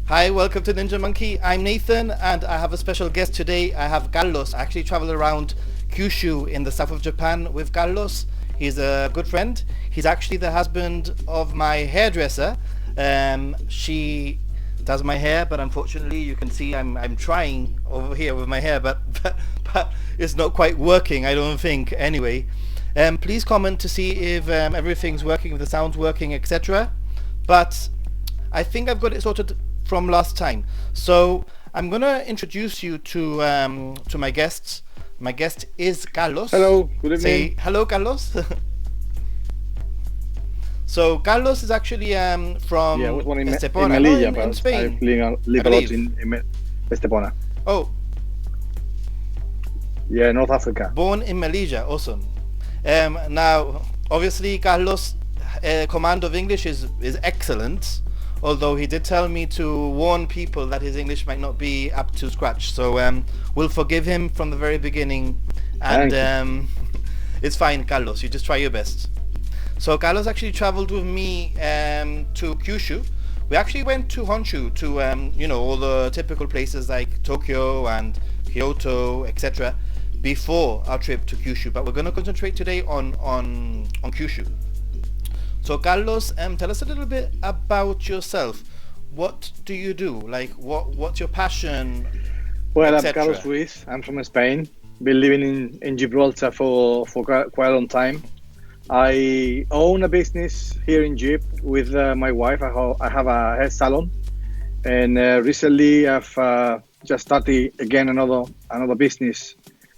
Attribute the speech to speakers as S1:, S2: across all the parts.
S1: Hi, welcome to Ninja Monkey. I'm Nathan, and I have a special guest today. I have Carlos. I actually traveled around Kyushu in the south of Japan with Carlos. He's a good friend. He's actually the husband of my hairdresser. She does my hair, but unfortunately, you can see I'm trying over here with my hair, but it's not quite working. I don't think. Anyway, please comment to see if everything's working, if the sound's working, etc. But I think I've got it sorted from last time. So I'm gonna introduce you to my guests. My guest is Carlos.
S2: Hello, good evening.
S1: Say hello, Carlos. So Carlos is actually from
S2: I was born in
S1: Estepona,
S2: Melilla,
S1: in Spain.
S2: I live a lot in Estepona.
S1: Oh,
S2: Yeah, North Africa.
S1: born in Melilla, awesome. Now, obviously, Carlos' command of English is excellent, although he did tell me to warn people that his English might not be up to scratch. So we'll forgive him from the very beginning, and it's fine, Carlos. You just try your best. So Carlos actually traveled with me to Kyushu. We actually went to Honshu, to all the typical places like Tokyo and Kyoto, etc. before our trip to Kyushu, but we're going to concentrate today on Kyushu. So Carlos, tell us a little bit about yourself. What do you do? Like, what's your passion?
S2: Well, I'm
S1: etc.?
S2: Carlos Ruiz. I'm from Spain. Been living in Gibraltar for quite a long time. I own a business here in Jeep with my wife. I have a hair salon, and recently I've just started again another business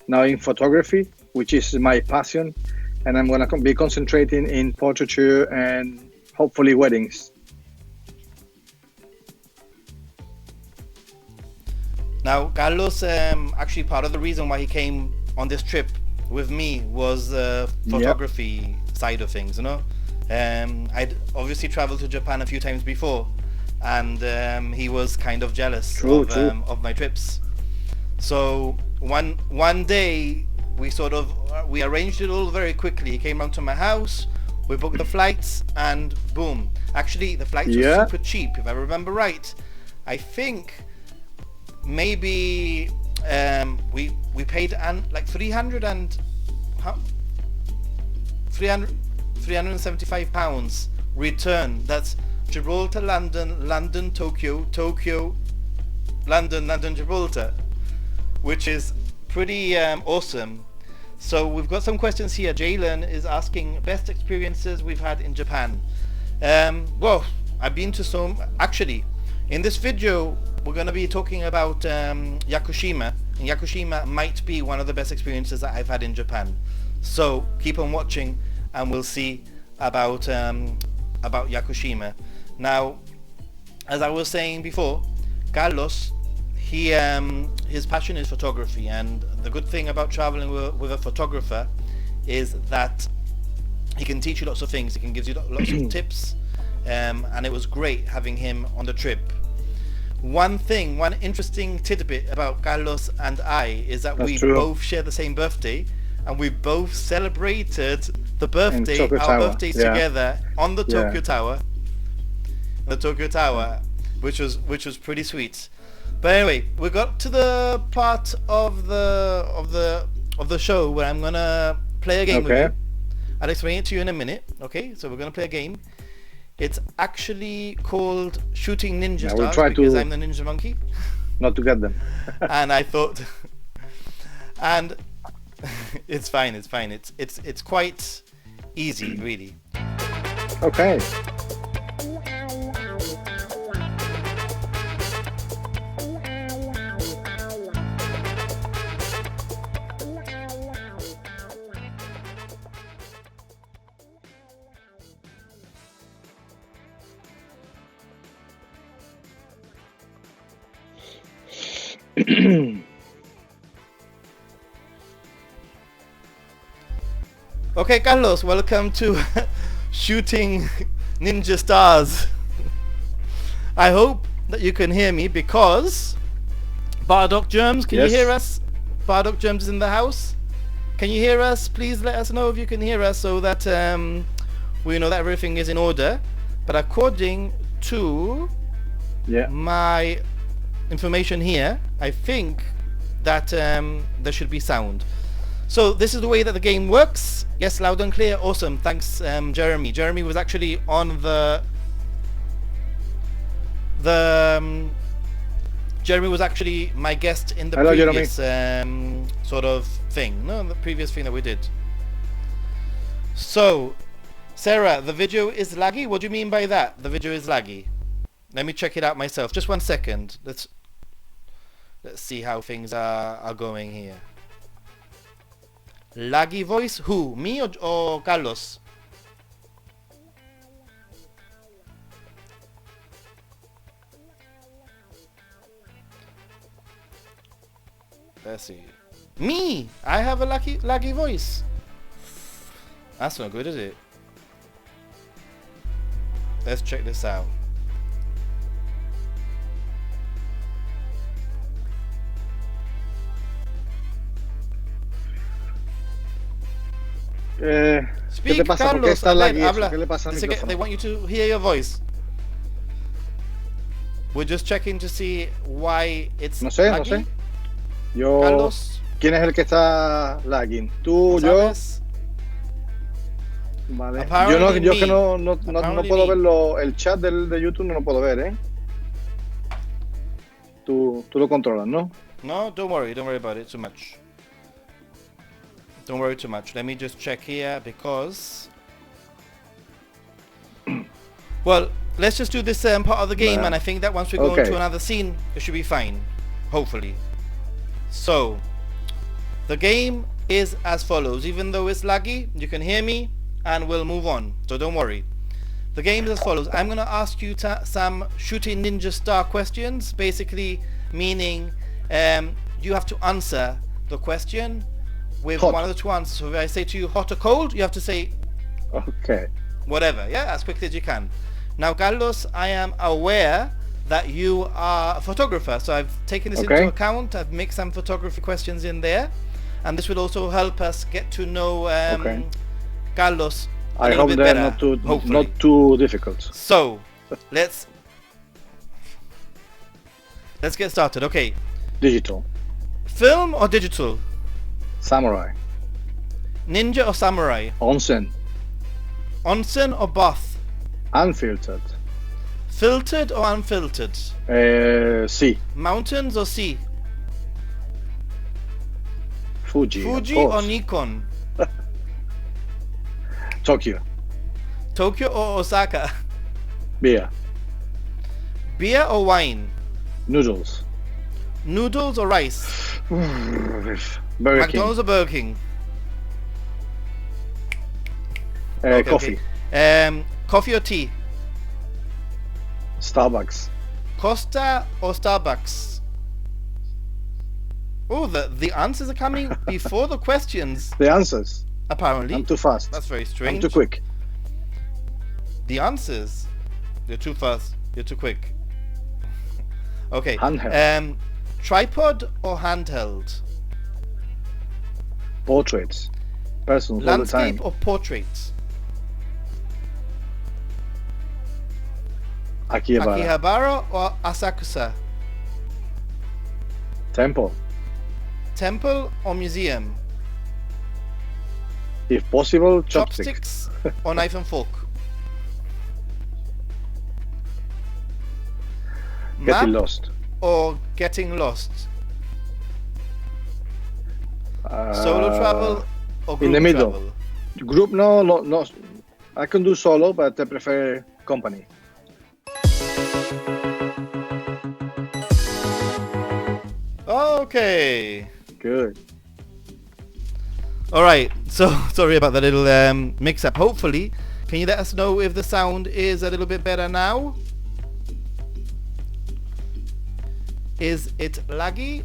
S2: now in photography, which is my passion, and I'm gonna be concentrating in portraiture and hopefully weddings.
S1: Now, Carlos, actually part of the reason why he came on this trip with me was the photography side of things, I'd obviously traveled to Japan a few times before, and he was kind of jealous of my trips. So one day we arranged it all very quickly. He came round to my house, we booked the flights, and boom. Actually, the flights were super cheap, if I remember right. I think maybe we paid like 375 pounds return. That's Gibraltar, London, Tokyo, London, Gibraltar, which is pretty awesome. So we've got some questions here. Jalen is asking best experiences we've had in Japan. Well, I've been to some. Actually, in this video we're going to be talking about Yakushima, and Yakushima might be one of the best experiences that I've had in Japan. So keep on watching and we'll see about Yakushima. Now, as I was saying before, Carlos, his passion is photography, and the good thing about traveling with a photographer is that he can teach you lots of things. He can give you lots of tips, and it was great having him on the trip. One interesting tidbit about Carlos and I is that we both share the same birthday, and we both celebrated our birthdays together on the Tokyo Tower, which was pretty sweet. But anyway, we got to the part of the show where I'm gonna play a game with you. I'll explain it to you in a minute. Okay, so we're gonna play a game. It's actually called Shooting Ninja Stars, because I'm the Ninja Monkey.
S2: Not to get them.
S1: And I thought, and it's fine. It's quite easy, really.
S2: Okay.
S1: Okay, Carlos, welcome to Shooting Ninja Stars. I hope that you can hear me, because Bardock Germs, can you hear us? Bardock Germs is in the house. Can you hear us? Please let us know if you can hear us, so that we know that everything is in order. But according to
S2: Yeah.
S1: my information here, I think that there should be sound. So this is the way that the game works. Yes, loud and clear. Awesome. Thanks, Jeremy. Jeremy was actually on Jeremy was actually my guest in the
S2: Hello,
S1: previous sort of thing. No, the previous thing that we did. So, Sarah, the video is laggy. What do you mean by that? The video is laggy. Let me check it out myself. Just 1 second. Let's see how things are going here. Laggy voice? Who? Me or Carlos? Let's see. Me! I have a laggy voice. That's not good, is it? Let's check this out.
S2: ¿Qué
S1: Speak,
S2: te pasa? ¿Por qué
S1: Carlos.
S2: está
S1: A ver,
S2: laggy eso?
S1: habla.
S2: ¿Qué le pasa al
S1: Dice que they
S2: micrófono?
S1: want you to hear your voice. We're just checking to see why it's
S2: No sé, no
S1: laggy.
S2: sé. Yo...
S1: Carlos,
S2: ¿Quién es el que está lagging? ¿Tú,
S1: ¿no
S2: yo?
S1: sabes?
S2: Vale.
S1: Apparently
S2: Yo que
S1: me.
S2: no
S1: Apparently
S2: puedo
S1: me.
S2: verlo, el chat de YouTube no lo puedo ver, ¿eh? Tú lo controlas, ¿no?
S1: No, don't worry about it too much. Don't worry too much. Let me just check here because... Well, let's just do this part of the game,
S2: Nah.
S1: and I think that once we go
S2: Okay.
S1: into another scene, it should be fine. Hopefully. So, the game is as follows. Even though it's laggy, you can hear me, and we'll move on. So don't worry. The game is as follows. I'm going to ask you some shooting ninja star questions, basically meaning you have to answer the question with
S2: Hot.
S1: one of the two answers. So if I say to you hot or cold, you have to say
S2: Okay.
S1: whatever, yeah, as quickly as you can. Now, Carlos, I am aware that you are a photographer, so I've taken this
S2: Okay.
S1: into account. I've mixed some photography questions in there, and this will also help us get to know
S2: Okay.
S1: Carlos a
S2: I
S1: little
S2: hope
S1: bit
S2: they're
S1: better, hopefully.
S2: not too difficult.
S1: So, let's get started. Okay,
S2: Digital.
S1: film or digital?
S2: Samurai.
S1: Ninja or samurai?
S2: Onsen.
S1: Onsen or bath?
S2: Unfiltered.
S1: Filtered or unfiltered?
S2: Sea.
S1: Mountains or sea?
S2: Fuji. of
S1: Fuji or
S2: course.
S1: Nikon?
S2: Tokyo.
S1: Tokyo or Osaka?
S2: Beer.
S1: Beer or wine?
S2: Noodles.
S1: Noodles or rice?
S2: Burger
S1: McDonald's or Burger King?
S2: King.
S1: Okay,
S2: Coffee.
S1: okay. Coffee or tea?
S2: Starbucks.
S1: Costa or Starbucks? Oh, the answers are coming before the questions,
S2: The answers.
S1: apparently.
S2: I'm too fast.
S1: That's very strange.
S2: I'm too quick.
S1: The answers. You're too fast. You're too quick. Okay.
S2: Handheld.
S1: Tripod or handheld?
S2: Portraits. Persons all the time.
S1: Landscape or portrait?
S2: Akihabara.
S1: Akihabara or Asakusa?
S2: Temple.
S1: Temple or museum?
S2: If possible, chopsticks.
S1: Chopsticks or knife and fork?
S2: Getting
S1: Map
S2: lost.
S1: or getting lost? Solo travel or group
S2: in the middle.
S1: travel?
S2: Group, no. I can do solo, but I prefer company.
S1: Okay.
S2: Good.
S1: All right. So sorry about that little mix-up. Hopefully, can you let us know if the sound is a little bit better now? Is it laggy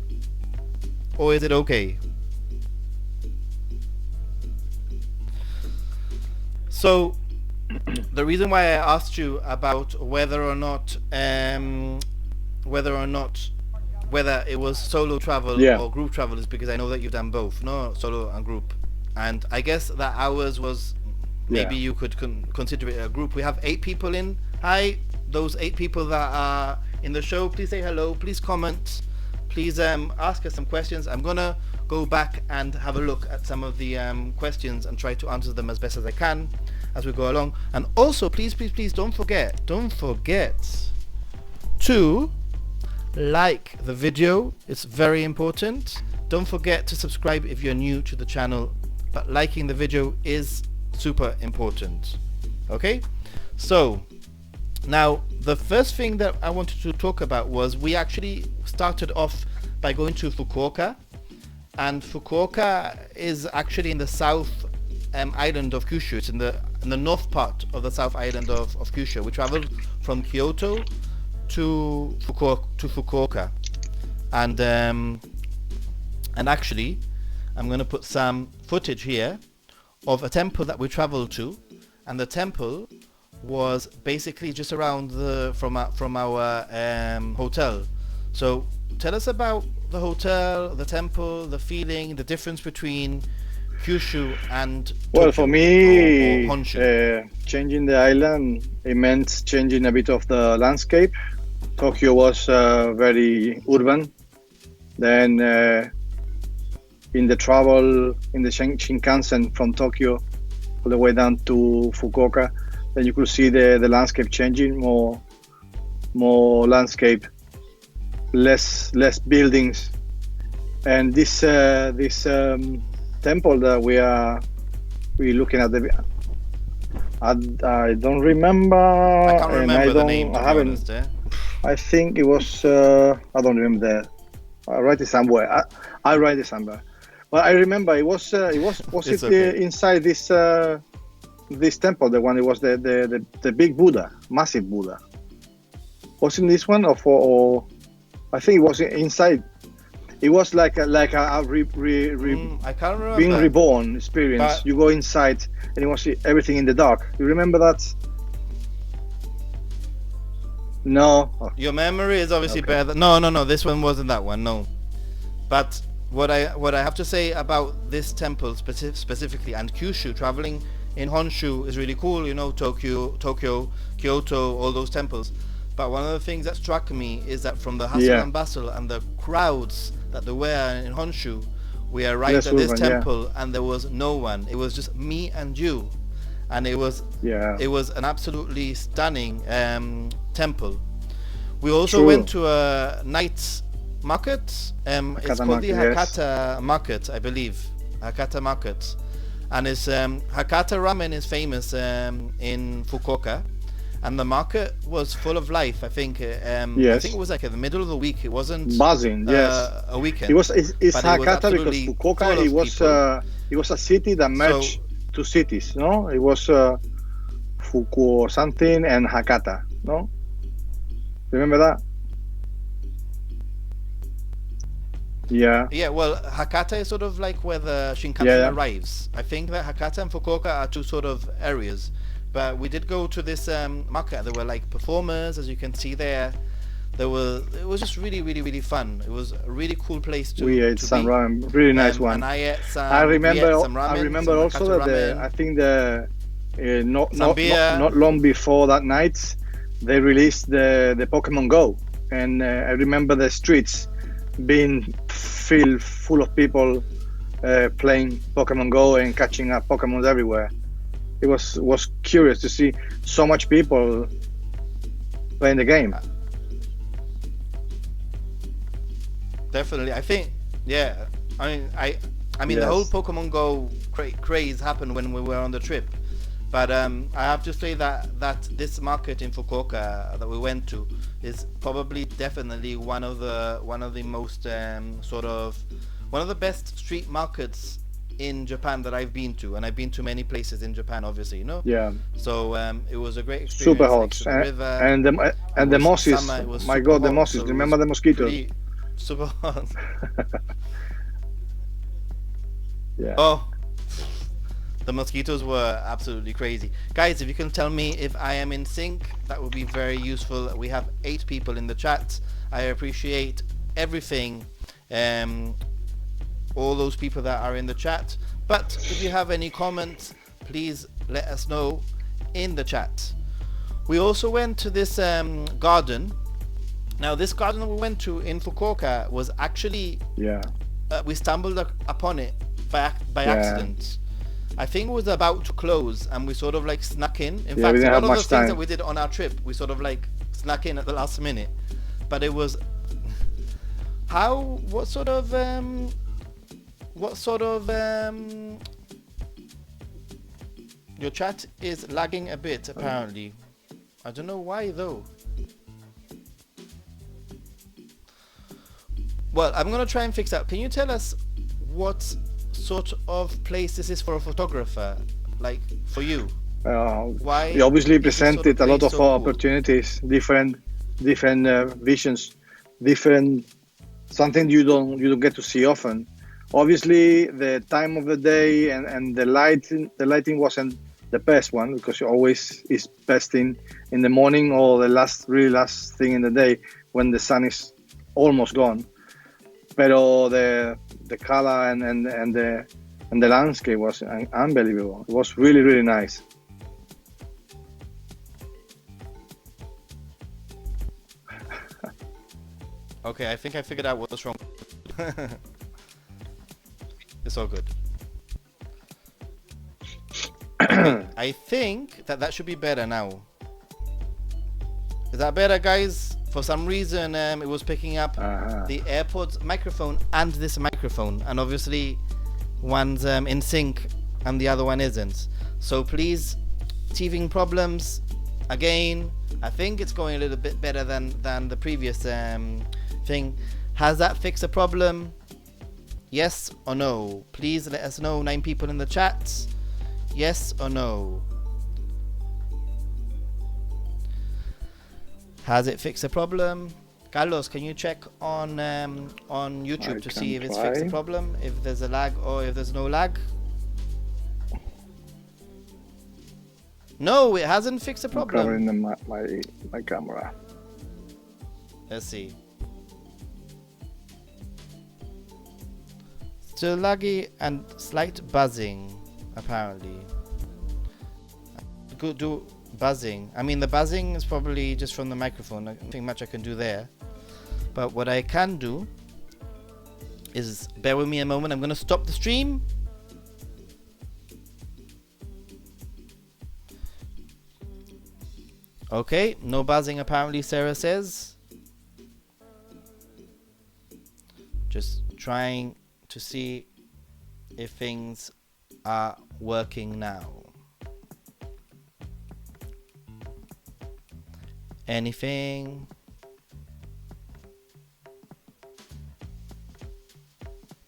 S1: or is it okay? So the reason why I asked you about whether it was solo travel
S2: Yeah.
S1: or group travel is because I know that you've done both, no, solo and group, and I guess that ours was maybe you could consider it a group. We have 8 people in. Hi, those 8 people that are in the show, please say hello, please comment, please ask us some questions. I'm gonna go back and have a look at some of the questions and try to answer them as best as I can as we go along. And also, please don't forget to like the video. It's very important. Don't forget to subscribe if you're new to the channel, but liking the video is super important. Okay, so now the first thing that I wanted to talk about was we actually started off by going to Fukuoka, and Fukuoka is actually in the south island of Kyushu. It's in the north part of the south island of Kyushu. We traveled from Kyoto to Fukuoka, and actually I'm going to put some footage here of a temple that we traveled to, and the temple was basically just around from our hotel. So tell us about the hotel, the temple, the feeling, the difference between Kyushu and
S2: Well,
S1: Tokyo,
S2: for me,
S1: or Honshu.
S2: changing the island, it meant changing a bit of the landscape. Tokyo was very urban. Then in the travel in the Shinkansen from Tokyo all the way down to Fukuoka, then you could see the landscape changing, more landscape, less buildings. And this temple that we're looking at, I don't remember.
S1: I can't remember the name.
S2: I haven't. I think it was. I don't remember. I write it somewhere. I write it somewhere. But I remember it was. Was it
S1: okay.
S2: inside this temple? The one. It was the big Buddha, massive Buddha. Was it this one or I think it was inside. It was like a
S1: I can't remember.
S2: being reborn experience.
S1: But
S2: you go inside and you want to see everything in the dark. You remember that? No. Oh,
S1: your memory is obviously
S2: okay.
S1: better. No. This one wasn't that one. No. But what I have to say about this temple specifically, and Kyushu, traveling in Honshu is really cool. You know, Tokyo, Kyoto, all those temples. But one of the things that struck me is that from the hustle and bustle and the crowds that there were in Honshu, we arrived at this temple and there was no one. It was just me and you, and it was an absolutely stunning temple. We also went to a night market. It's called the Hakata Market, I believe. Hakata Market, and it's Hakata ramen is famous in Fukuoka. And the market was full of life. I think. I think it was like in the middle of the week. It wasn't
S2: buzzing.
S1: a weekend.
S2: It's Hakata because Fukuoka. It was a city that merged two cities. No, it was Fukuoka something and Hakata. No, remember that? Yeah.
S1: Yeah. Well, Hakata is sort of like where the Shinkansen arrives. I think that Hakata and Fukuoka are two sort of areas. But we did go to this market. There were like performers, as you can see there. It was just really, really, really fun. It was a really cool place to.
S2: We ate some ramen, really nice one.
S1: And I ate some.
S2: I remember
S1: ramen,
S2: also that I think not long before that night, they released the Pokemon Go, and I remember the streets being filled full of people playing Pokemon Go and catching up Pokemon everywhere. It was curious to see so much people playing the game.
S1: Definitely, I think, yeah. I mean, the whole Pokemon Go craze happened when we were on the trip, but I have to say that this market in Fukuoka that we went to is probably definitely one of the most one of the best street markets in Japan that I've been to, and I've been to many places in Japan, obviously, you know. Yeah. So it was a great experience.
S2: Super hot, and the mosquitoes. My God, the mosquitoes! Remember the mosquitoes?
S1: Super hot.
S2: Yeah.
S1: Oh, the mosquitoes were absolutely crazy, guys. If you can tell me if I am in sync, that would be very useful. We have 8 people in the chat. I appreciate everything. All those people that are in the chat, but if you have any comments, please let us know in the chat. We also went to this garden. Now, this garden we went to in Fukuoka was actually
S2: Yeah.
S1: we stumbled upon it by
S2: Yeah.
S1: accident. I think it was about to close, and we sort of like snuck in. In
S2: we
S1: fact,
S2: didn't
S1: a lot
S2: have
S1: of the
S2: much
S1: things that
S2: time.
S1: we did on our trip, we sort of like snuck in at the last minute. But it was what sort of your chat is lagging a bit apparently. I don't know why though. Well, I'm gonna try and fix that. Can you tell us what sort of place this is for a photographer, like for you? Why
S2: We obviously
S1: is this sort of
S2: presented a lot
S1: place
S2: of
S1: so cool?
S2: opportunities, different visions, different something you don't get to see often. Obviously, the time of the day and the lighting wasn't the best one, because it always is best in the morning or the last thing in the day when the sun is almost gone. Pero the color and the landscape was unbelievable. It was really, really nice.
S1: Okay, I think I figured out what's wrong. It's all good. I think that should be better now. Is that better, guys? For some reason, it was picking up the AirPods microphone and this microphone, and obviously one's in sync and the other one isn't. So please, teething problems again. I think it's going a little bit better than the previous thing. Has that fixed the problem? Yes or no? Please let us know. 9 people in the chat. Yes or no? Has it fixed the problem? Carlos, can you check on YouTube to see if it's fixed the problem? If there's a lag or if there's no lag? No, it hasn't fixed the problem.
S2: I'm covering my camera.
S1: Let's see. Still laggy and slight buzzing, apparently. Good do buzzing. I mean, the buzzing is probably just from the microphone. I don't think much I can do there. But what I can do is, bear with me a moment, I'm going to stop the stream. Okay, no buzzing apparently, Sarah says. Just trying to see if things are working now. Anything?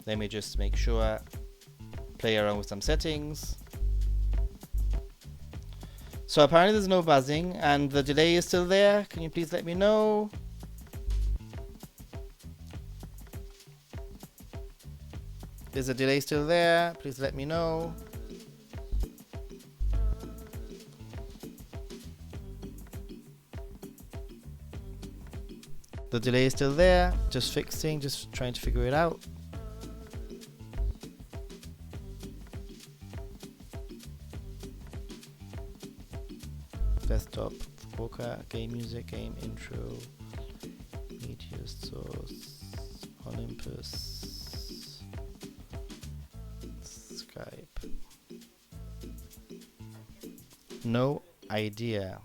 S1: Let me just make sure. Play around with some settings. So apparently there's no buzzing and the delay is still there. Can you please let me know? Is the delay still there? Please let me know. The delay is still there. Just fixing, just trying to figure it out. Desktop, Fukuoka, game music, game intro, media source, Olympus, Skype. No idea.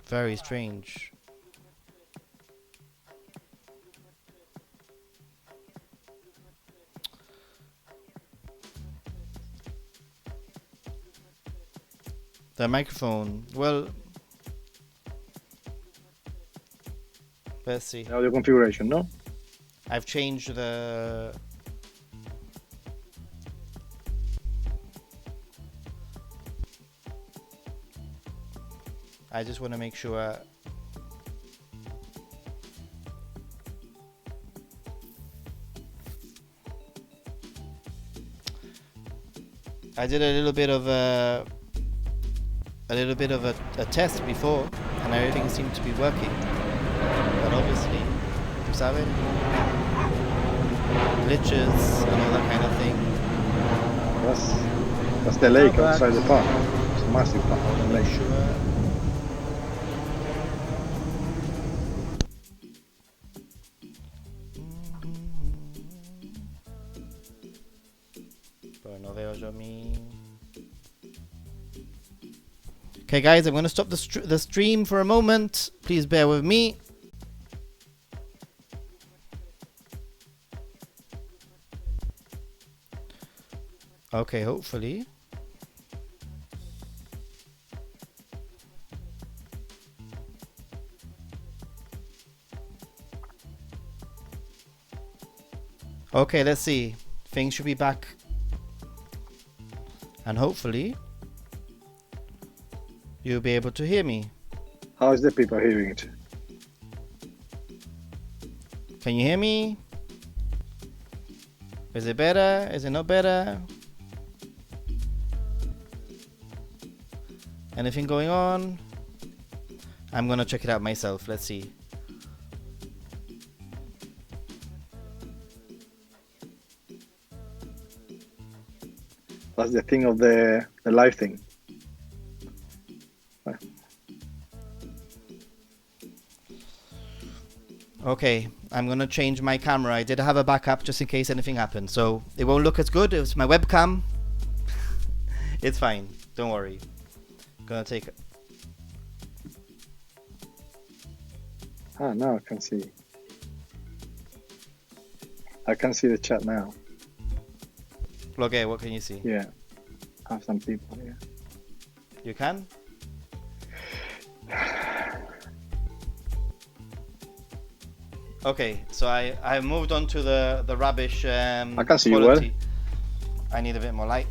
S1: Very strange. The microphone. Well, let's see.
S2: The audio configuration, no?
S1: I've changed the. I just want to make sure. I did a little bit of a test before, and everything seemed to be working. But obviously, tú sabes, glitches and all that kind of thing.
S2: That's the lake outside the park. massive lake.
S1: Sure. Pero no veo yo a mí. Okay, guys, I'm going to stop the stream for a moment. Please bear with me. Okay, hopefully. Okay, let's see. Things should be back. And hopefully you'll be able to hear me.
S2: How is the people hearing it?
S1: Can you hear me? Is it better? Is it not better? Anything going on? I'm gonna check it out myself. Let's see.
S2: That's the thing of the live thing.
S1: Okay, I'm gonna change my camera. I did have a backup just in case anything happened, so it won't look as good. It was my webcam. It's fine. Don't worry. Gonna take it.
S2: Now I can see. I can see the chat now.
S1: Okay, what can you see?
S2: Yeah, I have some people here.
S1: You can? Okay, so I moved on to the rubbish
S2: I can see
S1: quality.
S2: you well.
S1: I need a bit more light.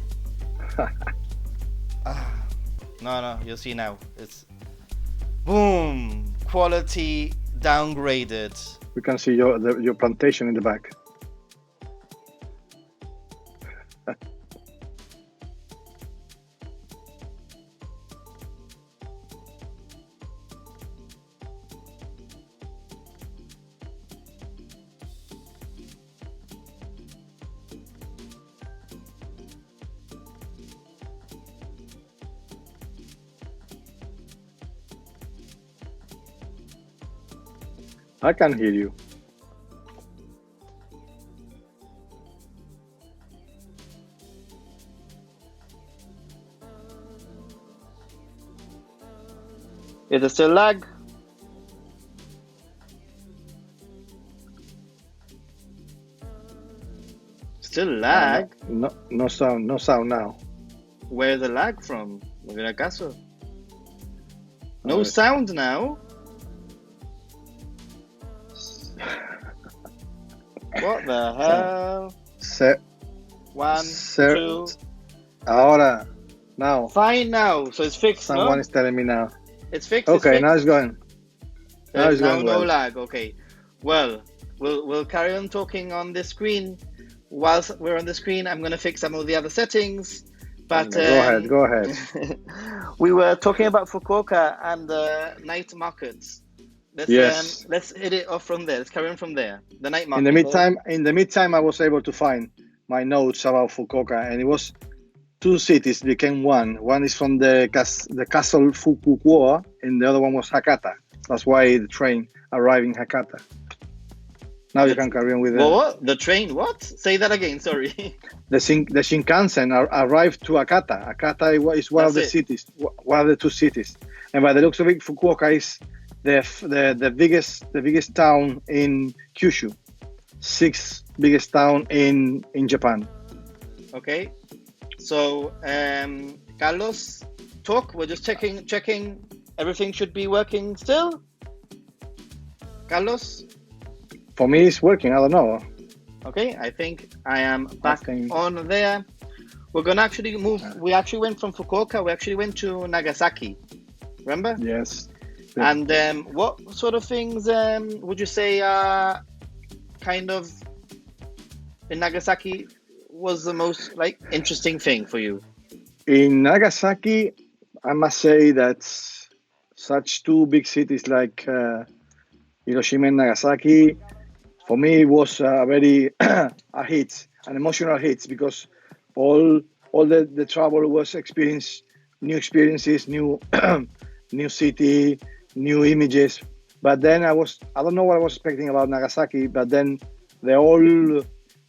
S1: No, you'll see now. It's boom, quality downgraded.
S2: We can see your plantation in the back. I can hear you.
S1: Is it still lag? Still lag?
S2: No sound now.
S1: Where's the lag from? ¿Acaso? No sound now? What the hell? One, two.
S2: Ahora, now.
S1: Fine now, so it's fixed.
S2: Someone is telling me now.
S1: It's fixed.
S2: Okay,
S1: it's fixed.
S2: now it's going. Now it's going
S1: no
S2: well.
S1: lag. Okay. Well, we'll carry on talking on this screen. Whilst we're on the screen, I'm going to fix some of the other settings. But
S2: go ahead.
S1: We were talking about Fukuoka and the night markets. Let's hit it off from there. Let's carry on from there. The night market.
S2: In the meantime, I was able to find my notes about Fukuoka, and it was two cities became one. One is from the castle Fukuoka, and the other one was Hakata. That's why the train arrived in Hakata. Now you can carry on with
S1: what? The train? What? Say that again. Sorry.
S2: The Shinkansen arrived to Hakata. Hakata is one of the cities, one of the two cities, and by the looks of it, Fukuoka is the biggest town in Kyushu, sixth biggest town in Japan.
S1: Okay, so Carlos, talk. We're just checking. Everything should be working still. Carlos.
S2: For me, it's working. I don't know.
S1: Okay, I think I am back on there. We're gonna actually move. We actually went from Fukuoka. We actually went to Nagasaki. Remember?
S2: Yes.
S1: And what sort of things would you say are kind of in Nagasaki was the most interesting thing for you?
S2: In Nagasaki, I must say that such two big cities like Hiroshima and Nagasaki, for me, it was a very an emotional hit, because all the trouble was experienced new experiences, new new city, new images. But then I don't know what I was expecting about Nagasaki, but then the whole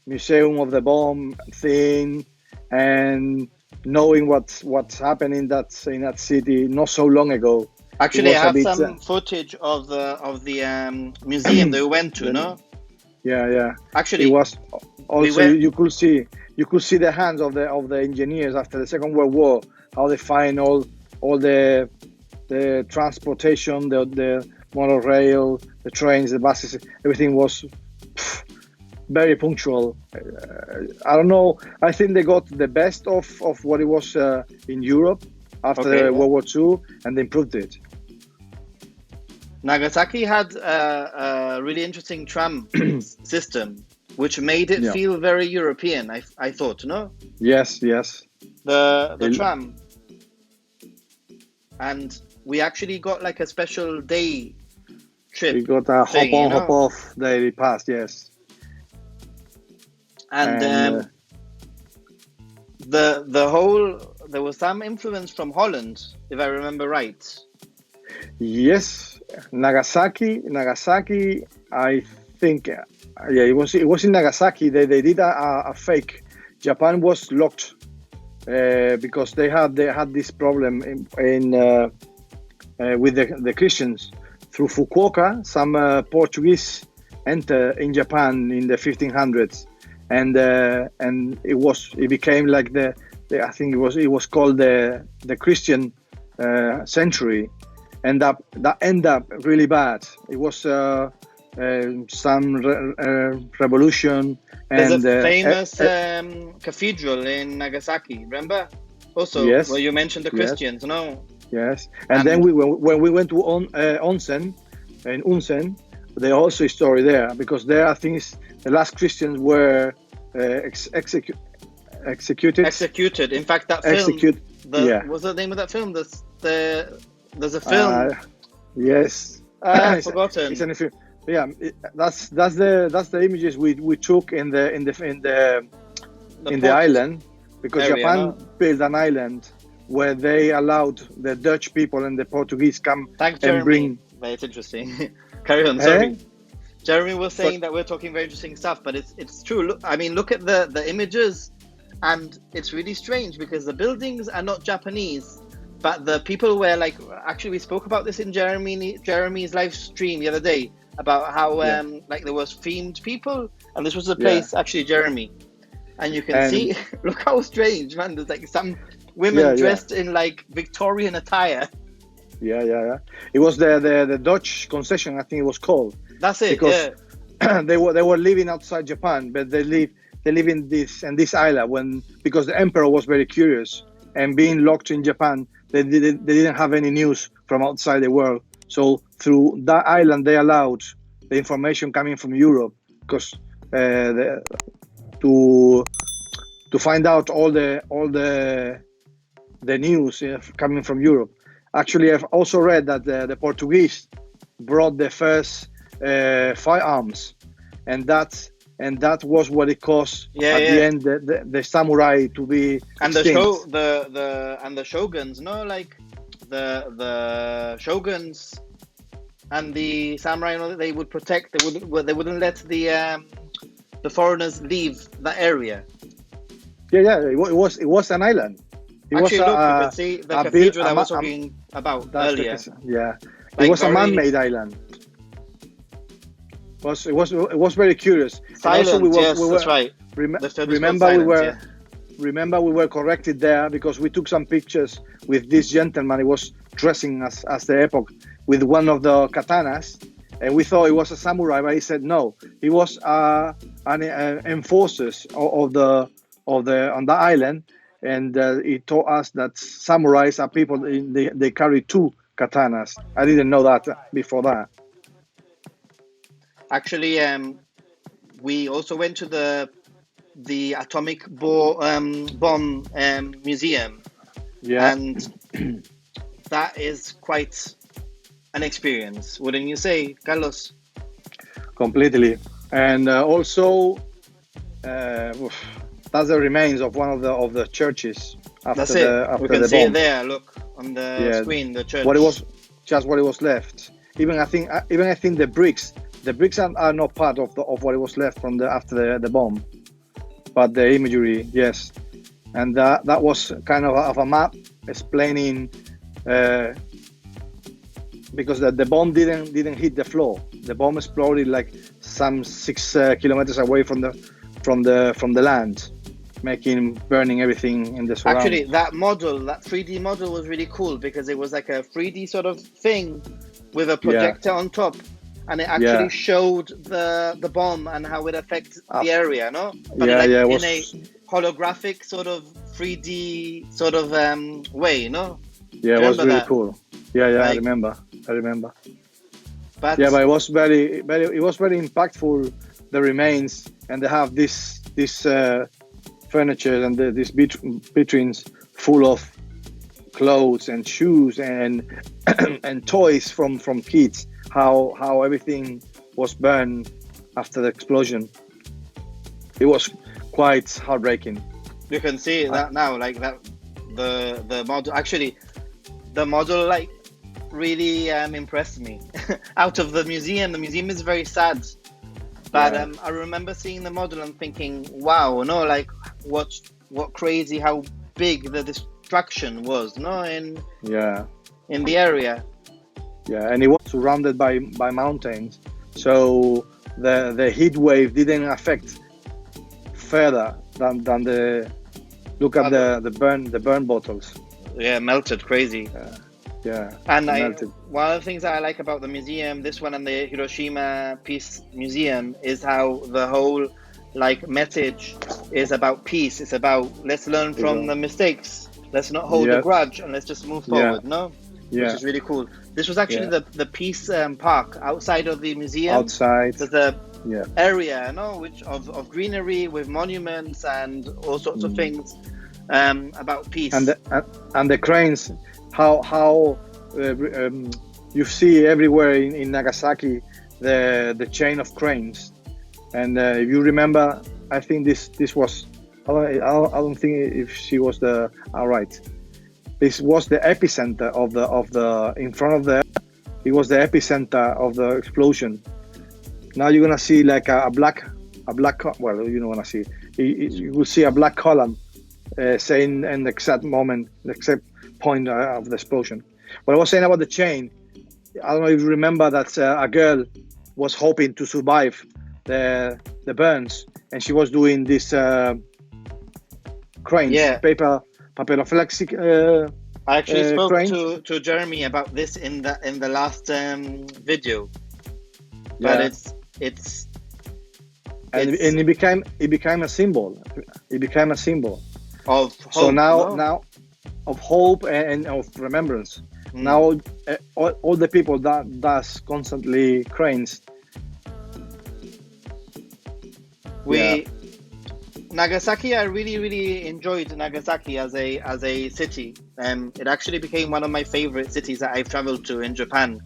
S2: museum of the bomb thing, and knowing what's happened in that city not so long ago.
S1: Actually, I
S2: was a
S1: have
S2: bit,
S1: some footage of the museum that we went to. No,
S2: yeah.
S1: actually,
S2: It was
S1: we
S2: also
S1: went.
S2: you could see the hands of the engineers after the Second World War, how they find all the transportation, the monorail, the trains, the buses, everything was very punctual. I don't know. I think they got the best of what it was in Europe after
S1: Okay,
S2: World War II, and they improved it.
S1: Nagasaki had a really interesting tram system, which made it
S2: Yeah.
S1: feel very European. I thought, no,
S2: Yes.
S1: the
S2: It-
S1: tram, and we actually got like a special day trip
S2: We got a
S1: thing,
S2: hop on,
S1: you know?
S2: hop off daily pass. Yes.
S1: And
S2: And,
S1: the whole, there was some influence from Holland, if I remember right.
S2: Yes, Nagasaki. I think, yeah, it was in Nagasaki. They did a fake. Japan was locked because they had this problem in with the Christians through Fukuoka. Some Portuguese enter in Japan in the 1500s, and it became like the I think it was called the Christian century. And that ended up really bad. It was some revolution.
S1: There's
S2: And
S1: a famous cathedral in Nagasaki, remember? Also,
S2: Yes.
S1: where you mentioned the
S2: Yes.
S1: Christians, no?
S2: yes, and then when we went to Onsen, in Unzen, there also a story there, because there I think the last Christians were executed.
S1: Executed. In fact, that film,
S2: Yeah.
S1: what's the name of that film? There's a film.
S2: Yes.
S1: I've forgotten.
S2: It's an, yeah, that's the images we took in the
S1: port
S2: island, because
S1: area,
S2: Japan
S1: no?
S2: built an island where they allowed the Dutch people and the Portuguese come
S1: Thanks,
S2: and
S1: Jeremy.
S2: bring.
S1: It's interesting. Carry on. Sorry. Jeremy was saying that we're talking very interesting stuff, but it's true. Look, I mean, look at the images, and it's really strange because the buildings are not Japanese, but the people were like. Actually, we spoke about this in Jeremy's live stream the other day about how like there was themed people, and this was the place actually, Jeremy, and you can see. Look how strange, man. There's like some women dressed in like Victorian attire.
S2: Yeah. It was the Dutch concession, I think it was called.
S1: That's it.
S2: Because they were living outside Japan, but they live in this island because the emperor was very curious, and being locked in Japan, they didn't have any news from outside the world. So through that island, they allowed the information coming from Europe, because to find out all the news coming from Europe. Actually, I've also read that the Portuguese brought the first firearms, and that was what it cost at the end the samurai to be
S1: and
S2: extinct.
S1: the shoguns, no, like the shoguns and the samurai, you know, they would protect. They wouldn't let the foreigners leave that area.
S2: Yeah. It was an island. It
S1: Actually,
S2: was
S1: look, you can see the cathedral I was talking about earlier.
S2: It was a man-made island. It was very curious.
S1: Silent, that's right.
S2: Remember we were corrected there because we took some pictures with this gentleman. He was dressing as the epoch with one of the katanas, and we thought it was a samurai, but he said no. He was an enforcers on the island, and he told us that samurais are people. They carry two katanas. I didn't know that before that.
S1: Actually, we also went to the atomic bomb museum, and that is quite an experience, wouldn't you say, Carlos?
S2: Completely, and also that's the remains of one of the churches
S1: That's it.
S2: After
S1: We can
S2: the
S1: see
S2: bomb.
S1: it there. Look on the screen, the church.
S2: What it was, just what it was left. Even I think the bricks are not part of what it was left from after the bomb, but the imagery, yes. And that was kind of a map explaining, because the bomb didn't hit the floor. The bomb exploded like some 6 kilometers away from the land, burning everything in the surround.
S1: Actually, that 3D model was really cool because it was like a 3D sort of thing with a projector on top, and it actually showed the bomb and how it affects the area, no? But it was in a holographic sort of 3D sort of way, no?
S2: Yeah, it was really cool. Yeah, like, I remember. But it was very impactful, the remains, and they have this furniture and these vitrines full of clothes and shoes and and toys from kids. How everything was burned after the explosion. It was quite heartbreaking.
S1: You can see that now, like that the model. Actually, the model like really impressed me. Out of the museum is very sad. But I remember seeing the model and thinking, wow, no, like what crazy how big the destruction was, no, in the area.
S2: Yeah, and it was surrounded by mountains, so the heat wave didn't affect further than the look at the burn bottles.
S1: Yeah, melted crazy.
S2: Yeah,
S1: and one of the things that I like about the museum, this one and the Hiroshima Peace Museum, is how the whole like message is about peace. It's about let's learn from the mistakes. Let's not hold a grudge and let's just move forward. No, which is really cool. This was actually the Peace Park outside of the museum.
S2: Outside,
S1: there's a area, which of greenery with monuments and all sorts of things about peace.
S2: And the cranes. How you see everywhere in Nagasaki the chain of cranes, and if you remember, I think this was I don't think if she was this was the epicenter of the in front of the it was the epicenter of the explosion. Now you're gonna see like a black well, you don't wanna see you will see a black column saying an exact moment, the exact point of the explosion. What I was saying about the chain, I don't know if you remember that a girl was hoping to survive the burns, and she was doing this cranes, papyroflexic.
S1: I actually spoke to Jeremy about this in the last video, but it's
S2: and it became a symbol. It became a symbol
S1: of hope.
S2: So now of hope and of remembrance. Now all the people that does constantly cranes.
S1: Nagasaki, I really enjoyed Nagasaki as a city. It actually became one of my favorite cities that I've traveled to in Japan,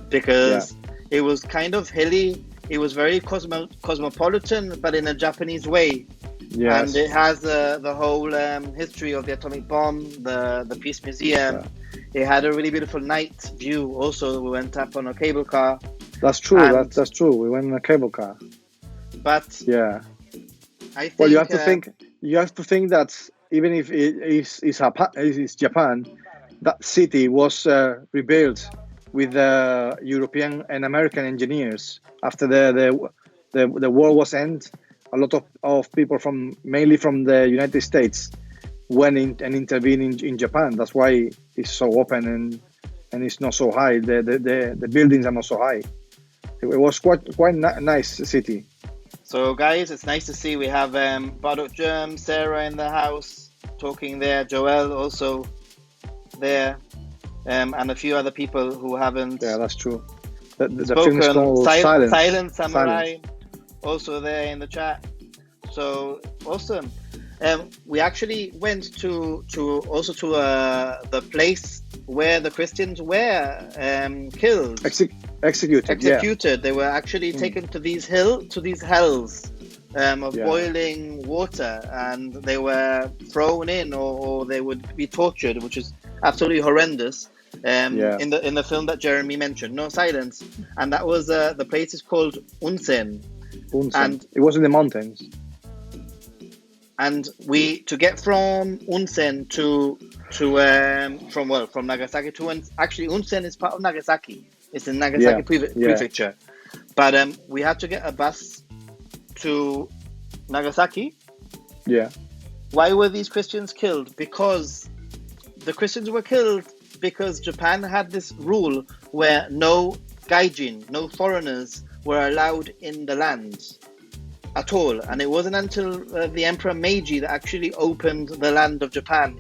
S1: because it was kind of hilly. It was very cosmopolitan, but in a Japanese way. Yes. And it has the whole history of the atomic bomb, the Peace Museum. It had a really beautiful night view. Also, we went up on a cable car.
S2: That's true. That's true. We went in a cable car.
S1: But I think,
S2: you have to think that even if it is Japan, that city was rebuilt with European and American engineers after the war was ended. A lot of people mainly from the United States went in and intervened in Japan. That's why it's so open and it's not so high. The buildings are not so high. It was quite nice city.
S1: So guys, it's nice to see we have Badok Germ, Sarah in the house talking there, Joel also there, and a few other people who haven't.
S2: Yeah, that's true.
S1: Spoken. Silent Samurai. Also there in the chat. So awesome. We actually went to the place where the Christians were killed,
S2: executed.
S1: They were actually taken to these hells, of boiling water, and they were thrown in, or they would be tortured, which is absolutely horrendous. In the film that Jeremy mentioned, No Silence, and that was the place is called Unzen.
S2: And it was in the mountains.
S1: And to get from Unzen from Nagasaki to actually Unzen is part of Nagasaki. It's in Nagasaki prefecture, but we had to get a bus to Nagasaki.
S2: Yeah.
S1: Why were these Christians killed? Because the Christians were killed because Japan had this rule where no gaijin, no foreigners, were allowed in the land at all. And it wasn't until the Emperor Meiji that actually opened the land of Japan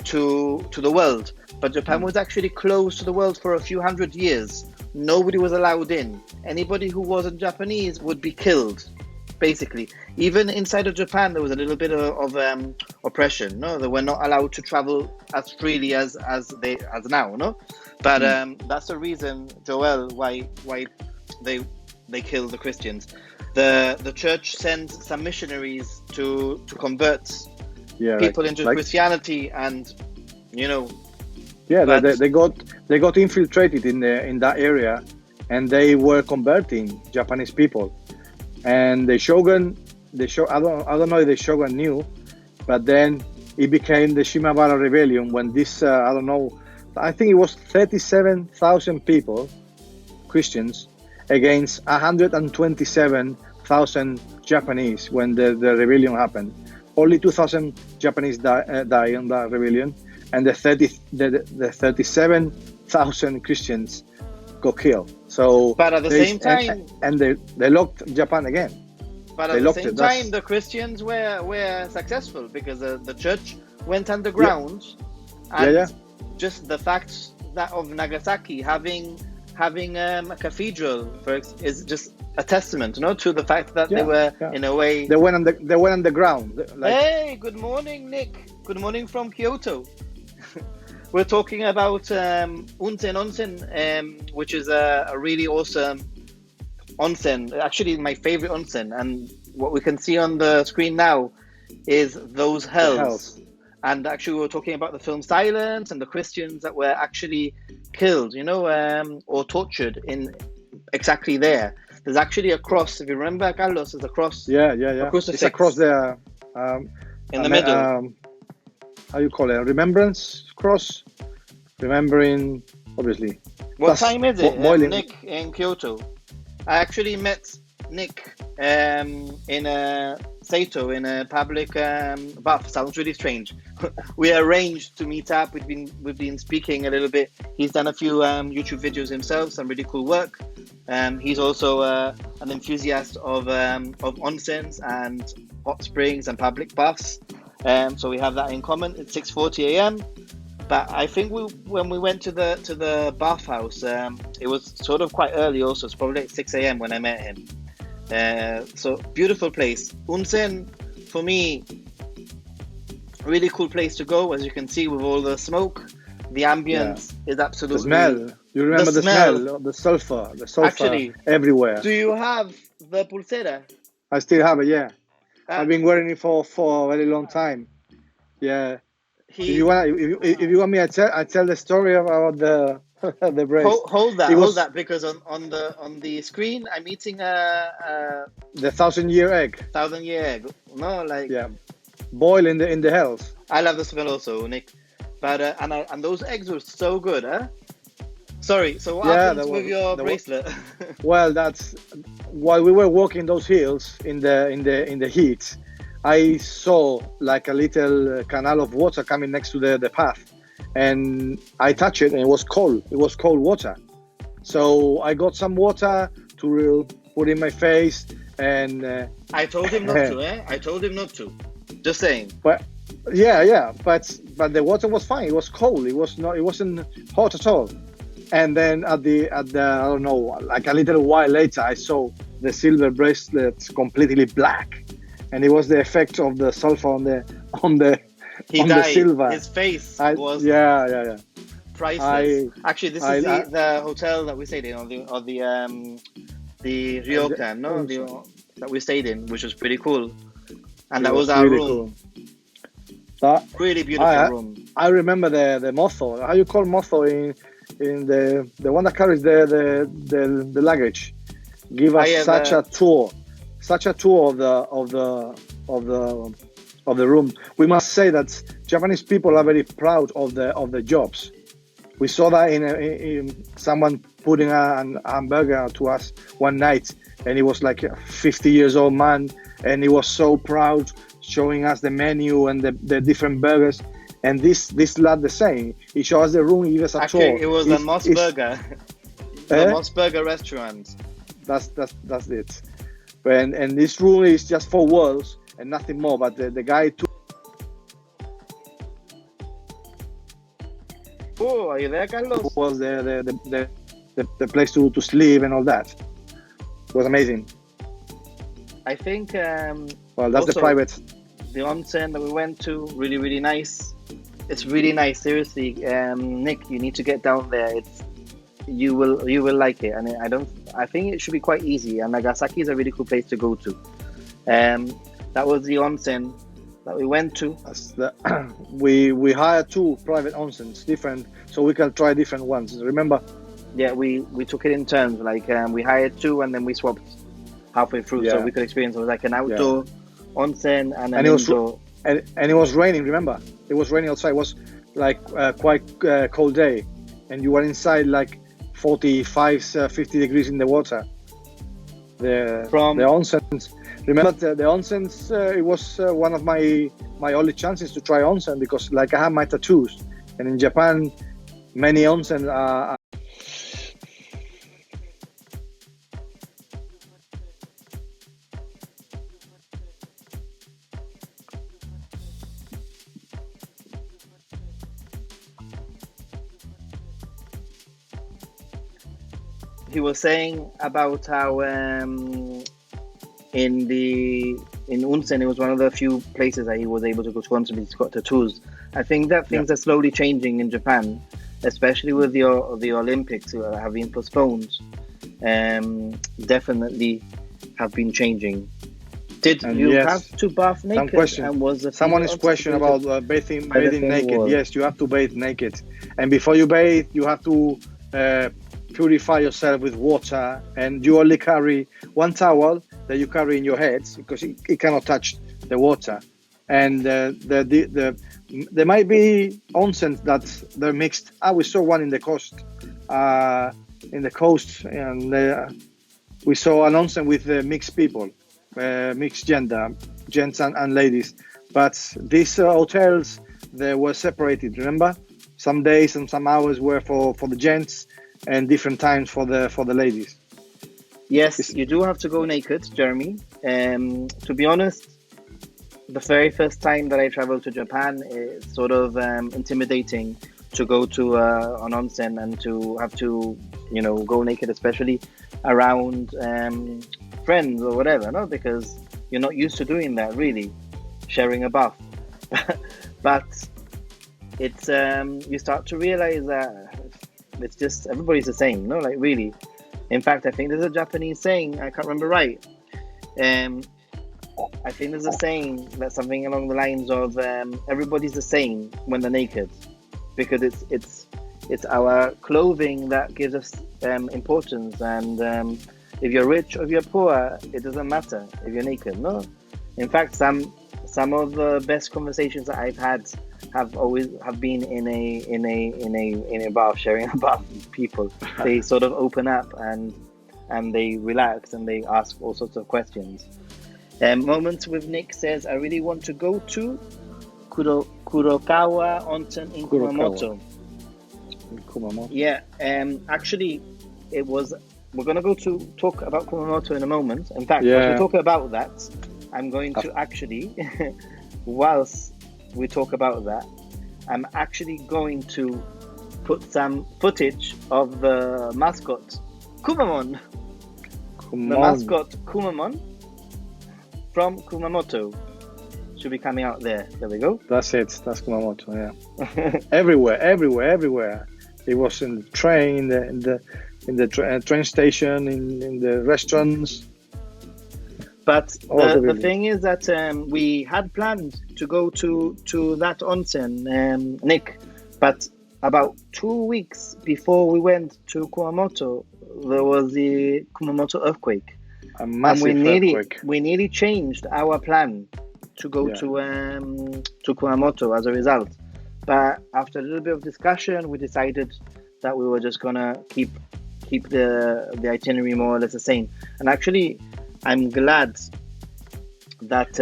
S1: to the world. But Japan was actually closed to the world for a few hundred years. Nobody was allowed in. Anybody who wasn't Japanese would be killed, basically. Even inside of Japan, there was a little bit of oppression. No, they were not allowed to travel as freely as now. No, but that's the reason, Joel, why they killed the Christians. The church sends some missionaries to convert people into Christianity, and
S2: they got infiltrated in that area, and they were converting Japanese people. And the shogun, I don't know if the shogun knew, but then it became the Shimabara rebellion when this I think it was 37,000 people, Christians, against 127,000 Japanese when the rebellion happened. Only 2,000 Japanese died in that rebellion, and the 37,000 Christians got killed. So,
S1: but at the same time,
S2: and they locked Japan again.
S1: But at the same time, the Christians were successful because the church went underground, and just the fact that of Nagasaki having a cathedral is just a testament, to the fact that they were in a way
S2: they went underground.
S1: Hey, good morning, Nick. Good morning from Kyoto. We're talking about Unzen Onsen, which is a really awesome onsen. Actually, my favorite onsen. And what we can see on the screen now is those hells. And actually, we were talking about the film Silence and the Christians that were actually killed, or tortured in exactly there. There's actually a cross. If you remember, Carlos, there's a cross.
S2: Yeah.
S1: A crucifix.
S2: It's a cross there.
S1: In the middle.
S2: How you call it? A remembrance cross? Remembering, obviously.
S1: What time is it, Nick, in Kyoto? I actually met Nick in Saito in a public bath. Sounds really strange. We arranged to meet up. We've been speaking a little bit. He's done a few YouTube videos himself, some really cool work. He's also an enthusiast of onsens and hot springs and public baths. So we have that in common. It's 6:40 a.m. But I think when we went to the bathhouse, it was sort of quite early also. It's probably like 6 a.m. when I met him. So beautiful place. Unzen, for me, really cool place to go. As you can see, with all the smoke, the ambience is absolutely...
S2: The smell. You remember the smell of the sulfur. The sulfur actually, everywhere.
S1: Do you have the pulsera?
S2: I still have it, yeah. I've been wearing it for a very long time. Yeah. If you want me, I tell the story about the brace.
S1: Hold that, because on the screen I'm eating the
S2: 1,000-year egg.
S1: 1,000-year egg. No,
S2: boil in the hells.
S1: I love the smell also, Nick. But and those eggs were so good, huh? Sorry. So what happens with your bracelet?
S2: Well, that's while we were walking those hills in the heat. I saw like a little canal of water coming next to the path, and I touched it, and it was cold. It was cold water. So I got some water to put in my face, and
S1: I told him not to. I told him not to. Just saying.
S2: But yeah. But the water was fine. It was cold. It wasn't hot at all. And then at the I don't know, like a little while later, I saw the silver bracelet completely black. And it was the effect of the sulfur on the silver.
S1: His face was priceless. Actually, this is the hotel that we stayed in, or the ryokan, no, the that we stayed in, which was pretty cool. And
S2: It
S1: that was
S2: was
S1: our
S2: really
S1: room.
S2: cool. But
S1: Really beautiful room.
S2: I remember the motto. How you call motto in the one that carries the luggage? Give us such a tour of the room. We must say that Japanese people are very proud of the jobs. We saw that in someone putting a hamburger to us one night, and he was like a 50 years old man, and he was so proud, showing us the menu and the different burgers. And this lad the same. He showed us the room, he gave us a tour.
S1: Actually, it was a Moss Burger. The Moss Burger restaurant.
S2: That's it. And this room is just 4 walls and nothing more. But the guy took.
S1: Oh, are you there, Carlos?
S2: Was the place to sleep and all that. It was amazing.
S1: I think.
S2: Well, that's the private.
S1: The onsen that we went to, really, really nice. It's really nice, seriously. Nick, you need to get down there. You will like it, and I think it should be quite easy. And Nagasaki is a really cool place to go to. That was the onsen that we went to.
S2: We hired 2 private onsens, different, so we can try different ones. Remember?
S1: Yeah, we took it in turns. Like we hired 2, and then we swapped halfway through, so we could experience. It was like an outdoor onsen and an indoor.
S2: And it was raining. Remember, it was raining outside. It was like quite cold day, and you were inside like 45, 50 degrees in the water. The onsens. Remember the onsens? It was one of my only chances to try onsen, because like I have my tattoos, and in Japan, many onsen are.
S1: He was saying about how in Unzen, it was one of the few places that he was able to go to onsen because he's got tattoos. I think that things are slowly changing in Japan, especially with the Olympics that have been postponed. Definitely have been changing. Did you have to bath naked?
S2: Someone is questioning about bathing naked. Yes, you have to bathe naked, and before you bathe, you have to purify yourself with water, and you only carry 1 towel that you carry in your head because it cannot touch the water. And there might be onsens that they're mixed. We saw one in the coast, and we saw an onsen with mixed people, mixed gender, gents and ladies. But these hotels, they were separated. Remember, some days and some hours were for the gents, and different times for the ladies.
S1: Yes, you do have to go naked, Jeremy. To be honest, the very first time that I traveled to Japan, it's sort of intimidating to go to an onsen and to have to, go naked, especially around friends or whatever, no? Because you're not used to doing that, really, sharing a bath. But it's you start to realize that it's just everybody's the same, no? Like really. In fact, I think there's a Japanese saying, I can't remember right. I think there's a saying that's something along the lines of everybody's the same when they're naked, because it's our clothing that gives us importance, and if you're rich or if you're poor, it doesn't matter if you're naked. No, in fact, some of the best conversations that I've had have been in a bath, sharing a bath with people. They sort of open up and they relax and they ask all sorts of questions. Moments with Nick says, I really want to go to Kurokawa Onsen in Kumamoto. Yeah, actually, we're going to talk about Kumamoto in a moment. In fact, once we talk about that, I'm going to actually, whilst we talk about that, I'm actually going to put some footage of the mascot, Kumamon. The mascot, Kumamon, from Kumamoto. Should be coming out there. There we go.
S2: That's it. That's Kumamoto, yeah. everywhere. It was in the train, in the train station, in the restaurants.
S1: But
S2: Oh, the
S1: the
S2: building.
S1: thing is that we had planned to go to that onsen, Nick, but about 2 weeks before we went to Kumamoto, there was the Kumamoto earthquake,
S2: A
S1: and
S2: massive earthquake.
S1: we nearly changed our plan to go
S2: Yeah.
S1: to Kumamoto as a result. But after a little bit of discussion, we decided that we were just gonna keep the itinerary more or less the same. And actually, I'm glad that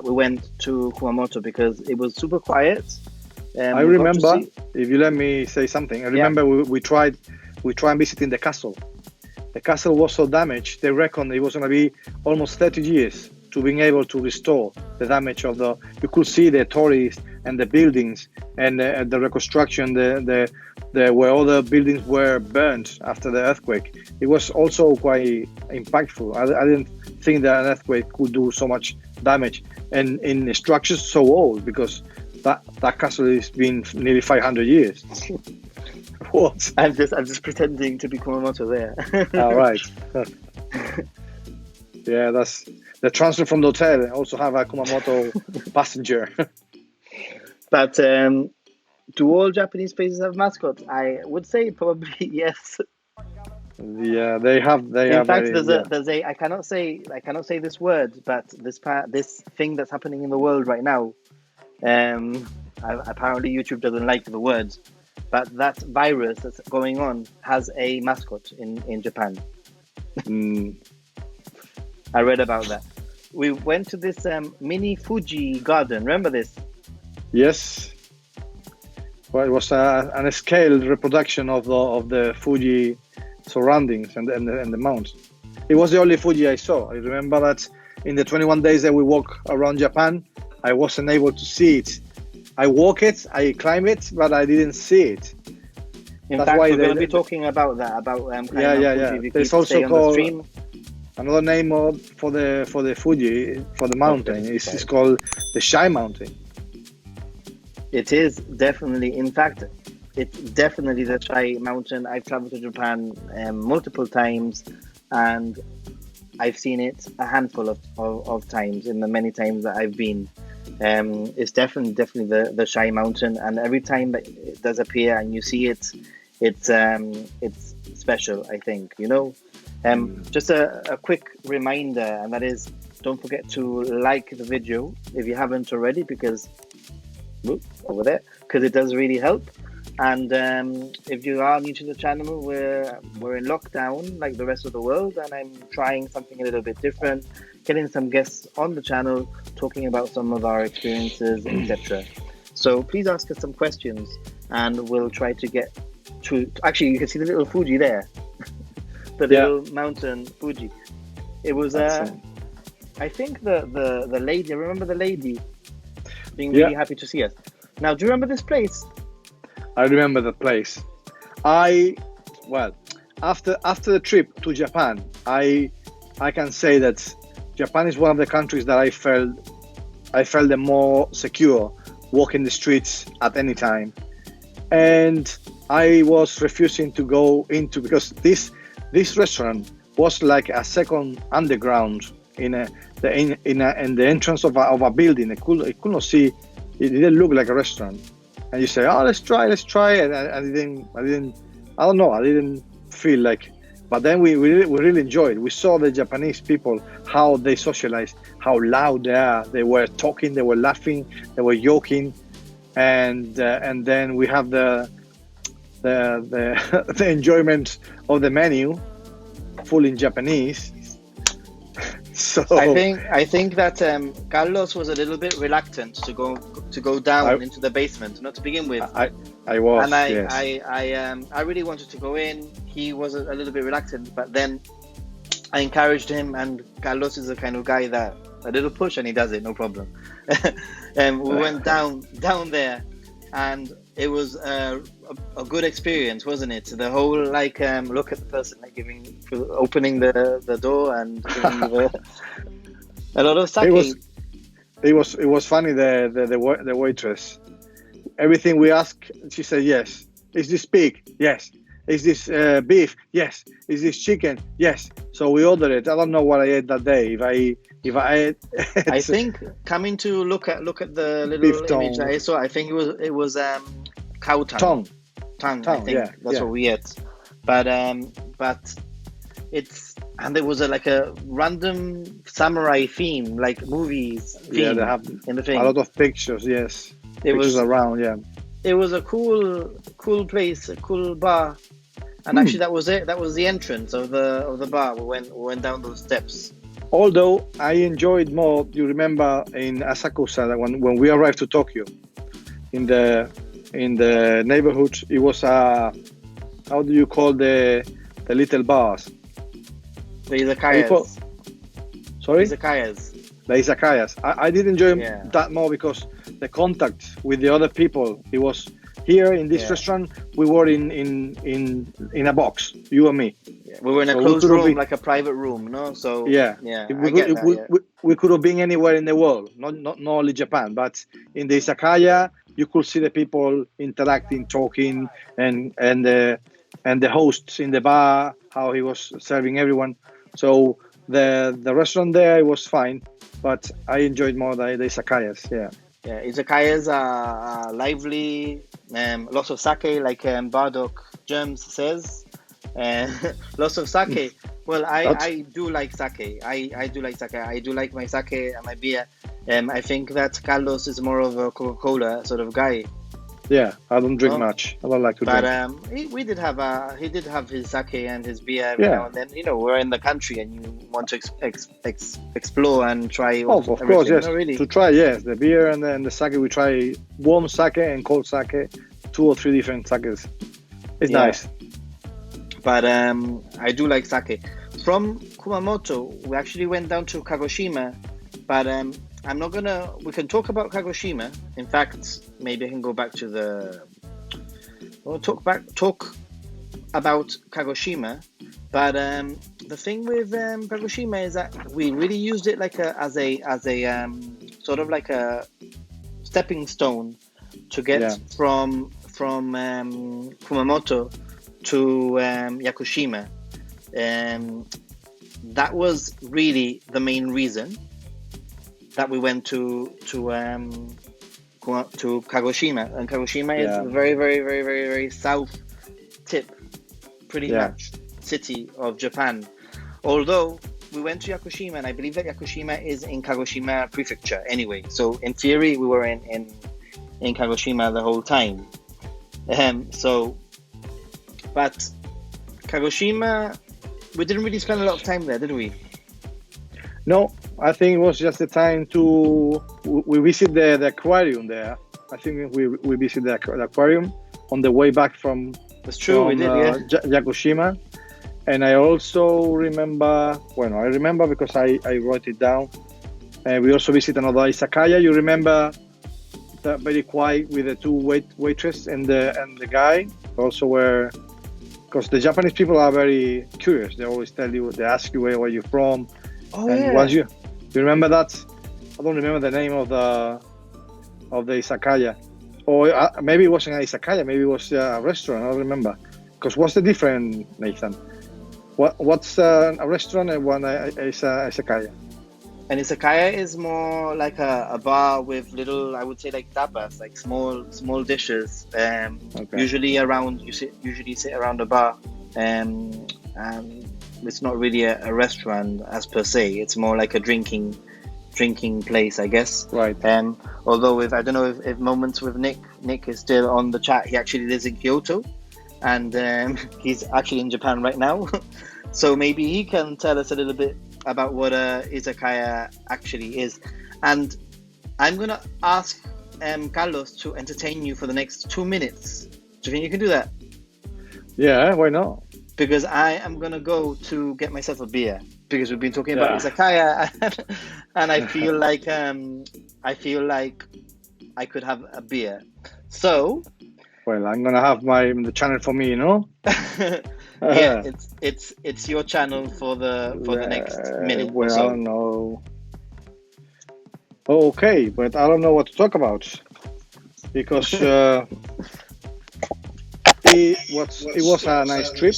S1: we went to Kumamoto because it was super quiet.
S2: I
S1: We got to
S2: remember,
S1: see,
S2: if you let me say something, I
S1: yeah,
S2: remember we tried visiting the castle. The castle was so damaged, they reckon it was going to be almost 30 years to being able to restore the damage of the. You could see the tourists and the buildings and the reconstruction, the where all the buildings were burnt after the earthquake. It was also quite impactful. I didn't think that an earthquake could do so much damage and in structures so old because that castle has been nearly 500 years. What?
S1: I'm just pretending to be Kumamoto there.
S2: All right. Yeah, that's the transfer from the hotel. I also have a Kumamoto passenger.
S1: But do all Japanese places have mascots? I would say probably yes.
S2: Yeah, they have. They
S1: In
S2: are
S1: fact,
S2: very. Yeah.
S1: there's a I cannot say this word, but this thing that's happening in the world right now. Apparently YouTube doesn't like the words, but that virus that's going on has a mascot in Japan.
S2: Mm,
S1: I read about that. We went to this mini Fuji garden. Remember this?
S2: yes. Well, it was an scaled reproduction of the Fuji surroundings and the mountains. It was the only Fuji I saw. I remember that in the 21 days that we walk around Japan, I wasn't able to see it. I walk it, I climb it, but I didn't see it.
S1: In
S2: That's
S1: fact,
S2: why
S1: we're going to be talking about that, about climbing Mount Fuji. If you
S2: There's
S1: keep
S2: also
S1: stay on the
S2: called
S1: stream.
S2: another name for the Fuji for the mountain. It's called the Shy Mountain.
S1: It is definitely, in fact, it's definitely the Shy Mountain. I've traveled to Japan multiple times, and I've seen it a handful of times in the many times that I've been. It's definitely the Shy Mountain, and every time that it does appear and you see it, it's special. I think just a quick reminder, and that is, don't forget to like the video if you haven't already, because over there, because it does really help. And if you are new to the channel, we're in lockdown like the rest of the world, and I'm trying something a little bit different, getting some guests on the channel, talking about some of our experiences, etc. So please ask us some questions, and we'll try to get to. Actually, you can see the little Fuji there, the little mountain Fuji. It was I think the lady. I remember the lady being really happy to see us. Now, do you remember this place?
S2: I remember the place. After the trip to Japan, I can say that Japan is one of the countries that I felt the more secure walking the streets at any time, and I was refusing to go into, because this restaurant was like a second underground in the entrance of a building. I could not see. It didn't look like a restaurant. And you say, "Oh, let's try," and I didn't feel like. But then we really enjoyed. We saw the Japanese people, how they socialize, how loud they are. They were talking, they were laughing, they were joking, and then we have the the enjoyment of the menu, full in Japanese. So
S1: I think that Carlos was a little bit reluctant to go down into the basement, not to begin with.
S2: I was,
S1: and
S2: yes.
S1: I really wanted to go in. He was a little bit reluctant, but then I encouraged him, and Carlos is the kind of guy that a little push and he does it, no problem. And we went down there, and it was a good experience, wasn't it? The whole look at the person opening the door and giving a lot of sake.
S2: It was funny. The waitress, everything we asked, she said yes. Is this big? Yes. Is this beef? Yes. Is this chicken? Yes. So we ordered it. I don't know what I ate that day. If I ate
S1: I think coming to look at the
S2: beef
S1: little image that
S2: tongue,
S1: I saw, I think it was cow tongue. I think
S2: yeah,
S1: that's
S2: yeah,
S1: what we ate. But it's and there was like a random samurai theme, like movies
S2: yeah.
S1: theme
S2: They have
S1: in the
S2: a
S1: thing.
S2: lot of pictures. Yes,
S1: It
S2: pictures
S1: was
S2: around. Yeah.
S1: it was a cool place, a cool bar. And actually, that was it. That was the entrance of the bar. We went down those steps.
S2: Although I enjoyed more, you remember in Asakusa that when we arrived to Tokyo, in the neighborhood, it was how do you call the little bars?
S1: The
S2: izakayas. Sorry,
S1: izakayas.
S2: the izakayas. I did enjoy
S1: Yeah.
S2: that more because the contact with the other people. It was here in this restaurant. We were in a box, you and me.
S1: Yeah. We were in a
S2: So
S1: closed room, like a private room, no? So
S2: yeah,
S1: I get that.
S2: we could have been anywhere in the world, not only Japan, but in the izakaya you could see the people interacting, talking, and the hosts in the bar, how he was serving everyone. So the restaurant there was fine, but I enjoyed more the izakayas. Yeah.
S1: Yeah, izakayas are lively, lots of sake, like Bardock Germs says. Lots of sake. Well, I do like sake. I do like sake. I do like my sake and my beer. I think that Carlos is more of a Coca-Cola sort of guy.
S2: Yeah, I don't drink much. I don't like to drink.
S1: But he did have his sake and his beer every now and then. You know, we're in the country and you want to explore and try.
S2: Of course, yes.
S1: Really.
S2: To try, yes, the beer and then the sake. We try warm sake and cold sake, 2 or 3 different sakes. It's nice.
S1: But I do like sake. From Kumamoto, we actually went down to Kagoshima, but I'm not gonna. We can talk about Kagoshima. In fact, maybe I can go back to talk about Kagoshima. But the thing with Kagoshima is that we really used it like as a sort of like a stepping stone to get from Kumamoto to Yakushima. That was really the main reason that we went to Kagoshima, and Kagoshima is a very, very, very, very, very south tip, pretty much city of Japan. Although we went to Yakushima, and I believe that Yakushima is in Kagoshima Prefecture anyway. So in theory, we were in Kagoshima the whole time. But Kagoshima, we didn't really spend a lot of time there, did we?
S2: No, I think it was just the time we visit the aquarium there. I think we visit the aquarium on the way back from.
S1: That's true, we did,
S2: Yakushima. And I also remember, I remember because I wrote it down. And we also visit another izakaya. You remember that very quiet with the 2 waitress and the guy also were. Because the Japanese people are very curious. They always tell you, they ask you where you're from.
S1: Oh,
S2: and once you remember that, I don't remember the name of the izakaya. Or maybe it wasn't an izakaya, maybe it was a restaurant, I don't remember. Because what's the difference, Nathan? What's a restaurant and one is a izakaya?
S1: An izakaya is more like a bar with little, I would say, like tapas, like small dishes. Usually usually sit around a bar. And it's not really a restaurant as per se. It's more like a drinking place, I guess.
S2: Right.
S1: Although I don't know if Moments with Nick is still on the chat. He actually lives in Kyoto, and he's actually in Japan right now. So maybe he can tell us a little bit about what a izakaya actually is. And I'm gonna ask Carlos to entertain you for the next 2 minutes. Do you think you can do that?
S2: Yeah, why not?
S1: Because I am gonna go to get myself a beer, because we've been talking about izakaya, and I feel like I could have a beer. So,
S2: well, I'm gonna have the channel for me, you know.
S1: Yeah, it's your channel for the next minute.
S2: Well,
S1: or so.
S2: I don't know. Okay, but I don't know what to talk about because it was a nice trip.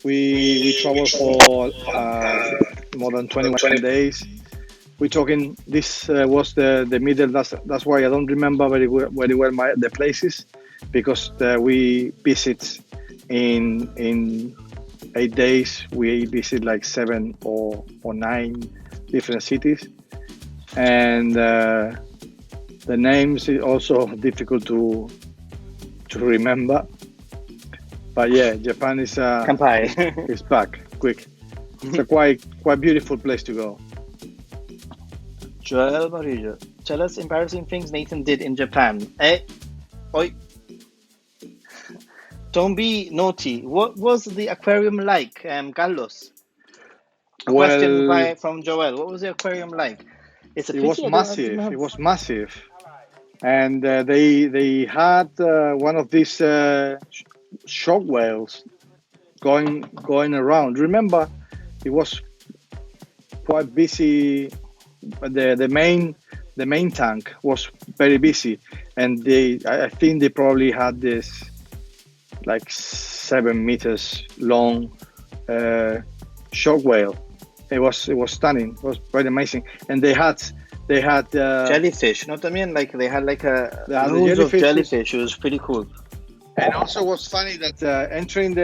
S2: We traveled for more than 21 days. We're talking. This was the middle. That's why I don't remember very well the places, because we visit in 8 days. We visit like 7 or 9 different cities, and the names is also difficult to remember. But yeah, Japan is
S1: Kanpai.
S2: is back quick. It's a quite beautiful place to go.
S1: Joel Marillo, tell us embarrassing things Nathan did in Japan. Oi. Don't be naughty. What was the aquarium like, Carlos? Question from Joel. What was the aquarium like? It's a pity.
S2: It was massive. It was massive, and they had one of these shark whales going around. Remember, it was quite busy. The main tank was very busy, and I think they probably had this like 7 meters long shark whale. It was stunning. It was quite amazing, and they had
S1: jellyfish. Not I mean, like they had like rules of jellyfish. It was pretty cool.
S2: And also, was funny that entering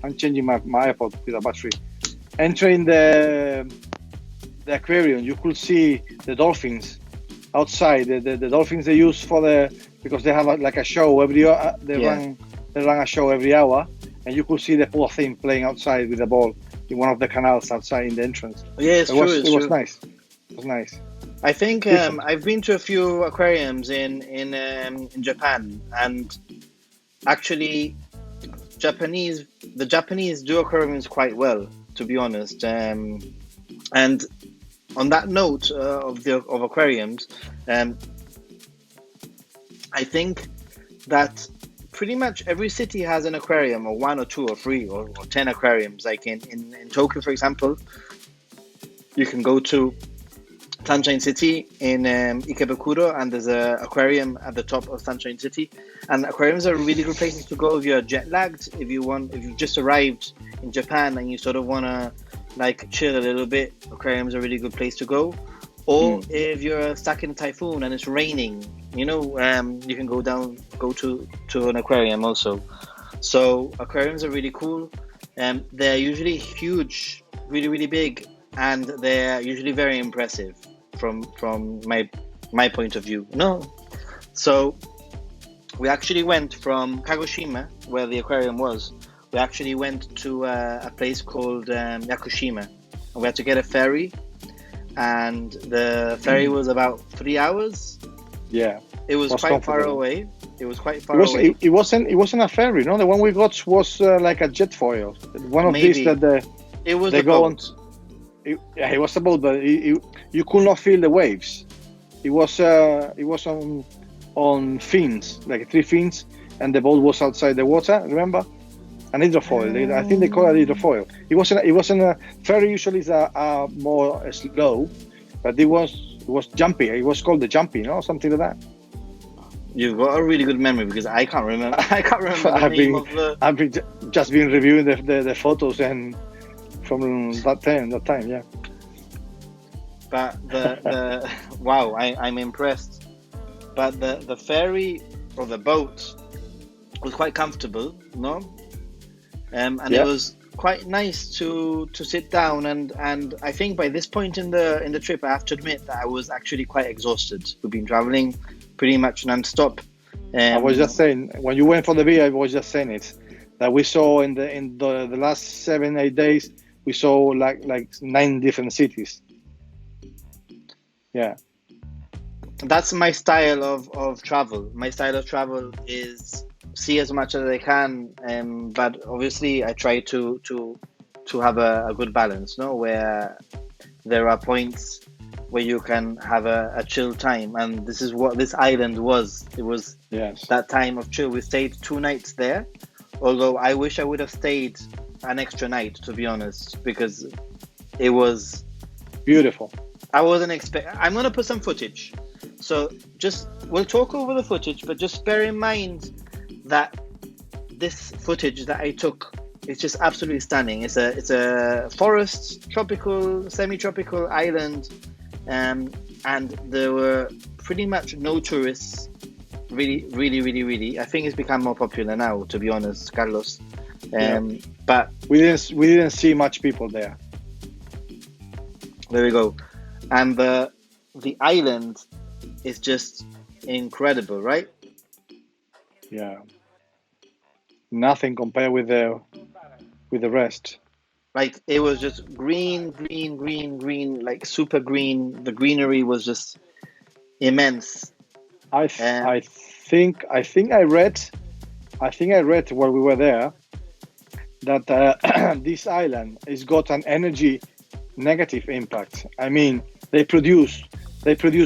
S2: I'm changing my iPod with a battery. Entering the aquarium, you could see the dolphins outside. The dolphins they use because they have like a show every they run a show every hour, and you could see the poor thing playing outside with the ball in one of the canals outside in the entrance.
S1: Yeah, it's true.
S2: It was nice. It was nice.
S1: I think I've been to a few aquariums in Japan, and actually, the Japanese do aquariums quite well, to be honest. And on that note of aquariums, I think that pretty much every city has an aquarium, or 1 or 2 or 3 or 10 aquariums. Like in Tokyo, for example, you can go to Sunshine City in Ikebukuro, and there's an aquarium at the top of Sunshine City. And aquariums are really good places to go if you're jet lagged, if you've just arrived in Japan and you sort of want to like chill a little bit. Aquariums are a really good place to go. Or if you're stuck in a typhoon and it's raining, you can go to an aquarium also. So aquariums are really cool. They're usually huge, really, really big, and they're usually very impressive from my point of view. So we actually went from Kagoshima, where the aquarium was. We actually went to a place called Yakushima, and we had to get a ferry, and the ferry was about 3 hours.
S2: Yeah,
S1: it was quite far away. It
S2: wasn't a ferry. No, the one we got was like a jet foil. One of these that
S1: it was
S2: they
S1: a
S2: go
S1: boat.
S2: It was a boat, but you could not feel the waves. It was on fins, like 3 fins, and the boat was outside the water. Remember, an hydrofoil. I think they call it hydrofoil. It wasn't a ferry. Usually is a more slow, but it was jumpy. It was called the jumpy, something like that.
S1: You've got a really good memory, because I can't remember.
S2: I've been just been reviewing the photos and from that time, yeah.
S1: But the wow, I'm impressed. But the ferry or the boat was quite comfortable, no? And it was quite nice to sit down, and I think by this point in the trip, I have to admit that I was actually quite exhausted. We've been traveling pretty much non-stop.
S2: I was just saying, when you went for the beer, I was just saying it, that we saw in the last 7-8 days, we saw like 9 different cities. Yeah.
S1: That's my style of travel. My style of travel is see as much as I can, but obviously I try to have a good balance, where there are points where you can have a chill time, and this is what this island was. It was that time of chill. We stayed 2 nights there, although I wish I would have stayed an extra night, to be honest, because it was
S2: beautiful.
S1: I wasn't I'm gonna put some footage, so we'll talk over the footage, but just bear in mind that this footage that I took is just absolutely stunning. It's a forest, tropical, semi-tropical island, and there were pretty much no tourists. Really. I think it's become more popular now, to be honest, Carlos. But
S2: we didn't see much people there.
S1: There we go. And the island is just incredible, right?
S2: Yeah. Nothing compared with the rest.
S1: Like, it was just green, like super green. The greenery was just immense.
S2: I think I read while we were there that this island has got an energy negative impact. I mean, they produce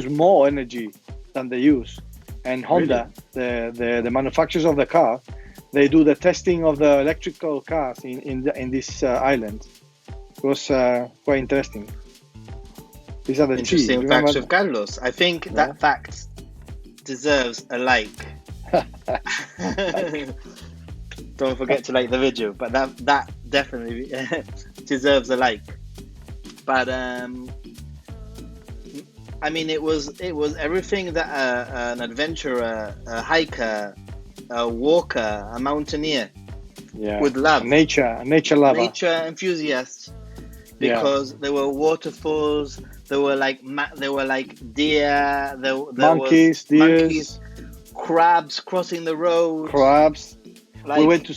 S2: more energy than they use. And Honda, the manufacturers of the car, they do the testing of the electrical cars in this island. It was quite interesting. These are the
S1: interesting facts of Carlos. I think that fact deserves a like. Don't forget to like the video, but that definitely deserves a like. But I mean, it was everything that an adventurer, a hiker, a walker, a mountaineer would love.
S2: Nature lover,
S1: nature enthusiast, because there were waterfalls, there were like deer, there
S2: monkeys,
S1: monkeys, crabs crossing the road.
S2: Crabs. Like, we went to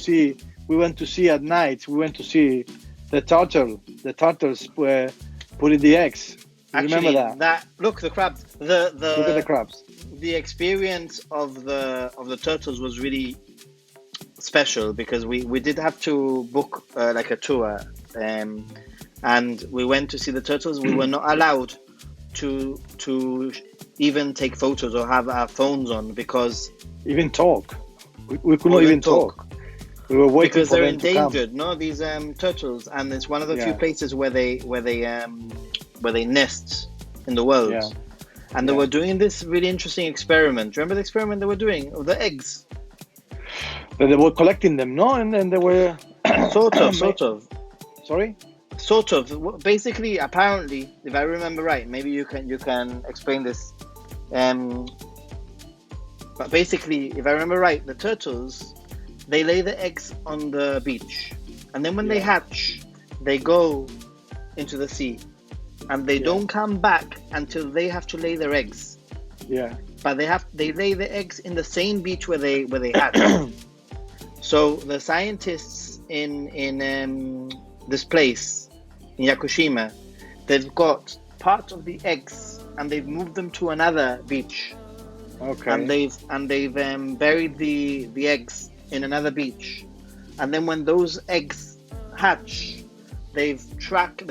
S2: see at night. We went to see the turtle. The turtles were putting the eggs.
S1: Actually,
S2: remember that?
S1: Look, the crabs. Look
S2: at the crabs.
S1: The experience of the turtles was really special, because we did have to book like a tour, and we went to see the turtles. We were not allowed to even take photos or have our phones on, because
S2: even talk. We could not even talk. We were waiting
S1: because
S2: for
S1: they're
S2: them
S1: endangered.
S2: To come.
S1: No, these turtles, and it's one of the few places where they nest in the world.
S2: Yeah.
S1: And they were doing this really interesting experiment. Remember the experiment they were doing of the eggs?
S2: But they were collecting them, no? And then they were
S1: sort of.
S2: Sorry?
S1: Sort of. Basically, apparently, if I remember right, maybe you can explain this. But basically, if I remember right, the turtles, they lay the eggs on the beach, and then when they hatch, they go into the sea, and they don't come back until they have to lay their eggs.
S2: Yeah.
S1: But they lay the eggs in the same beach where they hatch. So the scientists in this place in Yakushima, they've got part of the eggs and they've moved them to another beach.
S2: Okay.
S1: And they've buried the eggs in another beach, and then when those eggs hatch, they're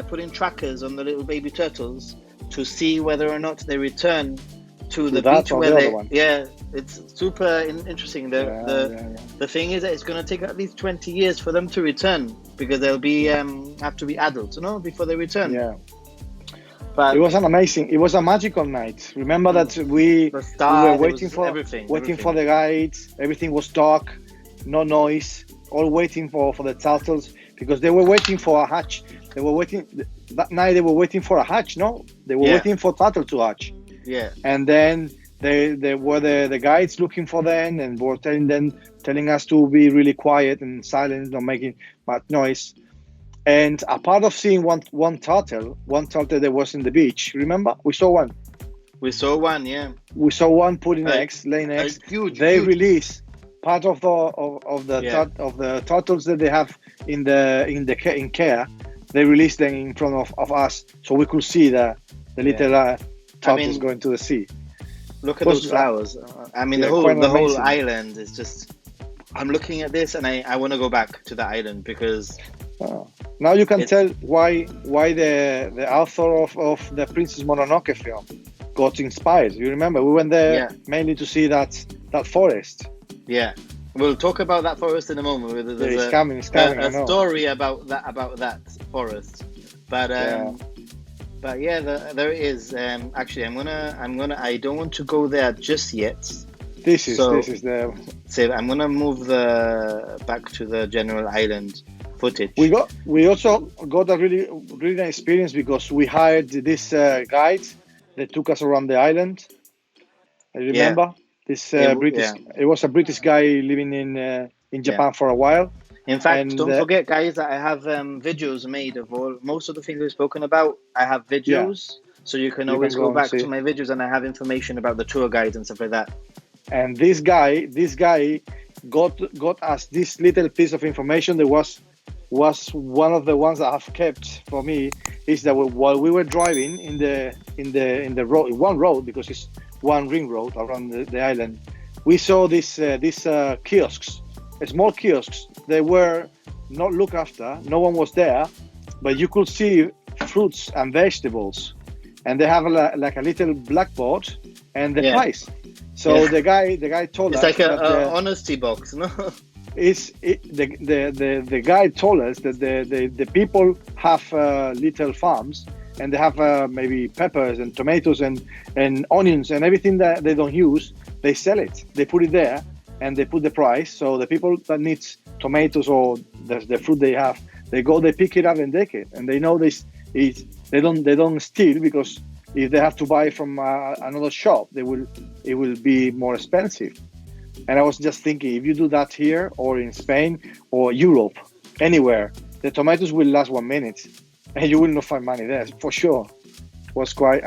S1: putting trackers on the little baby turtles to see whether or not they return to the beach where they. Yeah, it's super interesting. The thing is that it's going to take at least 20 years for them to return, because they'll be have to be adults, before they return.
S2: Yeah.
S1: But
S2: it was it was a magical night. Remember that we were waiting for the guides. Everything was dark, no noise, all waiting for the turtles, because they were waiting for a hatch. They were waiting that night. They were waiting for a hatch. No, they were waiting for turtle to hatch.
S1: Yeah.
S2: And then they were the guides looking for them, and were telling us to be really quiet and silent, not making much noise. And a part of seeing one turtle that was in the beach, remember? We saw one.
S1: We saw one, yeah.
S2: We saw one putting eggs, laying eggs. They release part of the turtles that they have in care. They release them in front of us, so we could see the little turtles going to the sea.
S1: Look at those flowers. I mean, the whole island is just. I'm looking at this and I want to go back to the island, because.
S2: Now you can tell why the author of the Princess Mononoke film got inspired. You remember we went there mainly to see that forest. Yeah,
S1: we'll talk about that forest in a moment.
S2: It's coming.
S1: A story about that forest, but there it is. Actually, I don't want to go there just yet,
S2: This
S1: So,
S2: is the
S1: say I'm gonna move the back to the general island footage.
S2: we also got a really nice experience because we hired this guides that took us around the island. I
S1: Yeah,
S2: remember this British.
S1: yeah,
S2: It was a British guy living in
S1: yeah.
S2: Japan for a while,
S1: In fact,
S2: and
S1: don't forget, guys, that I have videos made of most of the things we've spoken about. I have
S2: yeah,
S1: videos, so you can
S2: you can
S1: always go
S2: go and
S1: back to
S2: see.
S1: my videos, and I have information about the tour guides and stuff like that.
S2: And this guy got us this little piece of information that was one of the ones that I've kept for me. Is that while we were driving in the road, one road, because it's one ring road around the island, we saw these kiosks, small kiosks. They were not looked after. No one was there, but you could see fruits and vegetables, and they have like a little blackboard and the
S1: Yeah.
S2: price. So
S1: Yeah.
S2: the guy told
S1: It's
S2: us
S1: like a
S2: that
S1: honesty box, no?
S2: the guy told us that the people have little farms, and they have maybe peppers and tomatoes and onions and everything that they don't use. They sell it. They put it there, and they put the price. So the people that needs tomatoes or the fruit they have, they go, they pick it up and take it, and they know they don't steal, because if they have to buy from another shop, it will be more expensive. And I was just thinking, if you do that here or in Spain or Europe, anywhere, the tomatoes will last 1 minute, and you will not find money there for sure. It was quite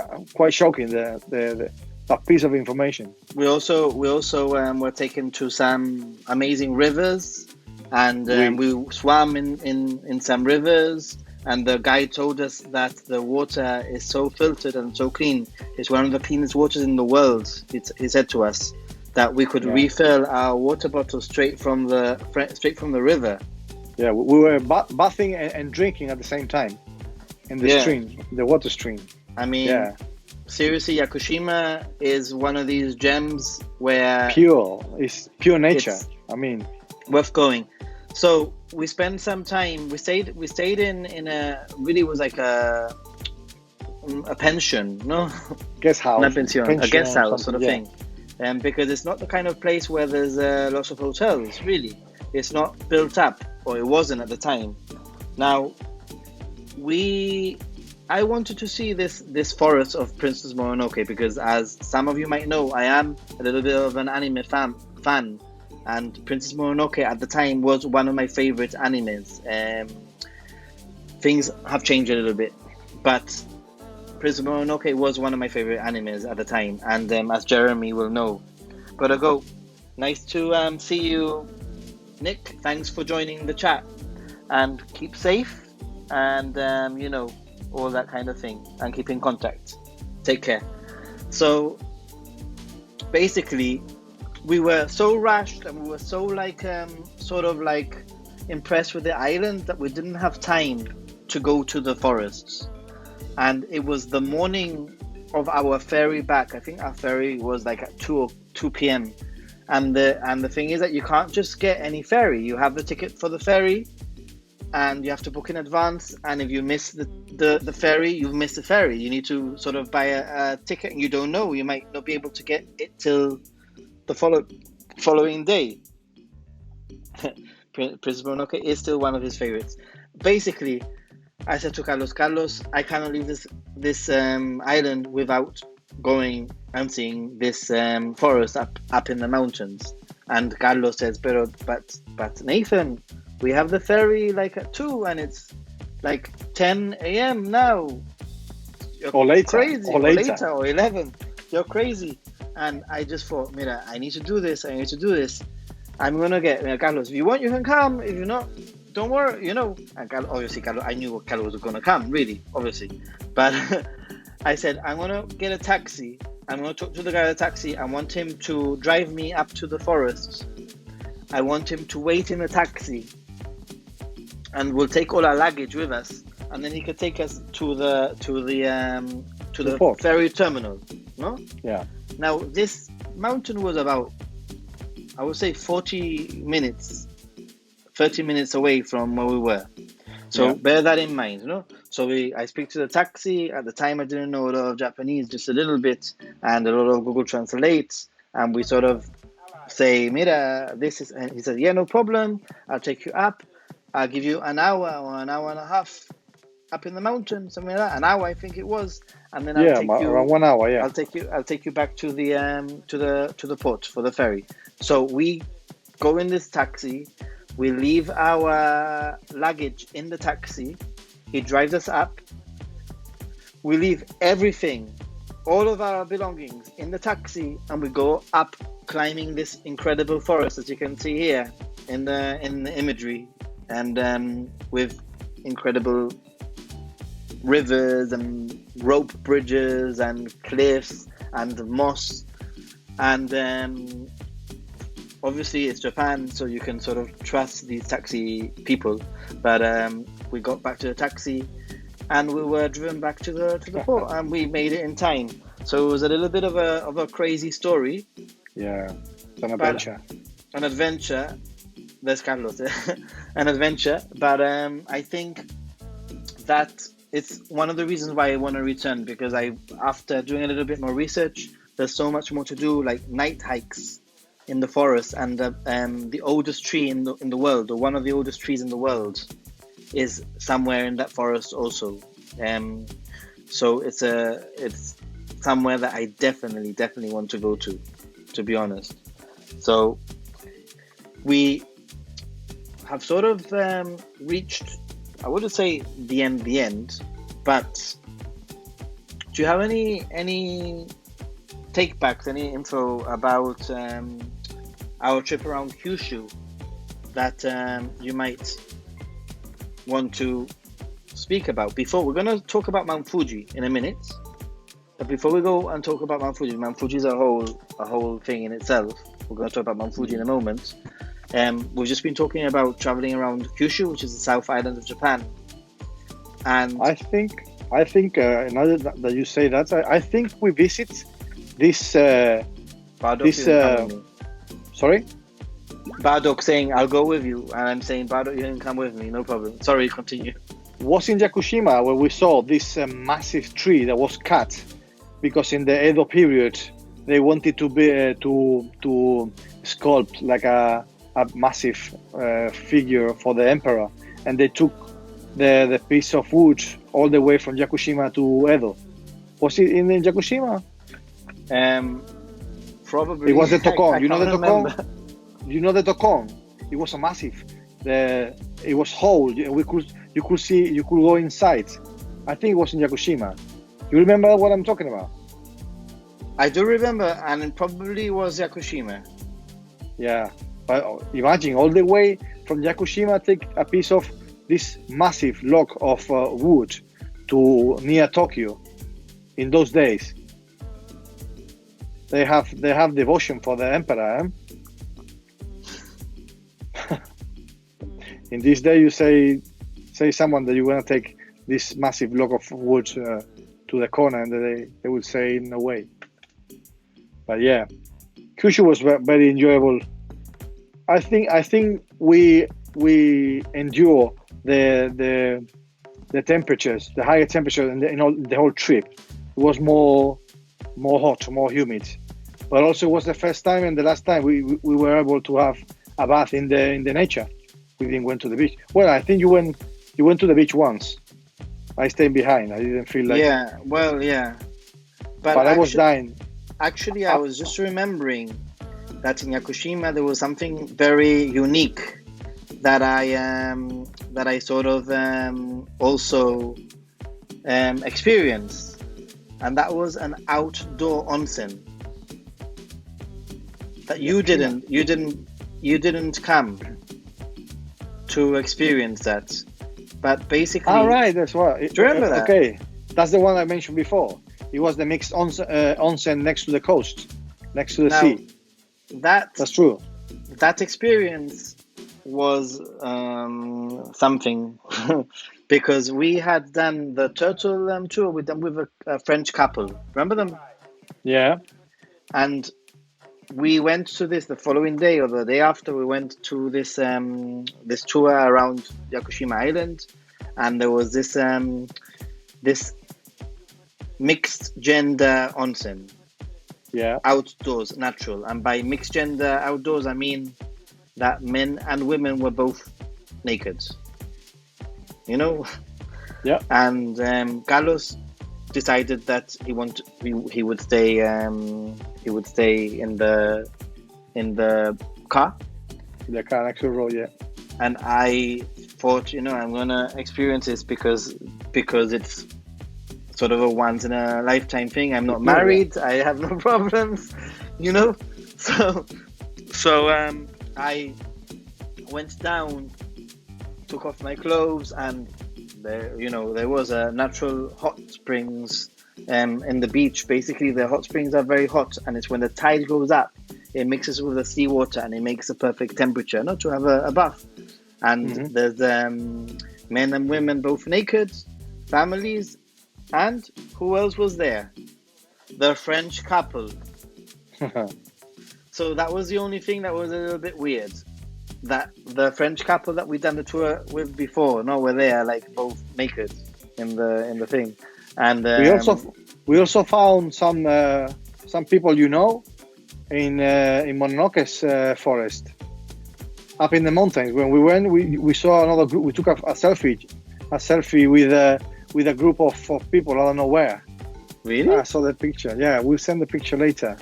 S2: shocking, that piece of information.
S1: We also were taken to some amazing rivers, and we swam in some rivers. And the guide told us that the water is so filtered and so clean. It's one of the cleanest waters in the world. He said to us that we could refill our water bottles straight from the river.
S2: Yeah, we were bathing and drinking at the same time in the stream, the water stream.
S1: I mean, seriously, Yakushima is one of these gems where
S2: it's pure nature. I mean,
S1: worth going. So we spent some time. We stayed in a really was like a pension, no?
S2: Guest house.
S1: A guest house sort of thing. Because it's not the kind of place where there's lots of hotels. Really, it's not built up, or it wasn't at the time. Now, I wanted to see this forest of Princess Mononoke, because, as some of you might know, I am a little bit of an anime fan. And Princess Mononoke at the time was one of my favorite animes. Things have changed a little bit, but Princess Mononoke was one of my favorite animes at the time, and as Jeremy will know. Gotta go. Nice to see you, Nick. Thanks for joining the chat, and keep safe, and all that kind of thing, and keep in contact. Take care. So basically, we were so rushed, and we were so impressed with the island, that we didn't have time to go to the forests. And it was the morning of our ferry back. I think our ferry was like at 2 p.m. And the thing is that you can't just get any ferry. You have the ticket for the ferry, and you have to book in advance. And if you miss the ferry, you've missed the ferry. You need to sort of buy a ticket, and you don't know. You might not be able to get it till the following day. Princess Mononoke is still one of his favorites. Basically, I said to Carlos, I cannot leave this island without going and seeing this forest up in the mountains. And Carlos says, but Nathan, we have the ferry like at 2, and it's like 10 a.m. now.
S2: Or later.
S1: Crazy. Or later, or 11. You're crazy. And I just thought, Mira, I need to do this. I'm going to get Carlos. If you want, you can come. If you're not, don't worry, And obviously, Carlos, I knew Carlos was going to come, really, obviously. But I said, I'm going to get a taxi. I'm going to talk to the guy at the taxi. I want him to drive me up to the forests. I want him to wait in the taxi. And we'll take all our luggage with us. And then he could take us to the ferry terminal, no?
S2: Yeah.
S1: Now, this mountain was about, I would say, 30 minutes away from where we were. So bear that in mind, So I speak to the taxi. At the time, I didn't know a lot of Japanese, just a little bit, and a lot of Google Translate. And we sort of say, Mira, this is, and he said, yeah, no problem. I'll take you up. I'll give you an hour or an hour and a half up in the mountain, something like that. An hour, I think it was, and then I'll
S2: Yeah,
S1: take
S2: around
S1: you.
S2: 1 hour. Yeah.
S1: I'll take you back to the port for the ferry. So we go in this taxi. We leave our luggage in the taxi. He drives us up. We leave everything, all of our belongings in the taxi, and we go up climbing this incredible forest, as you can see here in the imagery, and with incredible rivers and rope bridges and cliffs and moss, and obviously it's Japan, so you can sort of trust these taxi people. But we got back to the taxi, and we were driven back to the port, and we made it in time. So it was a little bit of a crazy story.
S2: Yeah, it's an adventure.
S1: An adventure. There's Carlos. An adventure. But I think that it's one of the reasons why I want to return, because after doing a little bit more research, there's so much more to do, like night hikes in the forest, and the oldest tree in the world, or one of the oldest trees in the world, is somewhere in that forest also. So it's somewhere that I definitely want to go to be honest. So we have sort of reached, I wouldn't say the end, but do you have any take backs, any info about our trip around Kyushu that you might want to speak about? Before, we're going to talk about Mount Fuji in a minute, but before we go and talk about Mount Fuji is a whole thing in itself. We're going to talk about Mount Fuji in a moment. We've just been talking about traveling around Kyushu, which is the South Island of Japan, and
S2: I think now that you say that, I think we visit this sorry?
S1: Bardok saying, I'll go with you, and I'm saying, Bardok, you can come with me, no problem. Sorry, continue.
S2: Was in Yakushima where we saw this massive tree that was cut because in the Edo period they wanted to be to sculpt like a massive figure for the emperor, and they took the piece of wood all the way from Yakushima to Edo. Was it in Yakushima?
S1: Probably.
S2: It was the Tokon. You know the
S1: remember.
S2: Tokon? You know the Tokon? It was a massive. It was whole. You could go inside. I think it was in Yakushima. You remember what I'm talking about?
S1: I do remember, and it probably was Yakushima.
S2: Yeah, but imagine all the way from Yakushima, take a piece of this massive log of wood to near Tokyo. In those days, they have devotion for the emperor. In this day, you say someone that you want to take this massive log of wood to the corner, and they would say no way. But yeah, Kyushu was very enjoyable. I think we endure the temperatures, the higher temperatures, and the whole trip. It was more hot, more humid, but also it was the first time and the last time we were able to have a bath in the nature. We didn't went to the beach. Well, I think you went to the beach once. I stayed behind. I didn't feel like.
S1: Yeah, well, yeah.
S2: But I was dying.
S1: Actually, I was just remembering that in Yakushima there was something very unique that I sort of also experienced, and that was an outdoor onsen that you didn't come to experience that. But basically,
S2: right, that's what.
S1: Do you remember that?
S2: Okay, that's the one I mentioned before. It was the mixed onsen next to the coast, next to the sea. That's true.
S1: That experience was something because we had done the turtle tour with them with a French couple. Remember them?
S2: Yeah.
S1: And we went to this the following day or the day after. We went to this this tour around Yakushima Island, and there was this mixed gender onsen.
S2: Yeah.
S1: outdoors, natural. And by mixed gender outdoors, I mean that men and women were both naked. You know?
S2: Yeah.
S1: And Carlos decided that he would stay in the car.
S2: The car next to the road, yeah.
S1: And I thought, I'm gonna experience this because it's sort of a once in a lifetime thing. I'm not married. I have no problems, So I went down, took off my clothes, and there was a natural hot springs in the beach. Basically, the hot springs are very hot, and it's when the tide goes up, it mixes with the seawater, and it makes a perfect temperature, not to have a bath. And there's men and women both naked, families, and who else was there? The French couple. So that was the only thing that was a little bit weird. That the French couple that we done the tour with before, were there like both naked in the thing. And
S2: we also found some people in Mononoke's forest, up in the mountains. When we went, we saw another group. We took a selfie with a group of people. I don't know where.
S1: Really?
S2: I saw the picture. Yeah, we'll send the picture later.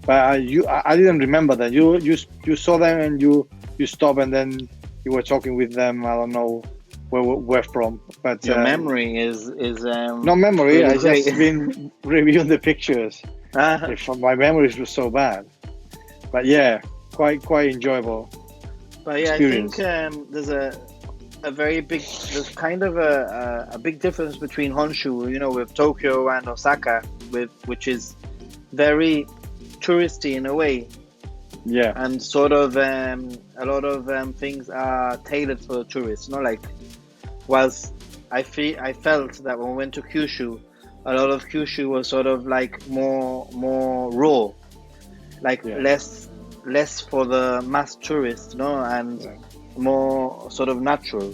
S2: But I didn't remember that. You saw them and you stopped, and then you were talking with them. I don't know where we're from. But
S1: your memory is
S2: no memory. I just been reviewing the pictures. My memories were so bad. But yeah, quite enjoyable.
S1: But yeah,
S2: experience.
S1: I think there's there's kind of a big difference between Honshu, with Tokyo and Osaka, which is very touristy in a way.
S2: Yeah.
S1: And sort of a lot of things are tailored for tourists. Like, whilst I felt that when we went to Kyushu, a lot of Kyushu was sort of like more raw, like less for the mass tourist, and more sort of natural.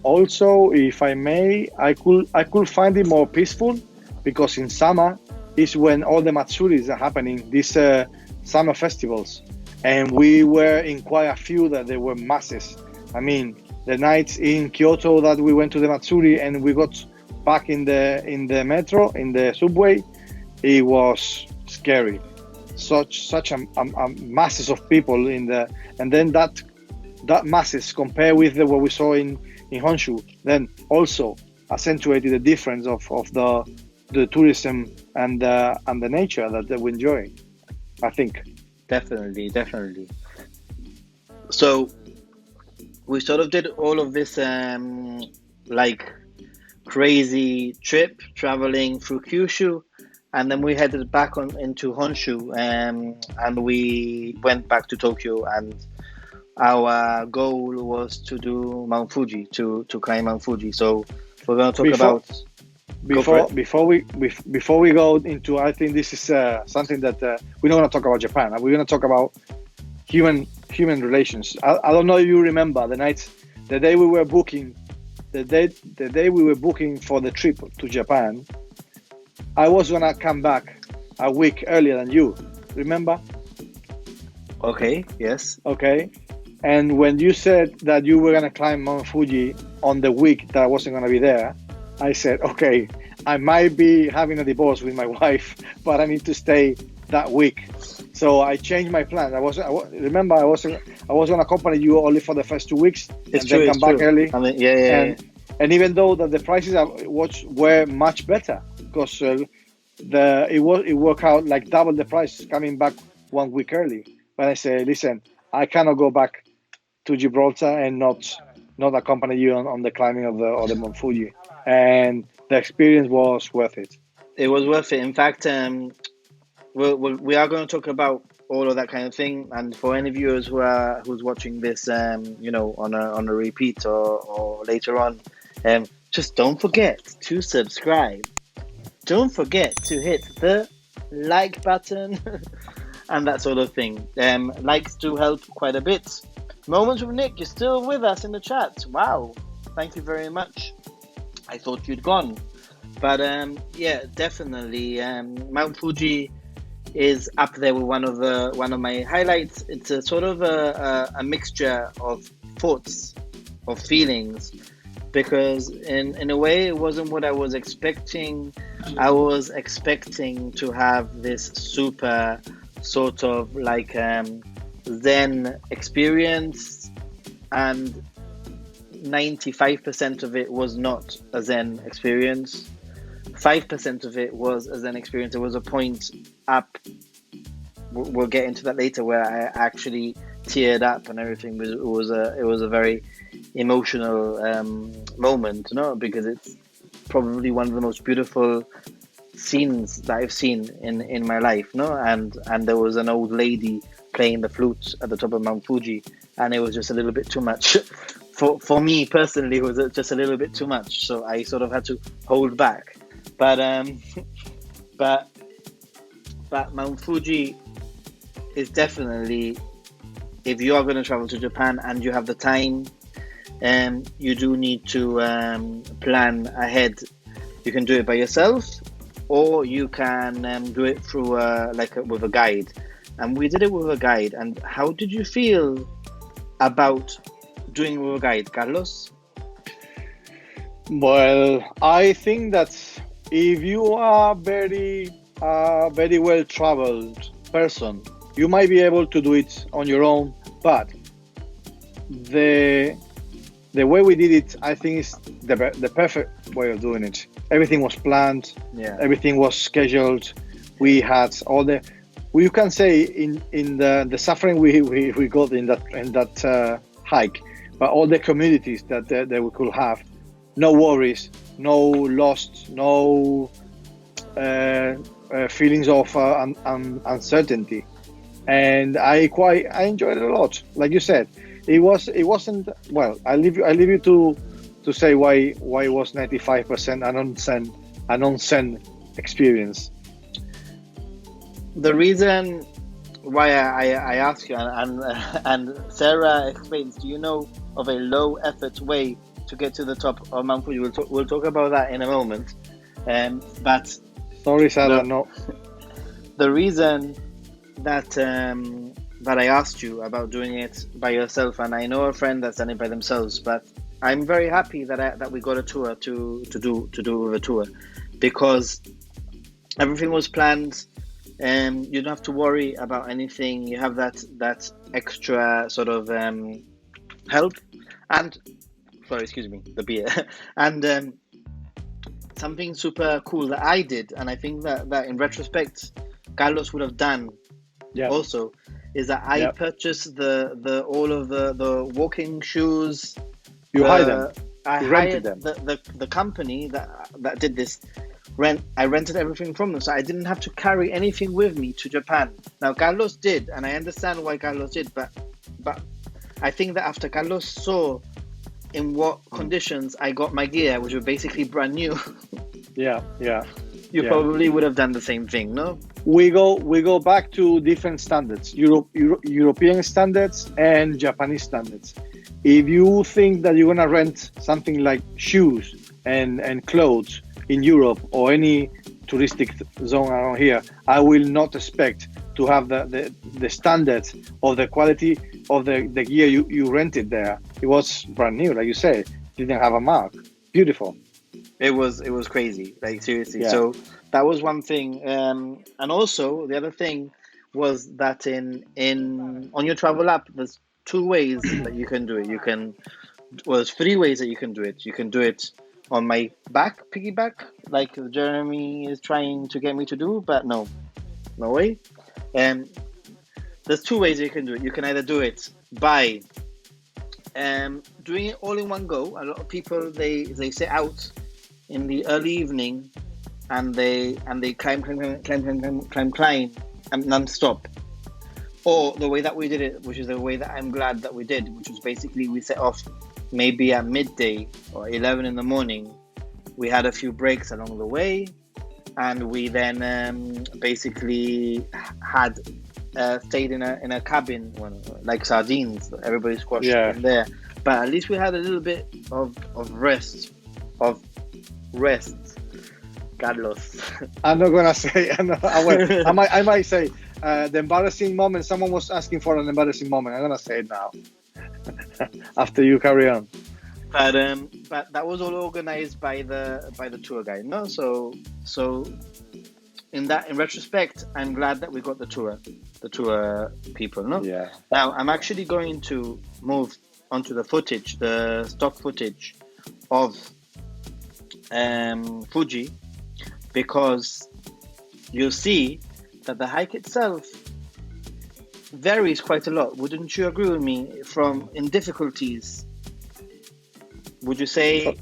S2: Also, if I may, I could find it more peaceful, because in summer is when all the matsuris are happening, these summer festivals, and we were in quite a few that there were masses. I mean, the nights in Kyoto that we went to the matsuri and we got back in the metro, in the subway, it was scary. Such a masses of people and then that masses compared with what we saw in Honshu, then also accentuated the difference of the tourism and the nature that we enjoy, I think.
S1: Definitely. So we sort of did all of this like crazy trip traveling through Kyushu, and then we headed back into Honshu, and we went back to Tokyo, and our goal was to do Mount Fuji, to climb Mount Fuji. So we're going to talk about before we go into, I think this is something that we're not going to talk about Japan. We're going to talk about human relations. I don't know if you remember the day we were booking for the trip to Japan. I was going to come back a week earlier than you. Remember? Okay. Yes.
S2: Okay. And when you said that you were going to climb Mount Fuji on the week that I wasn't going to be there, I said, okay, I might be having a divorce with my wife, but I need to stay that week. So I changed my plans. Remember, I was going to accompany you only for the first 2 weeks, then come back early.
S1: I mean,
S2: and even though that the prices were much better, because it worked out like double the price coming back 1 week early. But I say, listen, I cannot go back to Gibraltar and not accompany you on the climbing of the Mount Fuji. And the experience was worth it.
S1: It was worth it. In fact, we are going to talk about all of that kind of thing. And for any viewers who's watching this, on a repeat or later on, just don't forget to subscribe. Don't forget to hit the like button and that sort of thing. Likes do help quite a bit. Moments with Nick, you're still with us in the chat. Wow, thank you very much. I thought you'd gone, but yeah, definitely. Mount Fuji is up there with one of my highlights. It's a sort of a mixture of thoughts, of feelings, because in a way it wasn't what I was expecting. I was expecting to have this super sort of like Zen experience, and 95% of it was not a Zen experience. 5% of it was a Zen experience. There was a point up, we'll get into that later, where I actually teared up and everything. It was a very emotional moment, because it's probably one of the most beautiful scenes that I've seen in my life, and there was an old lady playing the flute at the top of Mount Fuji, and it was just a little bit too much for me personally. It was just a little bit too much, so I sort of had to hold back. But Mount Fuji is definitely, if you are going to travel to Japan and you have the time, you do need to plan ahead. You can do it by yourself, or you can do it through with a guide. And we did it with a guide. And how did you feel about doing it with a guide, Carlos?
S2: Well, I think that if you are very well traveled person, you might be able to do it on your own. But the way we did it, I think, is the perfect way of doing it. Everything was planned.
S1: Yeah.
S2: Everything was scheduled. We had all the. You can say in the suffering we got in that hike, but all the communities that we could have, no worries, no lost, no feelings of uncertainty, and I enjoyed it a lot. Like you said, it wasn't well. I leave you to say why it was 95% an onsen experience.
S1: The reason why I ask you, and Sarah explains, do you know of a low effort way to get to the top of Mount Fuji? We'll talk about that in a moment. But
S2: sorry, Sarah, no.
S1: The reason that I asked you about doing it by yourself, and I know a friend that's done it by themselves, but I'm very happy that we got a tour to do with a tour, because everything was planned. You don't have to worry about anything. You have that extra sort of help, and sorry, excuse me, the beer, and something super cool that I did, and I think that in retrospect, Carlos would have done also, is that I purchased the all of the walking shoes.
S2: You hired them.
S1: I hired them. The company that did this. I rented everything from them, so I didn't have to carry anything with me to Japan. Now Carlos did, and I understand why Carlos did, but I think that after Carlos saw in what conditions I got my gear, which were basically brand new, you probably would have done the same thing, no?
S2: We go back to different standards, European standards and Japanese standards. If you think that you're gonna rent something like shoes and clothes in Europe or any touristic zone around here, I will not expect to have the standards of the quality of the gear you rented there. It was brand new, like you said, didn't have a mark. Beautiful.
S1: It was crazy, like seriously. Yeah. So that was one thing, and also the other thing was that on your travel app, there's 2 ways that you can do it. There's 3 ways that you can do it. You can do it on my piggyback, like Jeremy is trying to get me to do, but no way. There's 2 ways you can do it. You can either do it by doing it all in one go. A lot of people they set out in the early evening and they climb non-stop. Or the way that we did it, which is the way that I'm glad that we did, which was basically we set off maybe at midday or 11 in the morning. We had a few breaks along the way, and we then basically had stayed in a cabin, like sardines. Everybody squashed in there, but at least we had a little bit of rest. Carlos.
S2: I'm not gonna say. I might say the embarrassing moment. Someone was asking for an embarrassing moment. I'm gonna say it now. After you carry on.
S1: But that was all organized by the tour guide, no? So in retrospect, I'm glad that we got the tour people, no?
S2: Yeah.
S1: Now I'm actually going to move onto the footage, the stock footage of Fuji, because you'll see that the hike itself varies quite a lot. Wouldn't you agree with me? In difficulties, would you say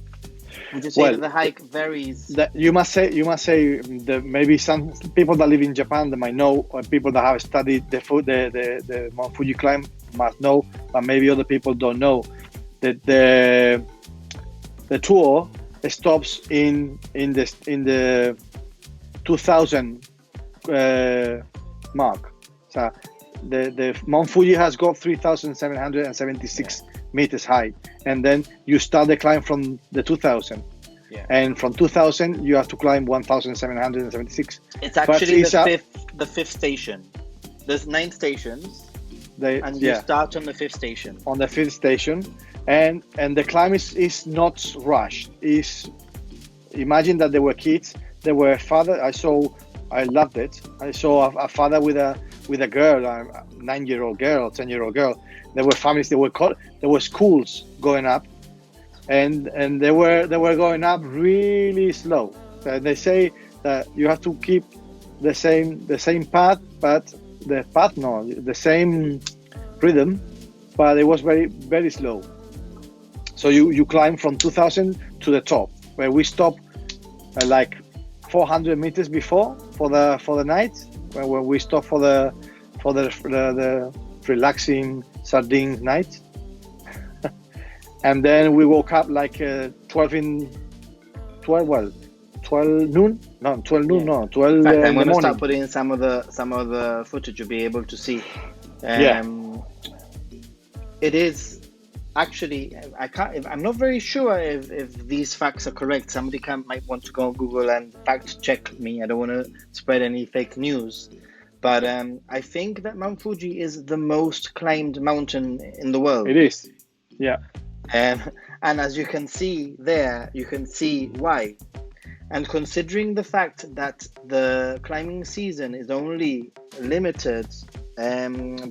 S1: that the hike varies?
S2: You must say that maybe some people that live in Japan that might know, or people that have studied the Mount Fuji climb must know, but maybe other people don't know that the tour stops in the 2000 mark. So the Mount Fuji has got 3,776 meters high, and then you start the climb from the 2000.
S1: Yeah.
S2: And from 2000 you have to climb 1,776.
S1: It's actually the fifth station. There's 9 stations, and you start on the 5th station.
S2: On the 5th station, and the climb is not rushed. Imagine that there were kids, there were father. I loved it. I saw a father with a girl, a 9-year-old girl, 10-year-old girl. There were families. There were schools going up, and they were going up really slow. They say that you have to keep the same path, but the same rhythm, but it was very, very slow. So you climb from 2000 to the top, where we stop like 400 meters before for the night, where we stop for the relaxing sardine night. And then we woke up like 12 noon. No, 12 noon. No, 12
S1: in fact, I'm
S2: in the
S1: going to
S2: morning.
S1: start putting in some of the footage you'll be able to see. It is actually, I'm not very sure if these facts are correct. Somebody might want to go on Google and fact check me. I don't want to spread any fake news, but I think that Mount Fuji is the most climbed mountain in the world.
S2: It is, yeah.
S1: And as you can see there, you can see why. And considering the fact that the climbing season is only limited,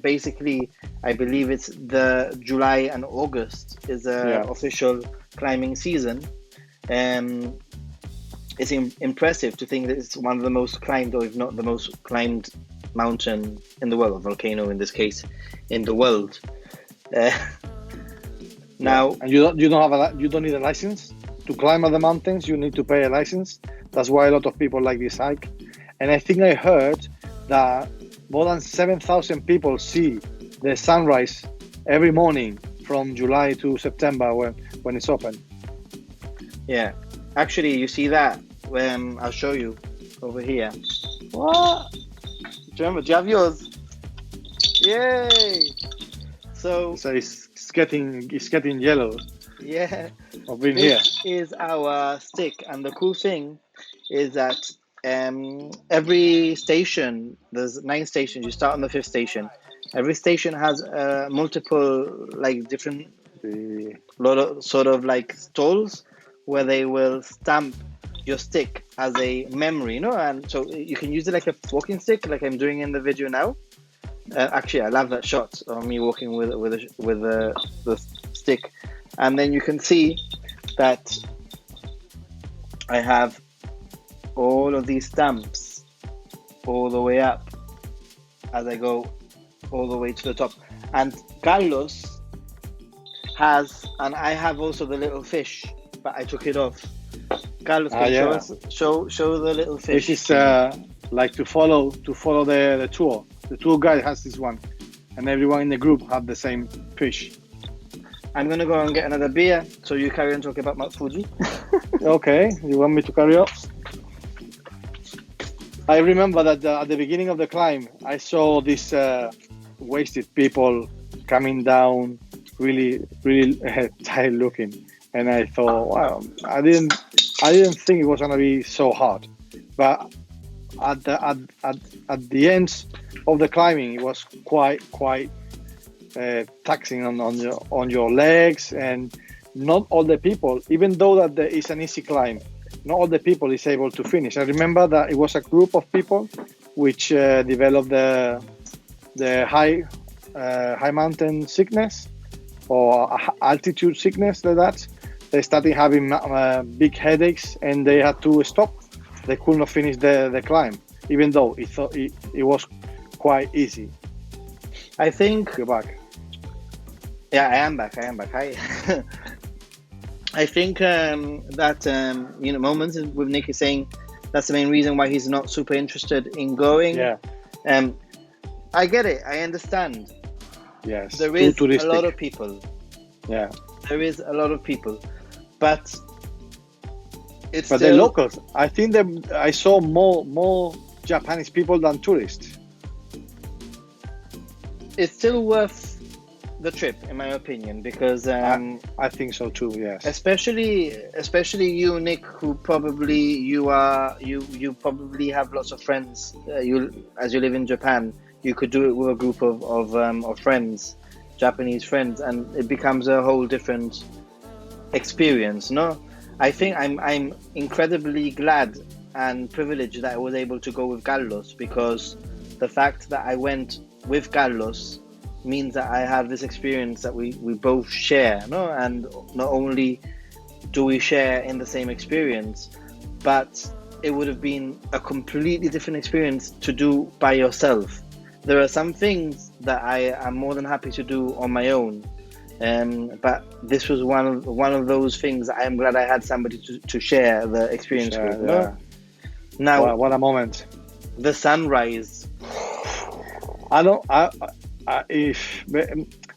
S1: basically, I believe it's the July and August is the official climbing season. It's impressive to think that it's one of the most climbed, or if not the most climbed mountain in the world, or volcano in this case, in the world. Now,
S2: and you don't need a license to climb other mountains. You need to pay a license. That's why a lot of people like this hike. And I think I heard that more than 7,000 people see the sunrise every morning from July to September when it's open.
S1: Yeah, actually, you see that when I'll show you over here. What? Do you have yours? Yay! So
S2: it's getting yellow.
S1: Yeah.
S2: I've been here.
S1: This is our stick, and the cool thing is that every station, there's 9 stations. You start on the 5th station. Every station has multiple, like different, lot of sort of like stalls where they will stamp your stick as a memory, and so you can use it like a walking stick, like I'm doing in the video now. Actually, I love that shot of me walking with the stick, and then you can see that I have all of these stamps all the way up as I go all the way to the top. And Carlos has, and I have also the little fish, but I took it off. Carlos, can show the little fish.
S2: This is like to follow the tour. The tour guide has this one, and everyone in the group have the same fish.
S1: I'm gonna go and get another beer, so you carry on talking about Mount Fuji.
S2: Okay, you want me to carry on? I remember that at the beginning of the climb, I saw these wasted people coming down, really, really tired looking, and I thought, wow, I didn't I didn't think it was gonna be so hard, but at the end of the climbing, it was quite taxing on your legs, and not all the people, even though that there is an easy climb, not all the people is able to finish. I remember that it was a group of people which developed the high mountain sickness or altitude sickness, like that. They started having big headaches and they had to stop. They could not finish the climb, even though it was quite easy.
S1: I think.
S2: You're back.
S1: Yeah, I am back. I think that moments with Nick is saying that's the main reason why he's not super interested in going.
S2: Yeah.
S1: I get it. I understand.
S2: Yes.
S1: There is
S2: touristic.
S1: a lot of people.
S2: Yeah.
S1: There is a lot of people, but it's.
S2: But
S1: still,
S2: the locals, I think that I saw more Japanese people than tourists.
S1: It's still worth the trip, in my opinion, because
S2: I think so too. Yes.
S1: especially you, Nick, who probably you probably have lots of friends. As you live in Japan, you could do it with a group of friends, Japanese friends, and it becomes a whole different experience. No, I think I'm incredibly glad and privileged that I was able to go with Carlos, because the fact that I went with Carlos means that I have this experience that we both share, no? And not only do we share in the same experience, but it would have been a completely different experience to do by yourself. There are some things that I am more than happy to do on my own, but this was one of those things that I am glad I had somebody to share the experience with.
S2: Yeah.
S1: No? Now,
S2: What a moment!
S1: the sunrise.
S2: If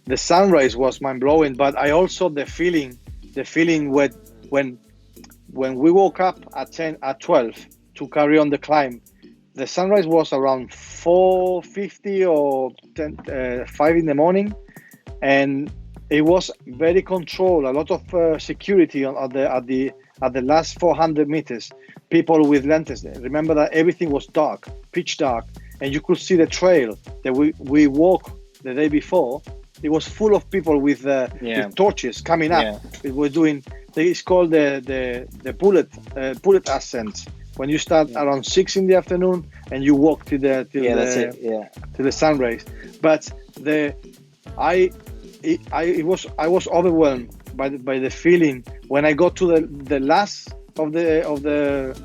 S2: the sunrise was mind blowing, but I also the feeling when we woke up at 12 to carry on the climb. The sunrise was around 4:50 or 5 in the morning, and it was very controlled. A lot of security at the last 400 meters. People with lanterns. Remember that everything was dark, pitch dark, and you could see the trail that we walked the day before. It was full of people with torches coming up.
S1: Yeah.
S2: It was doing. It's called the bullet ascent. When you start around 6 in the afternoon and you walk to the sun rays. But I was overwhelmed by the feeling when I got to the last of the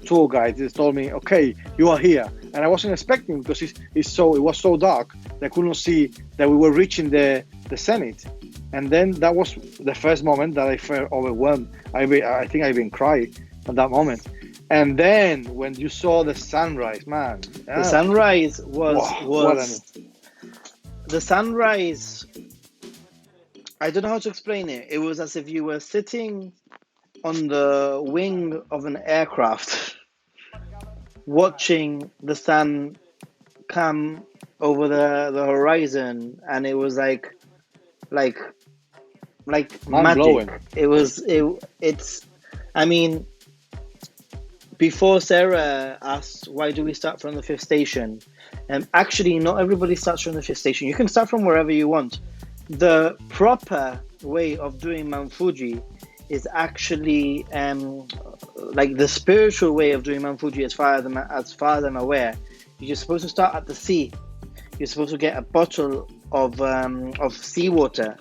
S2: tour guide. They told me, "Okay, you are here," and I wasn't expecting, because it was so dark that I could not see that we were reaching the zenith. And then that was the first moment that I felt overwhelmed. I think I even cried at that moment. And then when you saw the sunrise, man,
S1: The sunrise
S2: was
S1: the sunrise. I don't know how to explain it. It was as if you were sitting on the wing of an aircraft, watching the sun come over the horizon, and it was like
S2: Mind-blowing.
S1: magic. It's. I mean, before Sarah asked why do we start from the fifth station, actually not everybody starts from the fifth station. You can start from wherever you want. The proper way of doing Mount Fuji is actually like the spiritual way of doing Mount Fuji, as far as I'm aware. You're supposed to start at the sea. You're supposed to get a bottle of seawater,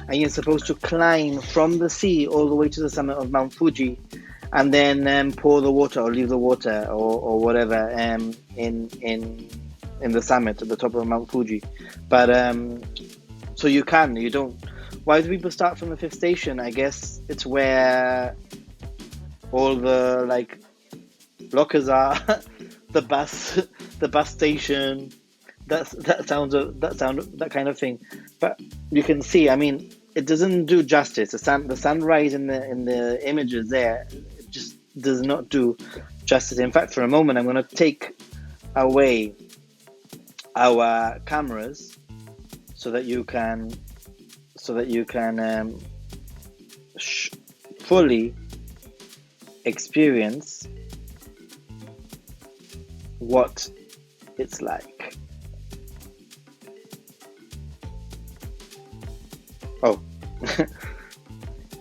S1: and you're supposed to climb from the sea all the way to the summit of Mount Fuji, and then pour the water or leave the water or whatever in the summit at the top of Mount Fuji. But so you don't. Why do people start from the fifth station? I guess it's where all the lockers are, the bus station, that kind of thing. But you can see, I mean, it doesn't do justice. The sunrise in the images there, it just does not do justice. In fact, for a moment, I'm going to take away our cameras so that you can fully
S3: experience what it's like. Oh,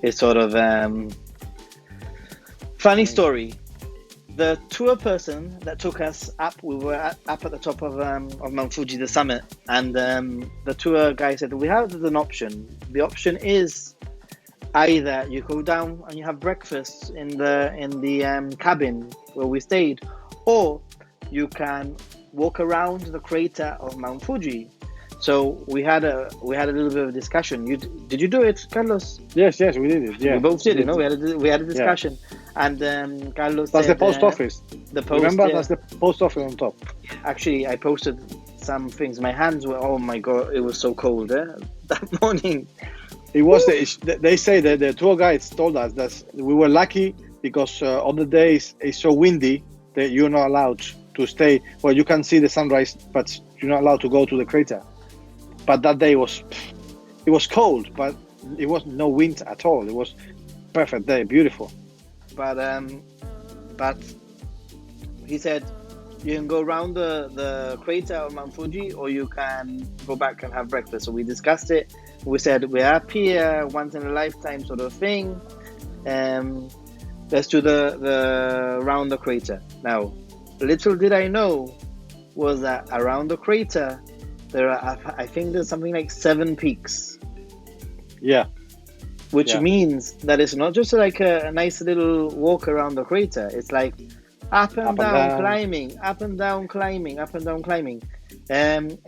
S3: it's sort of funny story. The tour person that took us up, we were up at the top of Mount Fuji, the summit, and the tour guy said, we have an option. The option is either you go down and you have breakfast in the cabin where we stayed, or you can walk around the crater of Mount Fuji. So we had a little bit of a discussion. Did you do it, Carlos?
S2: Yes, we did it. Yeah,
S3: we both did it. No, we had a discussion, and Carlos.
S2: That's
S3: said,
S2: the post office.
S3: The post.
S2: Remember, that's the post office on top.
S3: Actually, I posted some things. My hands were. Oh my god! It was so cold that morning.
S2: It was. They say that the tour guides told us that we were lucky because on the days it's so windy that you're not allowed to stay. Well, you can see the sunrise, but you're not allowed to go to the crater. But that day it was cold, but it was no wind at all. It was perfect day, beautiful.
S3: But he said you can go around the crater of Mount Fuji, or you can go back and have breakfast. So we discussed it. We said we're up here, once in a lifetime sort of thing. Let's do the around the crater. Now, little did I know was that around the crater there are, I think there's something like 7 peaks.
S2: Yeah.
S3: Which means that it's not just like a nice little walk around the crater. It's like up and down, climbing, up and down, climbing, up and down, climbing.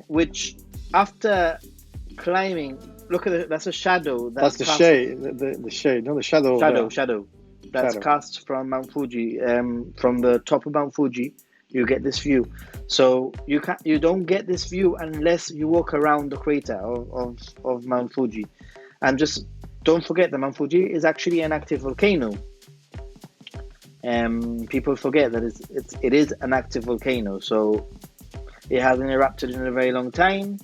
S3: Which after climbing, look at it, that's a shadow.
S2: That's the shade, the shade, no, the shadow.
S3: Shadow. That's cast from Mount Fuji, from the top of Mount Fuji. You get this view. So you don't get this view unless you walk around the crater of Mount Fuji. And just don't forget that Mount Fuji is actually an active volcano. People forget that it is an active volcano. So it hasn't erupted in a very long time,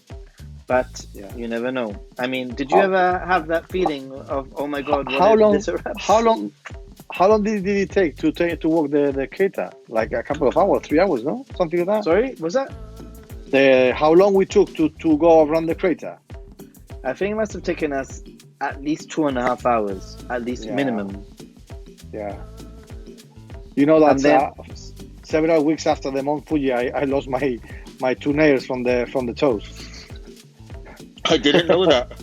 S3: but you never know. I mean, did you ever have that feeling of, oh my God,
S2: how long did it take to walk the crater? Like a couple of hours, 3 hours, no? Something like that?
S3: Sorry, was that?
S2: How long we took to go around the crater?
S3: I think it must have taken us at least 2.5 hours, at least minimum.
S2: Yeah. You know that several weeks after the Mount Fuji, I lost my 2 nails from the toes.
S3: I didn't know that.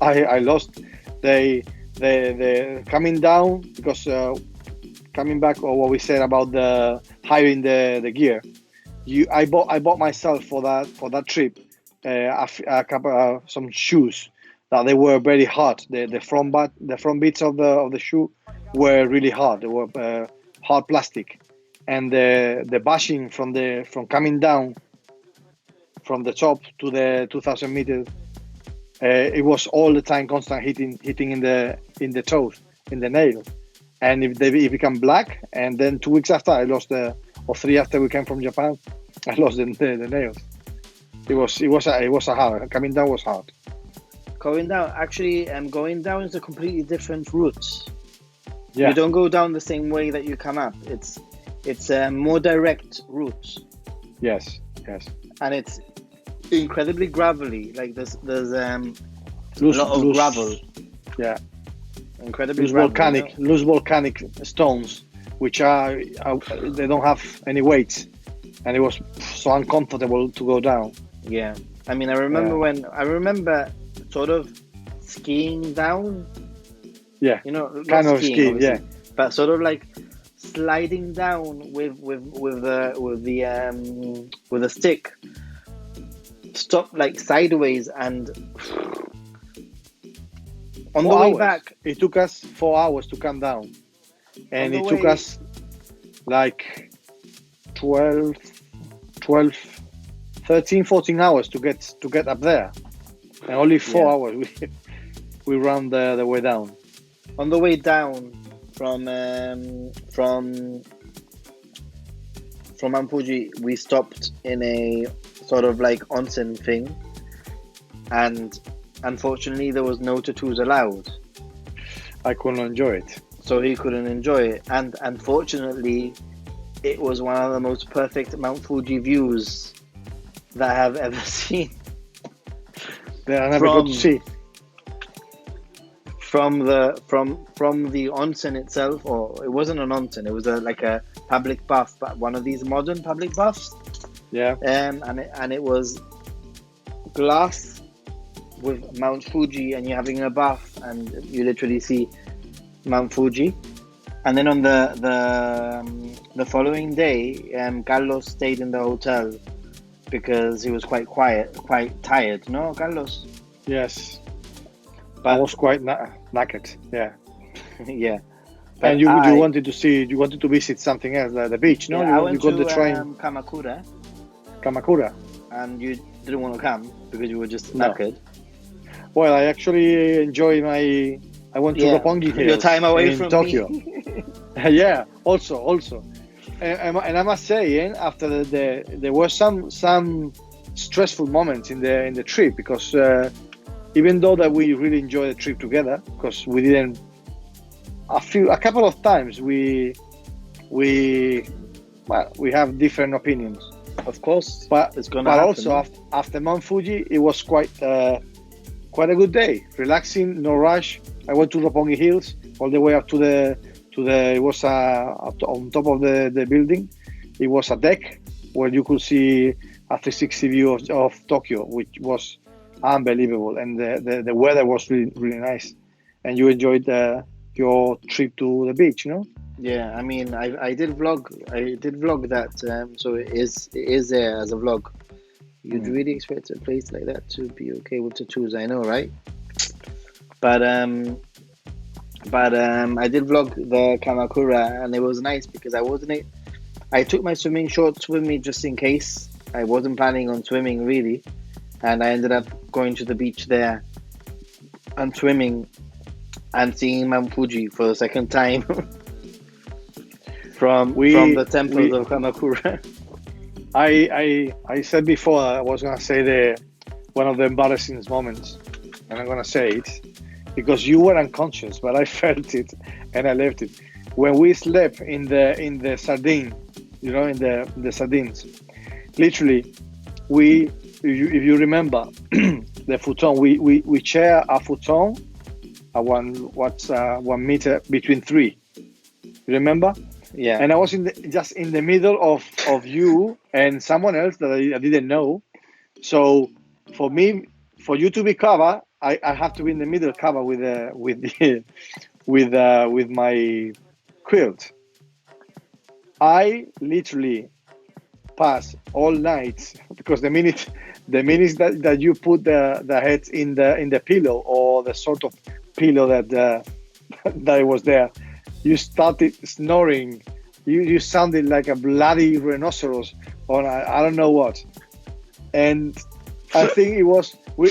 S2: I lost the coming down, because coming back, or what we said about the hiring the gear. I bought myself for that trip a couple some shoes that they were very hard. The front bits of the shoe were really hard. They were hard plastic, and the bashing from coming down from the top to the 2,000 meters. It was all the time constant hitting in the toes, in the nails, and if they become black, and then 2 weeks after I lost or 3 after we came from Japan, I lost the nails. It was a hard. Coming down was hard.
S3: Going down, actually, going down is a completely different route.
S2: Yeah.
S3: You don't go down the same way that you come up. It's a more direct route.
S2: Yes.
S3: And it's incredibly gravelly. Like there's a lot of gravel.
S2: Yeah.
S3: Incredibly
S2: loose volcanic stones, which they don't have any weight, and it was so uncomfortable to go down.
S3: Yeah. I mean, I remember sort of skiing down.
S2: Yeah.
S3: You know,
S2: kind of skiing, yeah.
S3: But sort of like sliding down with a stick. Stop like sideways, and on the way back
S2: it took us 4 hours to come down, and it took us like 13, 14 hours to get up there, and only 4 hours we ran the way down.
S3: On the way down from Mount Fuji, we stopped in a sort of like onsen thing, and unfortunately there was no tattoos allowed.
S2: I couldn't enjoy it.
S3: so he couldn't enjoy it. And unfortunately, it was one of the most perfect Mount Fuji views that I have ever seen.
S2: That I never got to see.
S3: From the onsen itself, or it wasn't an onsen, it was like a public bath, but one of these modern public baths.
S2: Yeah.
S3: And it was glass with Mount Fuji, and you're having a bath, and you literally see Mount Fuji. And then on the following day, Carlos stayed in the hotel because he was quite tired. No, Carlos?
S2: Yes.
S3: But
S2: I was quite knackered. Yeah.
S3: yeah.
S2: And you wanted to visit something else, the beach, no?
S3: Yeah, I
S2: you
S3: went
S2: got
S3: to
S2: the train.
S3: Kamakura, and you didn't want to come because you were just knackered.
S2: Well, I actually enjoy I went to Roppongi Hills.
S3: Your time away
S2: in
S3: from
S2: Tokyo.
S3: me.
S2: Yeah, also. And I must say, after there were some stressful moments in the trip, because even though that we really enjoyed the trip together, because we didn't a couple of times we have different opinions,
S3: of course,
S2: but
S3: it's gonna happen.
S2: Also after Mount Fuji, it was quite a good day, relaxing, no rush. I went to Roppongi Hills all the way up to the it was on top of the building. It was a deck where you could see a 360 view of Tokyo, which was unbelievable, and the weather was really, really nice, and you enjoyed your trip to the beach, no?
S3: Yeah, I mean, I did vlog that, so it is there as a vlog. You'd really expect a place like that to be okay with tattoos, I know, right? But I did vlog the Kamakura, and it was nice because I took my swimming shorts with me just in case. I wasn't planning on swimming really, and I ended up going to the beach there and swimming and seeing Mount Fuji for the second time from the temples of Kamakura.
S2: I said before I was gonna say one of the embarrassing moments, and I'm gonna say it because you were unconscious, but I felt it and I left it. When we slept in the sardine, in the sardines, literally, if you remember, the futon, we share a futon, one meter between three. You remember?
S3: Yeah.
S2: And I was just in the middle of you and someone else that I didn't know. So for you to be covered, I have to be in the middle cover with my quilt. I literally pass all night because the minute that you put the head in the pillow, or the sort of pillow that was there, you started snoring. You sounded like a bloody rhinoceros, or I don't know what. And I think it was we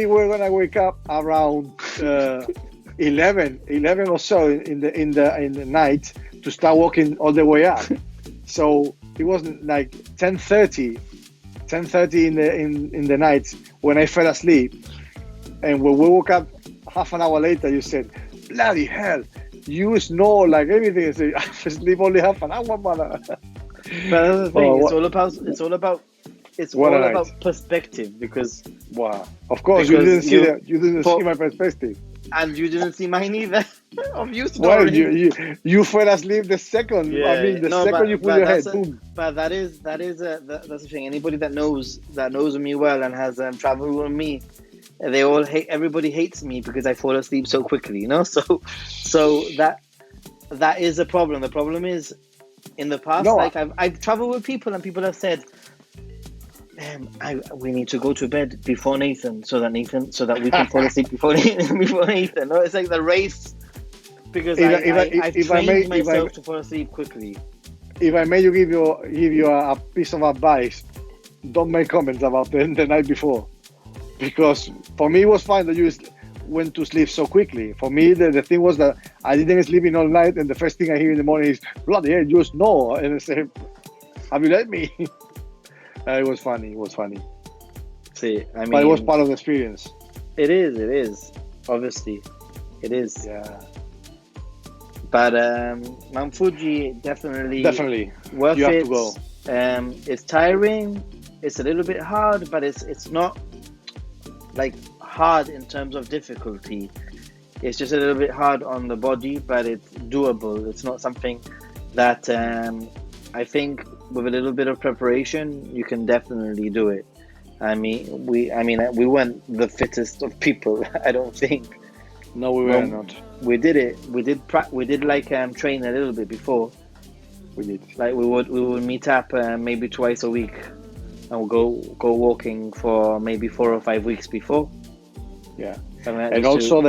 S2: were gonna wake up around 11 or so in the night to start walking all the way up. So it wasn't like 10:30 in the night when I fell asleep. And when we woke up half an hour later, you said, "Bloody hell, you snore like everything." I said, "I sleep only half an hour, mother."
S3: But that's the thing. It's all about perspective, because
S2: wow, of course you didn't see my perspective,
S3: and you didn't see mine either. Of you snoring.
S2: Well, you fell asleep the second.
S3: Yeah,
S2: I mean, second you put your head. Boom.
S3: But that's the thing. Anybody that knows me well and has traveled with me, they all everybody hates me because I fall asleep so quickly, so that is a problem. The problem is, in the past, I've traveled with people, and people have said, we need to go to bed before Nathan so that we can fall asleep before Nathan. No, it's like the race, because I've trained myself to fall asleep quickly.
S2: If I may give you a piece of advice, don't make comments about the night before. Because for me, it was fine that you went to sleep so quickly. For me, the thing was that I didn't sleep in all night, and the first thing I hear in the morning is, "Bloody hell, you snore." And I say, "Have you let me?" It was funny.
S3: See, I mean,
S2: but it was part of the experience.
S3: It is. Obviously, it is.
S2: Yeah,
S3: But Mount Fuji definitely worth
S2: you have
S3: it.
S2: to go.
S3: It's tiring. It's a little bit hard, but it's not like hard in terms of difficulty. It's just a little bit hard on the body, but it's doable. It's not something that I think with a little bit of preparation you can definitely do it. I mean, we weren't the fittest of people. I don't think.
S2: No, we were not.
S3: We did it. We did like train a little bit before.
S2: We did.
S3: Like we would meet up maybe twice a week, and we'll go walking for maybe 4 or 5 weeks before.
S2: Yeah,
S3: Like
S2: and
S3: just
S2: also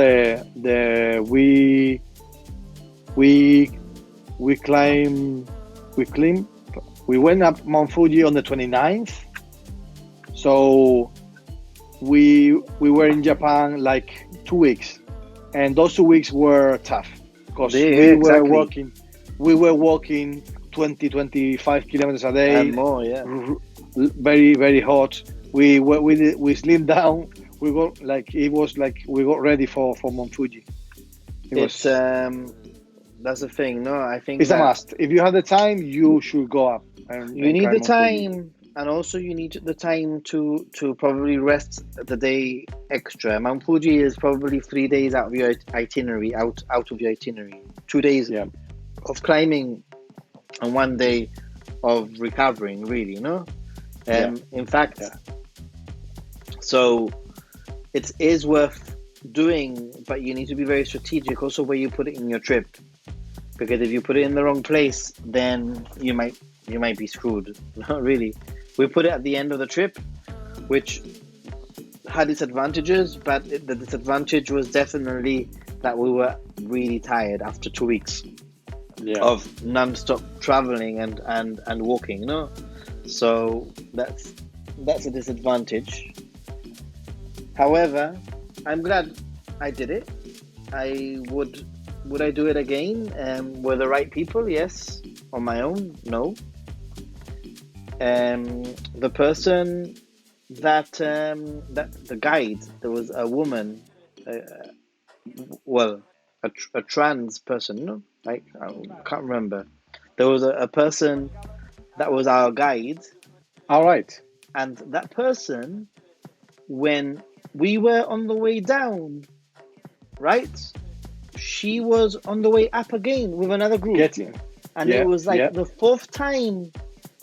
S2: we went up Mount Fuji on the 29th. So we were in Japan like 2 weeks, and those 2 weeks were tough because we were walking 20-25 kilometers a day
S3: and more, yeah.
S2: Very, very hot. We slimmed down. We got we got ready for Mount Fuji.
S3: That's the thing. No, I think
S2: it's a must. If you have the time, you should go up.
S3: You need the time, and also you need the time to probably rest the day extra. Mount Fuji is probably 3 days out of your itinerary, out of your itinerary. 2 days of climbing and 1 day of recovering, really, no? In fact, so it is worth doing, but you need to be very strategic also where you put it in your trip, because if you put it in the wrong place, then you might be screwed. Not really. We put it at the end of the trip, which had its advantages, but the disadvantage was definitely that we were really tired after 2 weeks of non-stop traveling and walking, no? So that's a disadvantage. However, I'm glad I did it. Would I do it again? Were the right people? Yes. On my own? No. The person that the guide, there was a woman, a trans person, no? I can't remember. There was a person that was our guide.
S2: All right.
S3: And that person, when we were on the way down, right? She was on the way up again with another group. And it was like the 4th time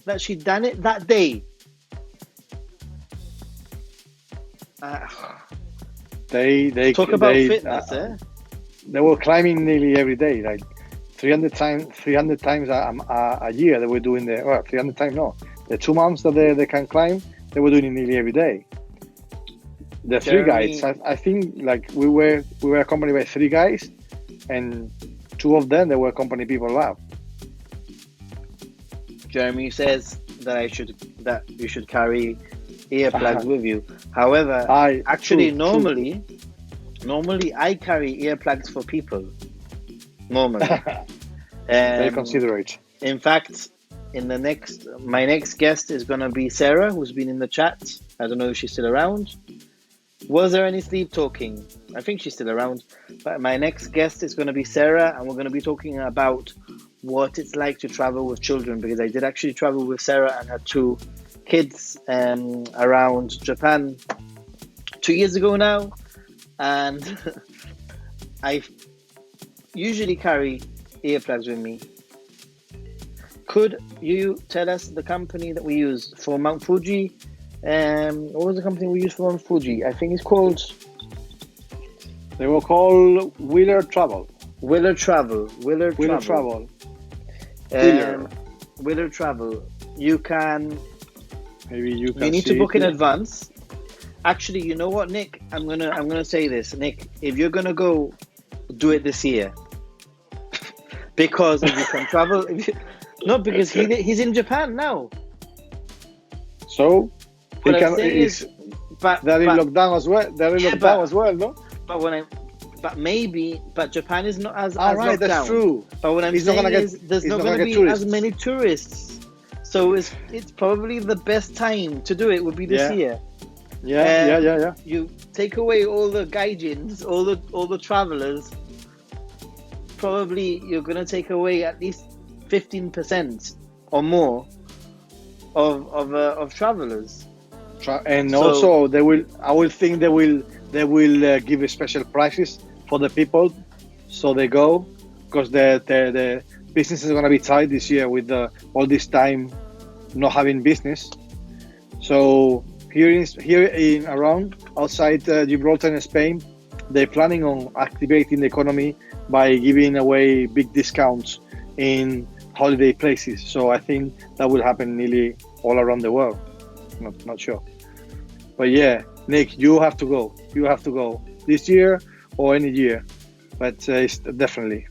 S3: that she'd done it that day.
S2: They
S3: talk about fitness, eh?
S2: They were climbing nearly every day, like 300 times a year. They were doing 300 times. No, the 2 months that they can climb, they were doing it nearly every day. The 3 guys, I think, like we were accompanied by 3 guys, and 2 of them they were company people up.
S3: Jeremy says that you should carry earplugs with you. However, normally I carry earplugs for people. Normally,
S2: very considerate.
S3: In fact, my next guest is gonna be Sarah, who's been in the chat. I don't know if she's still around. Was there any sleep talking? I think she's still around. But my next guest is going to be Sarah, and we're going to be talking about what it's like to travel with children, because I did actually travel with Sarah and her 2 kids around Japan 2 years ago now. And I usually carry earplugs with me. Could you tell us the company that we use for Mount Fuji? What was the company we used for Mount Fuji? I think it's called...
S2: They were called Wheeler Travel.
S3: Wheeler Travel.
S2: Wheeler.
S3: You can...
S2: Maybe you can.
S3: You need to book in advance. Actually, you know what, Nick? I'm gonna say this, Nick. If you're gonna go, do it this year, because if you can travel, because he's in Japan now.
S2: So he
S3: what
S2: can. They're in lockdown as well. They're in lockdown as well, no?
S3: But Japan is not as
S2: right,
S3: locked
S2: that's
S3: down.
S2: true.
S3: But what I'm saying is there's not going to be
S2: tourists.
S3: as many tourists. So it's probably the best time to do it would be this year.
S2: Yeah.
S3: You take away all the gaijins, all the travelers. Probably you're gonna take away at least 15% or more of travelers.
S2: And
S3: So-
S2: also they will. I will think they will give special prices for the people, so they go, because the business is gonna be tight this year with all this time not having business. So here in around outside Gibraltar and Spain, they're planning on activating the economy by giving away big discounts in holiday places. So I think that will happen nearly all around the world. Not sure, but yeah, Nick, you have to go. You have to go this year or any year, but it's definitely.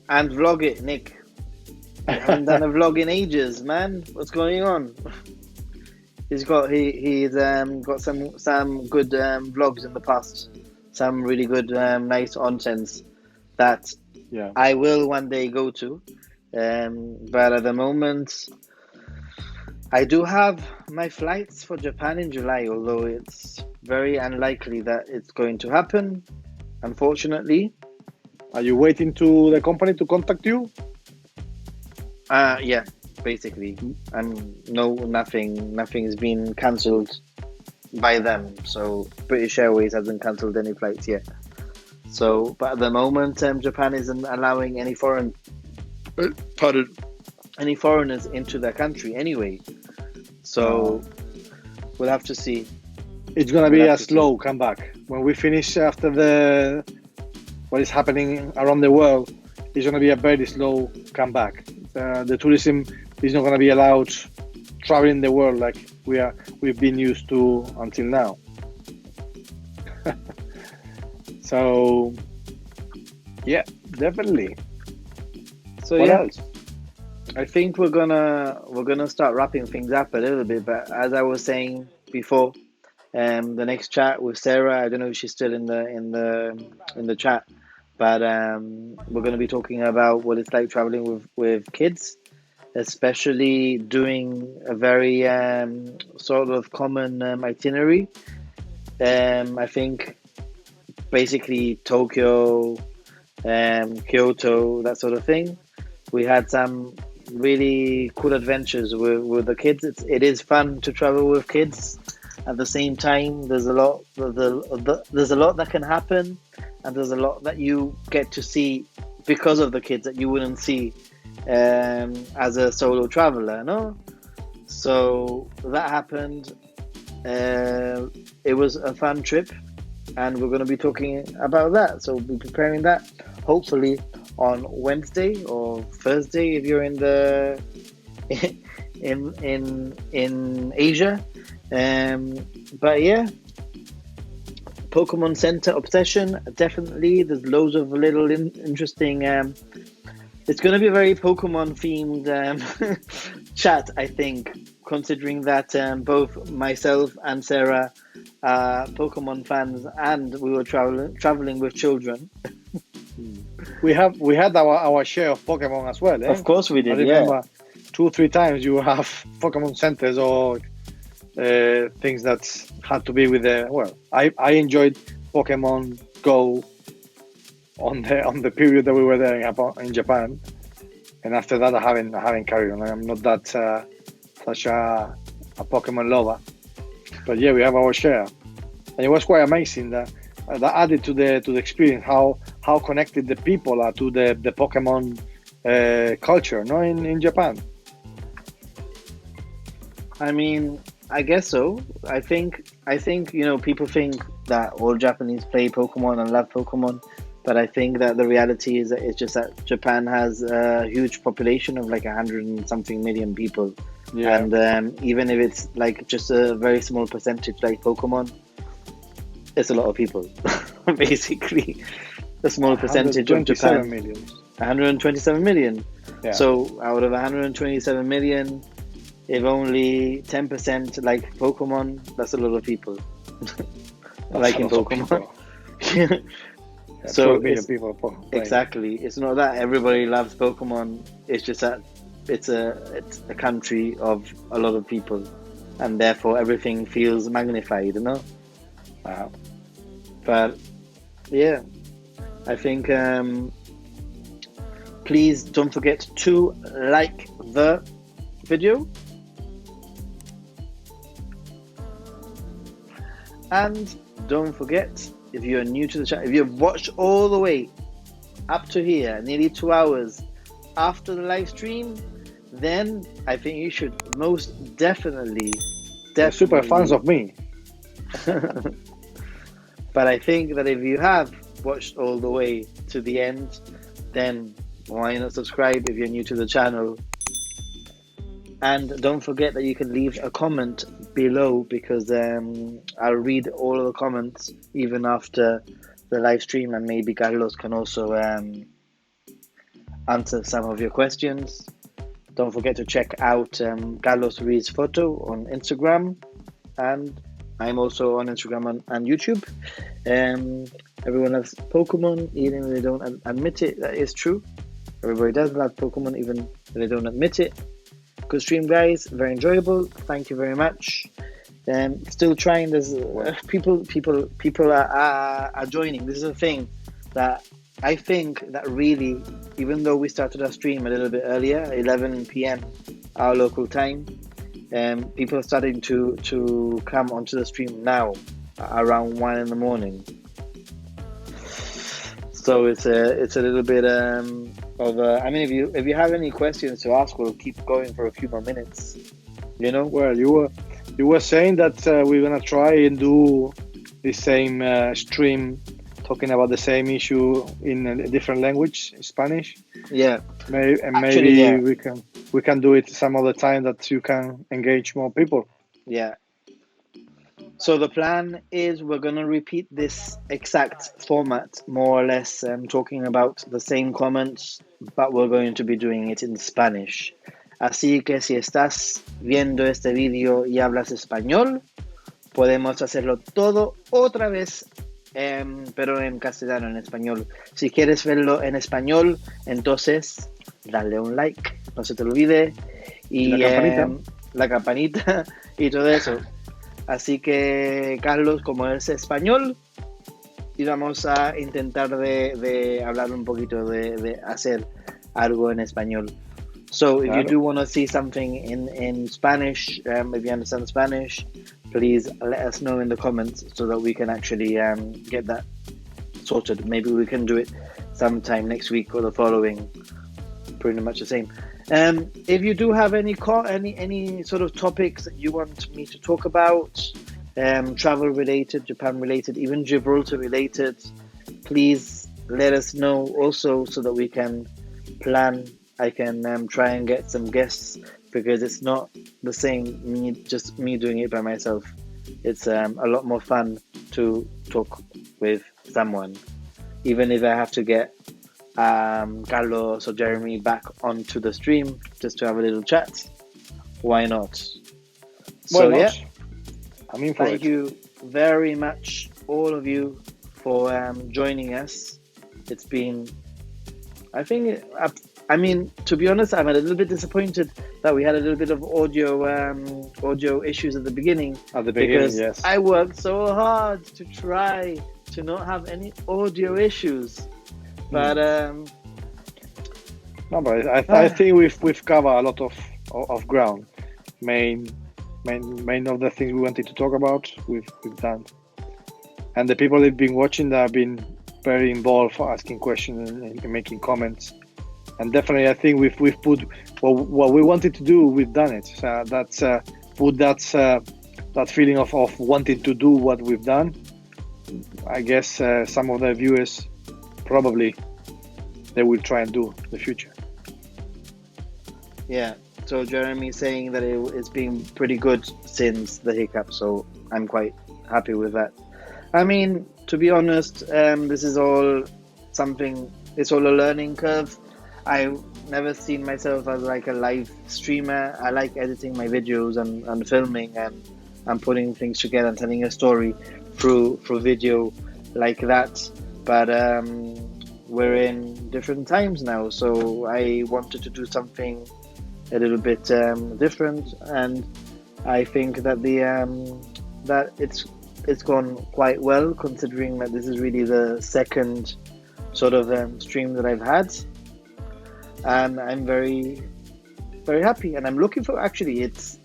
S3: And vlog it, Nick. I haven't done a vlog in ages, man. What's going on? He's got some good vlogs in the past. Some really good nice onsens that
S2: Yeah.
S3: I will one day go to. But at the moment, I do have my flights for Japan in July, although it's very unlikely that it's going to happen, unfortunately.
S2: Are you waiting to the company to contact you?
S3: Yeah, basically. Nothing has been cancelled by them. So British Airways hasn't cancelled any flights yet. So, but at the moment, Japan isn't allowing any any foreigners into their country anyway. So we'll have to see.
S2: It's gonna be a slow comeback when we finish after what is happening around the world. It's gonna be a very slow comeback. The tourism is not gonna be allowed traveling the world like we've been used to until now. So yeah, definitely.
S3: So
S2: What
S3: yeah,
S2: else?
S3: I think we're gonna start wrapping things up a little bit. But as I was saying before, the next chat with Sarah, I don't know if she's still in the chat, but we're gonna be talking about what it's like traveling with kids, especially doing a very sort of common itinerary. I think basically Tokyo, Kyoto, that sort of thing. We had some really cool adventures with the kids. It is fun to travel with kids. At the same time, there's a lot that can happen, and there's a lot that you get to see because of the kids that you wouldn't see as a solo traveler, no? So that happened. It was a fun trip, and we're going to be talking about that. So we'll be preparing that hopefully on Wednesday or Thursday if you're in the in Asia. But yeah, Pokemon Center obsession, definitely. There's loads of little interesting. It's going to be a very Pokemon themed chat, I think, considering that both myself and Sarah are Pokemon fans, and we were traveling with children.
S2: We had our share of Pokemon as well.
S3: Of course we did.
S2: I remember 2 or 3 times you have Pokemon centers or things that had to be with the. Well, I enjoyed Pokemon Go on the period that we were there in Japan, and after that I haven't carried on. I'm not that such a Pokemon lover, but yeah, we have our share, and it was quite amazing that added to the experience how connected the people are to the Pokemon culture, no, in Japan.
S3: I mean, I guess so. I think people think that all Japanese play Pokemon and love Pokemon, but I think that the reality is that it's just that Japan has a huge population of like 100 and something million people.
S2: Yeah.
S3: And even if it's like just a very small percentage like Pokemon, it's a lot of people. Basically, a small percentage of Japan. 127 million.
S2: Yeah.
S3: So out of 127 million, if only 10% like Pokemon, that's a lot of people. Liking Pokemon. So exactly, it's not that everybody loves Pokemon. It's just that it's a country of a lot of people. and therefore everything feels magnified, you know.
S2: Wow.
S3: But yeah, I think please don't forget to like the video, and don't forget, if you're new to the channel, if you've watched all the way up to here, nearly 2 hours after the live stream, then I think you should most definitely
S2: They're super fans of me.
S3: But I think that if you have watched all the way to the end, then why not subscribe if you're new to the channel? And don't forget that you can leave a comment below, because I'll read all of the comments even after the live stream, and maybe Carlos can also answer some of your questions. Don't forget to check out Carlos Ruiz Photo on Instagram, and I'm also on Instagram and YouTube. Everyone loves Pokemon, even if they don't admit it. That is true. Everybody does love Pokemon, even if they don't admit it. Good stream, guys. Very enjoyable. Thank you very much. Still trying. There's people are joining. This is a thing that I think that really, even though we started our stream a little bit earlier, 11 p.m. our local time, people are starting to come onto the stream now around 1 in the morning. So it's a little bit of I mean, if you have any questions to ask, we'll keep going for a few more minutes. You know.
S2: Well, you were saying that we're gonna try and do the same stream, talking about the same issue in a different language, Spanish.
S3: Yeah.
S2: Maybe
S3: yeah.
S2: we can do it some other time that you can engage more people.
S3: Yeah. So the plan is we're going to repeat this exact format, more or less, talking about the same comments, but we're going to be doing it in Spanish. Así que si estás viendo este vídeo y hablas español, podemos hacerlo todo otra vez, pero en castellano, en español. Si quieres verlo en español, entonces dale un like, no se te olvide, y la campanita y todo eso. Así que, Carlos, como es español, y vamos a intentar de hablar un poquito, de hacer algo en español. So if you do want to see something in Spanish, if you understand Spanish, please let us know in the comments so that we can actually get that sorted. Maybe we can do it sometime next week or the following. Pretty much the same. If you do have any sort of topics that you want me to talk about, travel related, Japan related, even Gibraltar related, please let us know also so that we can plan. I can try and get some guests, because it's not the same just me doing it by myself. It's a lot more fun to talk with someone, even if I have to get Carlos or Jeremy back onto the stream just to have a little chat. Why not? So yeah,
S2: I mean, thank
S3: you very much, all of you, for joining us. It's been, I think, I mean, to be honest, I'm a little bit disappointed that we had a little bit of audio issues at the beginning. Because
S2: yes.
S3: I worked so hard to try to not have any audio issues. But
S2: no, but I think we've covered a lot of ground. Main of the things we wanted to talk about, we've done. And the people who've been watching that have been very involved for asking questions and making comments. And definitely, I think we've put what we wanted to do. We've done it. So that's put that feeling of wanting to do what we've done. I guess some of the viewers probably they will try and do the future.
S3: Yeah. So Jeremy saying that it's been pretty good since the hiccup. So I'm quite happy with that. I mean, to be honest, this is all something. It's all a learning curve. I've never seen myself as like a live streamer. I like editing my videos and filming and putting things together and telling a story through video like that. But we're in different times now, so I wanted to do something a little bit different, and I think that that it's gone quite well, considering that this is really the second sort of stream that I've had, and I'm very happy, and I'm looking for, actually it's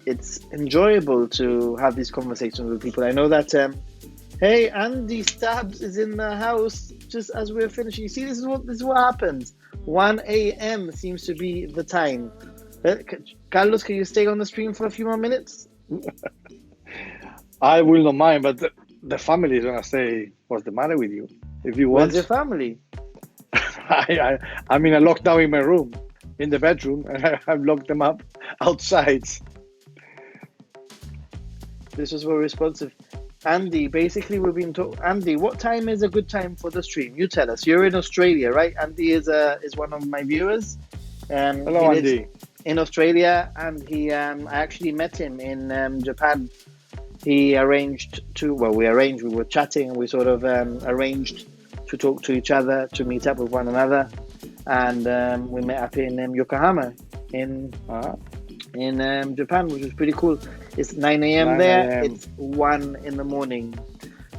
S3: enjoyable to have these conversations with people. I know that hey, Andy Stabs is in the house just as we're finishing. You see, this is what happens. 1 a.m. seems to be the time. Carlos, can you stay on the stream for a few more minutes?
S2: I will not mind, but the family is gonna say, "What's the matter with you?" If you want,
S3: Where's your family?
S2: I'm in a lockdown in my room, in the bedroom, and I've locked them up outside.
S3: This was very responsive. Andy, basically we've been talking. Andy, what time is a good time for the stream? You tell us. You're in Australia, right? Andy is one of my viewers.
S2: Hello,
S3: he lives
S2: Andy.
S3: in Australia, and I actually met him in Japan. We were chatting, and we sort of arranged to talk to each other, to meet up with one another, and we met up in Yokohama in Japan, which was pretty cool. It's 9 a.m.
S2: 9
S3: there.
S2: a.m.
S3: It's 1 in the morning,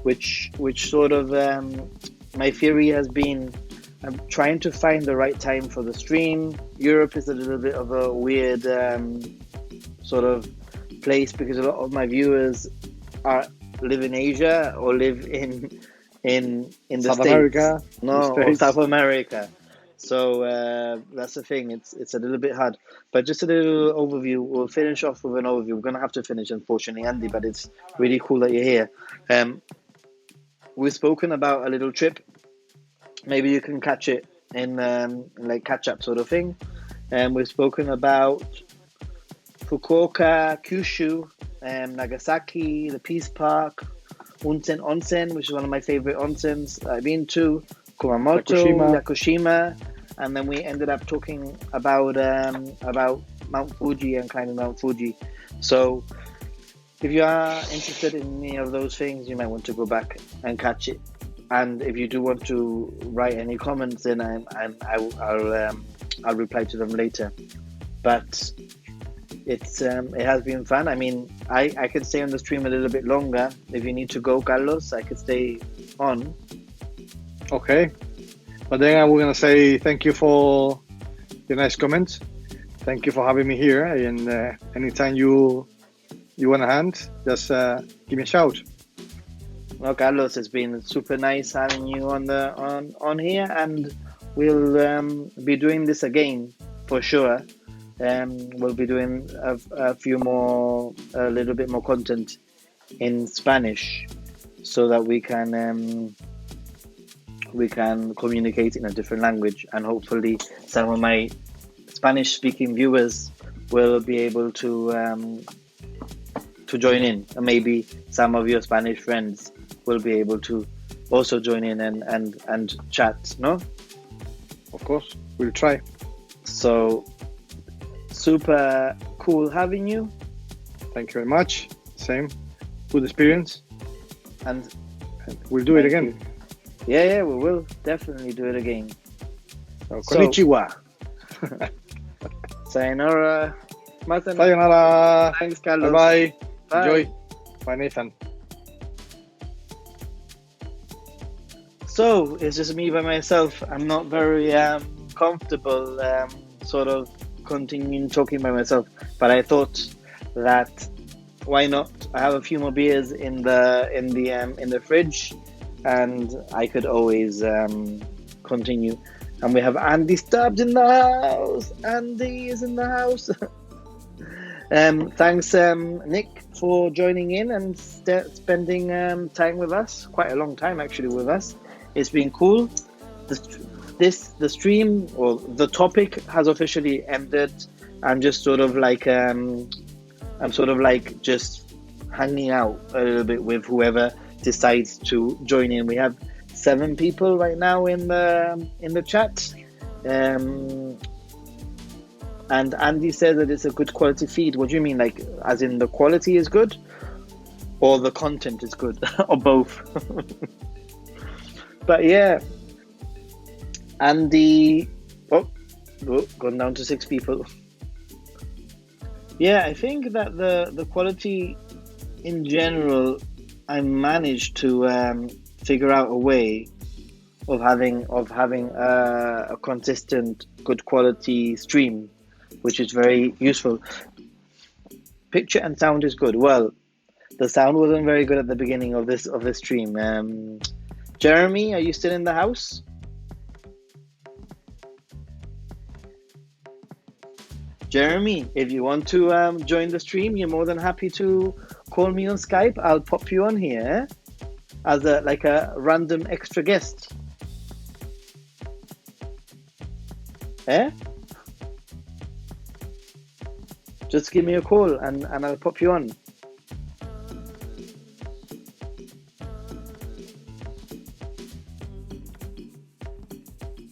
S3: which sort of my theory has been, I'm trying to find the right time for the stream. Europe is a little bit of a weird sort of place, because a lot of my viewers live in Asia or live in the
S2: South
S3: States.
S2: America,
S3: or South America. So that's the thing. It's a little bit hard, but just a little overview. We'll finish off with an overview. We're gonna have to finish, unfortunately, Andy, but it's really cool that you're here. We've spoken about a little trip. Maybe you can catch it in like catch up sort of thing. We've spoken about Fukuoka, Kyushu, Nagasaki, the Peace Park, Untitled Onsen, which is one of my favorite onsens I've been to, Kumamoto, Yakushima, and then we ended up talking about Mount Fuji and climbing Mount Fuji. So if you are interested in any of those things, you might want to go back and catch it. And if you do want to write any comments, then I'll reply to them later. But it has been fun. I mean, I can stay on the stream a little bit longer. If you need to go, Carlos, I could stay on.
S2: Okay, but then I'm gonna say thank you for your nice comments. Thank you for having me here. And anytime you want a hand, just give me a shout.
S3: Well, Carlos, it's been super nice having you on here, and we'll be doing this again for sure. We'll be doing a little bit more content in Spanish, so that we can communicate in a different language, and hopefully some of my Spanish-speaking viewers will be able to join in, and maybe some of your Spanish friends will be able to also join in and chat. No,
S2: of course, we'll try.
S3: So super cool having you.
S2: Thank you very much. Same, good experience,
S3: and
S2: we'll do it again.
S3: Yeah, we will definitely do it again.
S2: So, konnichiwa.
S3: Sayonara.
S2: Sayonara.
S3: Thanks, Carlos.
S2: Bye.
S3: Bye.
S2: Enjoy. Bye, Nathan.
S3: So it's just me by myself. I'm not very comfortable sort of continuing talking by myself, but I thought that why not? I have a few more beers in the fridge, and I could always continue. And we have Andy Stubbs in the house. Andy is in the house. Thanks, Nick, for joining in and spending time with us. Quite a long time, actually, with us. It's been cool. The stream, or the topic, has officially ended. I'm just sort of like just hanging out a little bit with whoever decides to join in. We have 7 people right now in the chat, and Andy said that it's a good quality feed. What do you mean, like as in the quality is good, or the content is good, or both? But yeah, Andy, gone down to 6 people. Yeah, I think that the quality in general, I managed to figure out a way of having a consistent, good quality stream, which is very useful. Picture and sound is good. Well, the sound wasn't very good at the beginning of this stream. Jeremy, are you still in the house? Jeremy, if you want to join the stream, you're more than happy to call me on Skype. I'll pop you on here as a random extra guest. Eh? Just give me a call and I'll pop you on.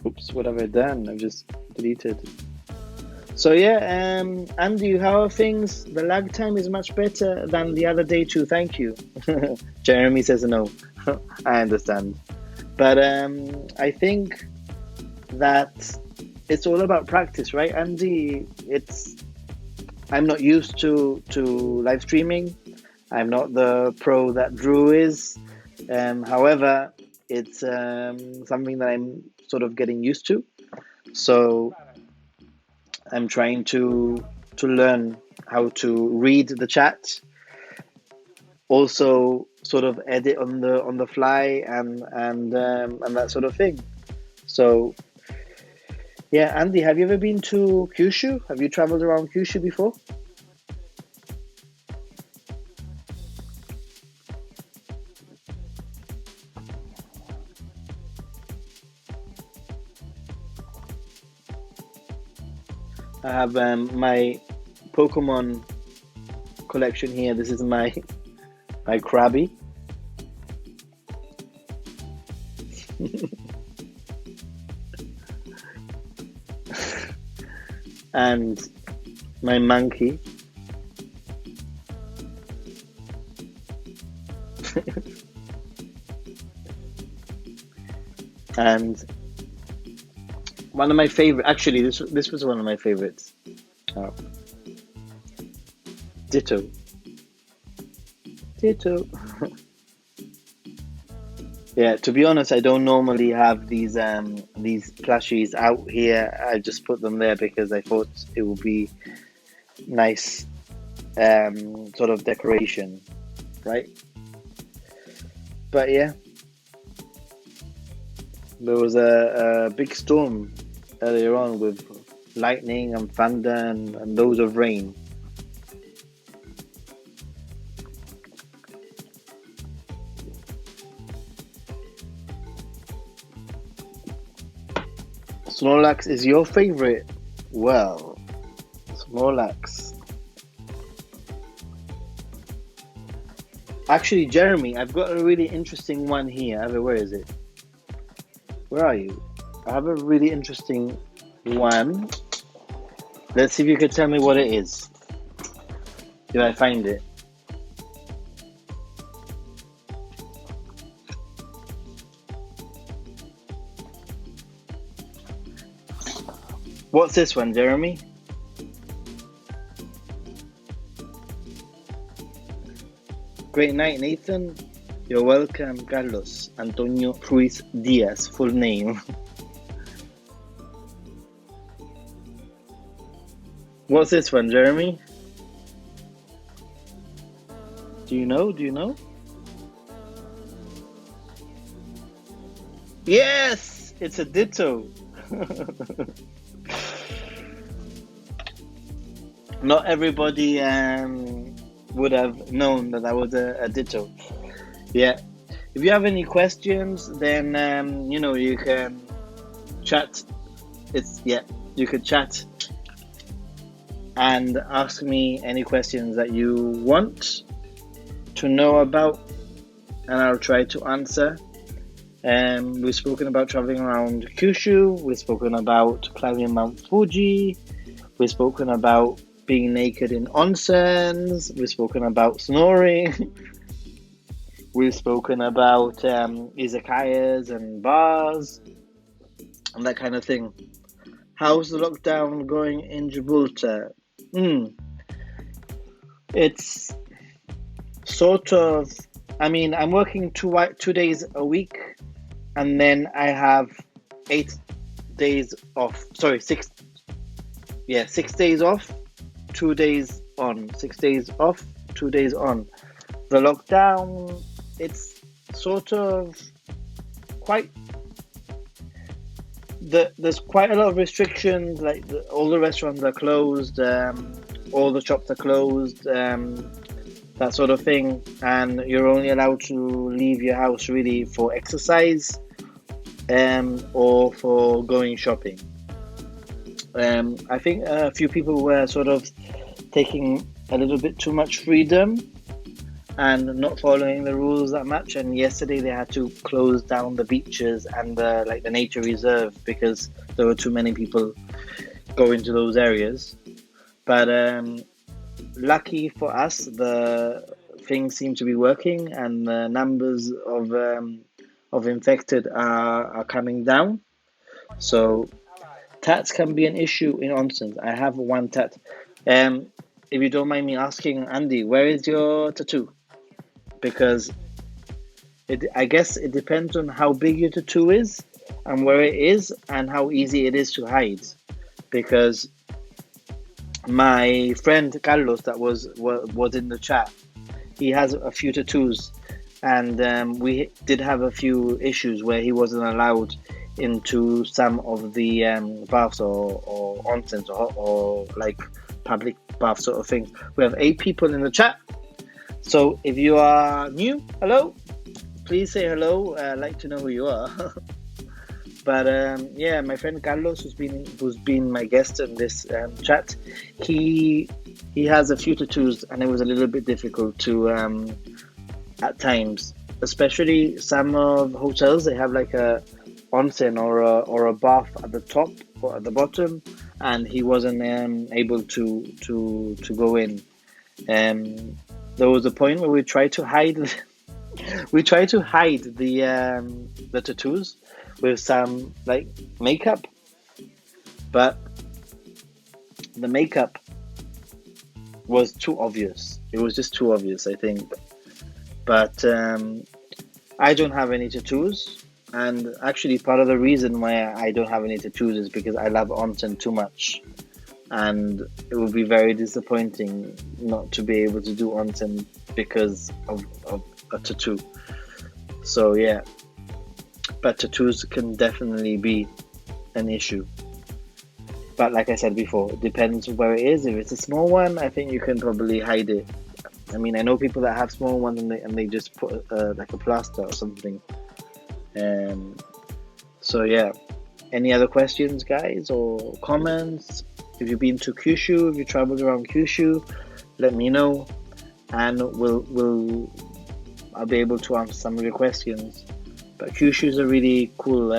S3: Oops, what have I done? I've just deleted. So yeah, Andy, how are things? The lag time is much better than the other day too. Thank you. Jeremy says no. I understand, but I think that it's all about practice, right, Andy? I'm not used to live streaming. I'm not the pro that Drew is. However, it's something that I'm sort of getting used to. So I'm trying to learn how to read the chat, also sort of edit on the fly and that sort of thing. So yeah, Andy, have you ever been to Kyushu? Have you traveled around Kyushu before? I have my Pokemon collection here. This is my Krabby. And my monkey. And one of my favorite, actually, this was one of my favorites. Oh. Ditto. Yeah, to be honest, I don't normally have these plushies out here. I just put them there because I thought it would be nice, sort of decoration, right? But yeah, there was a big storm earlier on with lightning and thunder and loads of rain. Snorlax is your favorite? Well, Snorlax. Actually, Jeremy, I've got a really interesting one here. Where is it? Where are you? I have a really interesting one. Let's see if you can tell me what it is. Did I find it? What's this one, Jeremy? Great night, Nathan. You're welcome, Carlos. Antonio Ruiz Diaz, full name. What's this one, Jeremy? Do you know? Yes! It's a Ditto. Not everybody would have known that was a Ditto. Yeah. If you have any questions, then you can chat. You could chat and ask me any questions that you want to know about, and I'll try to answer. We've spoken about traveling around Kyushu. We've spoken about climbing Mount Fuji. We've spoken about being naked in onsens. We've spoken about snoring. We've spoken about izakayas and bars and that kind of thing. How's the lockdown going in Gibraltar? It's sort of, I mean, I'm working 2 days a week, and then I have 8 days off. Sorry, 6 days off, 2 days on. 6 days off, 2 days on. The lockdown, it's sort of quite. There's quite a lot of restrictions. Like all the restaurants are closed, all the shops are closed, that sort of thing, and you're only allowed to leave your house really for exercise, or for going shopping. I think a few people were sort of taking a little bit too much freedom and not following the rules that much. And yesterday they had to close down the beaches and the nature reserve because there were too many people going to those areas. But lucky for us, the things seem to be working, and the numbers of infected are coming down. So tats can be an issue in onsens. I have one tat. If you don't mind me asking, Andy, where is your tattoo? Because I guess it depends on how big your tattoo is and where it is and how easy it is to hide. Because my friend Carlos, that was in the chat, he has a few tattoos, and we did have a few issues where he wasn't allowed into some of the baths or onsens or like public bath sort of things. We have 8 people in the chat. So if you are new, hello, please say hello. I'd like to know who you are. But yeah, my friend Carlos, who's been my guest in this chat, he has a few tattoos, and it was a little bit difficult to at times, especially some of hotels. They have like a onsen or a bath at the top or at the bottom, and he wasn't able to go in. There was a point where we tried to hide the tattoos with some like makeup, but the makeup was too obvious. It was just too obvious, I think. But I don't have any tattoos, and actually part of the reason why I don't have any tattoos is because I love onsen too much, and it would be very disappointing not to be able to do onsen because of a tattoo. So yeah, but tattoos can definitely be an issue. But like I said before, it depends where it is. If it's a small one, I think you can probably hide it. I mean, I know people that have small ones and they just put like a plaster or something. So yeah, any other questions, guys, or comments? If you've been to Kyushu, if you traveled around Kyushu, let me know, and I'll be able to answer some of your questions. But Kyushu is a really cool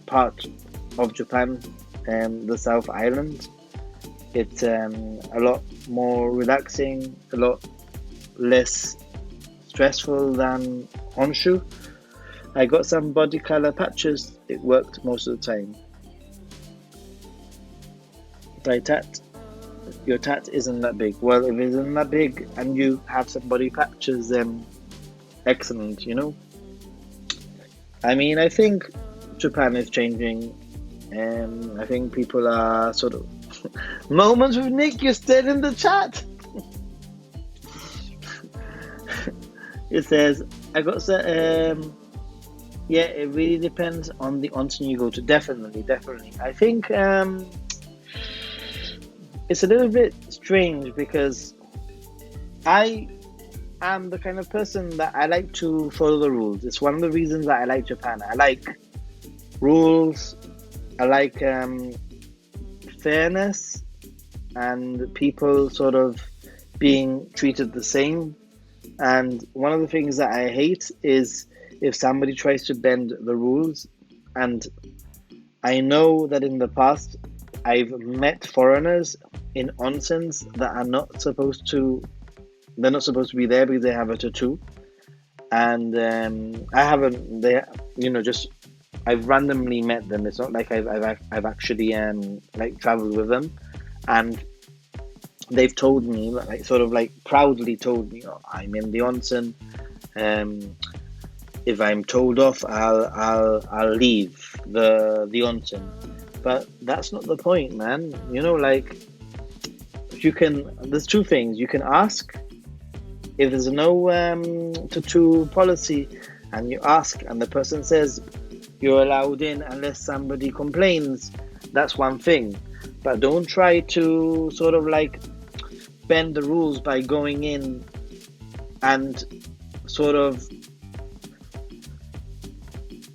S3: part of Japan, the South Island. It's a lot more relaxing, a lot less stressful than Honshu. I got some body color patches. It worked most of the time. By tat, your tat isn't that big. Well, if it isn't that big and you have some body patches, then excellent, you know. I mean, I think Japan is changing, and I think people are sort of moments with Nick. You're still in the chat. It says, I got yeah, it really depends on the onsen you go to. Definitely. I think it's a little bit strange because I am the kind of person that I like to follow the rules. It's one of the reasons that I like Japan. I like rules. I like fairness and people sort of being treated the same. And one of the things that I hate is if somebody tries to bend the rules. And I know that in the past I've met foreigners in onsens that are not supposed to be there because they have a tattoo, and I've randomly met them. It's not like I've actually like traveled with them, and they've told me, like sort of like proudly told me, oh, I'm in the onsen. If I'm told off, I'll leave the onsen. But that's not the point, man. You know, like there's two things. You can ask if there's no tattoo policy, and you ask, and the person says you're allowed in unless somebody complains. That's one thing. But don't try to sort of like bend the rules by going in and sort of,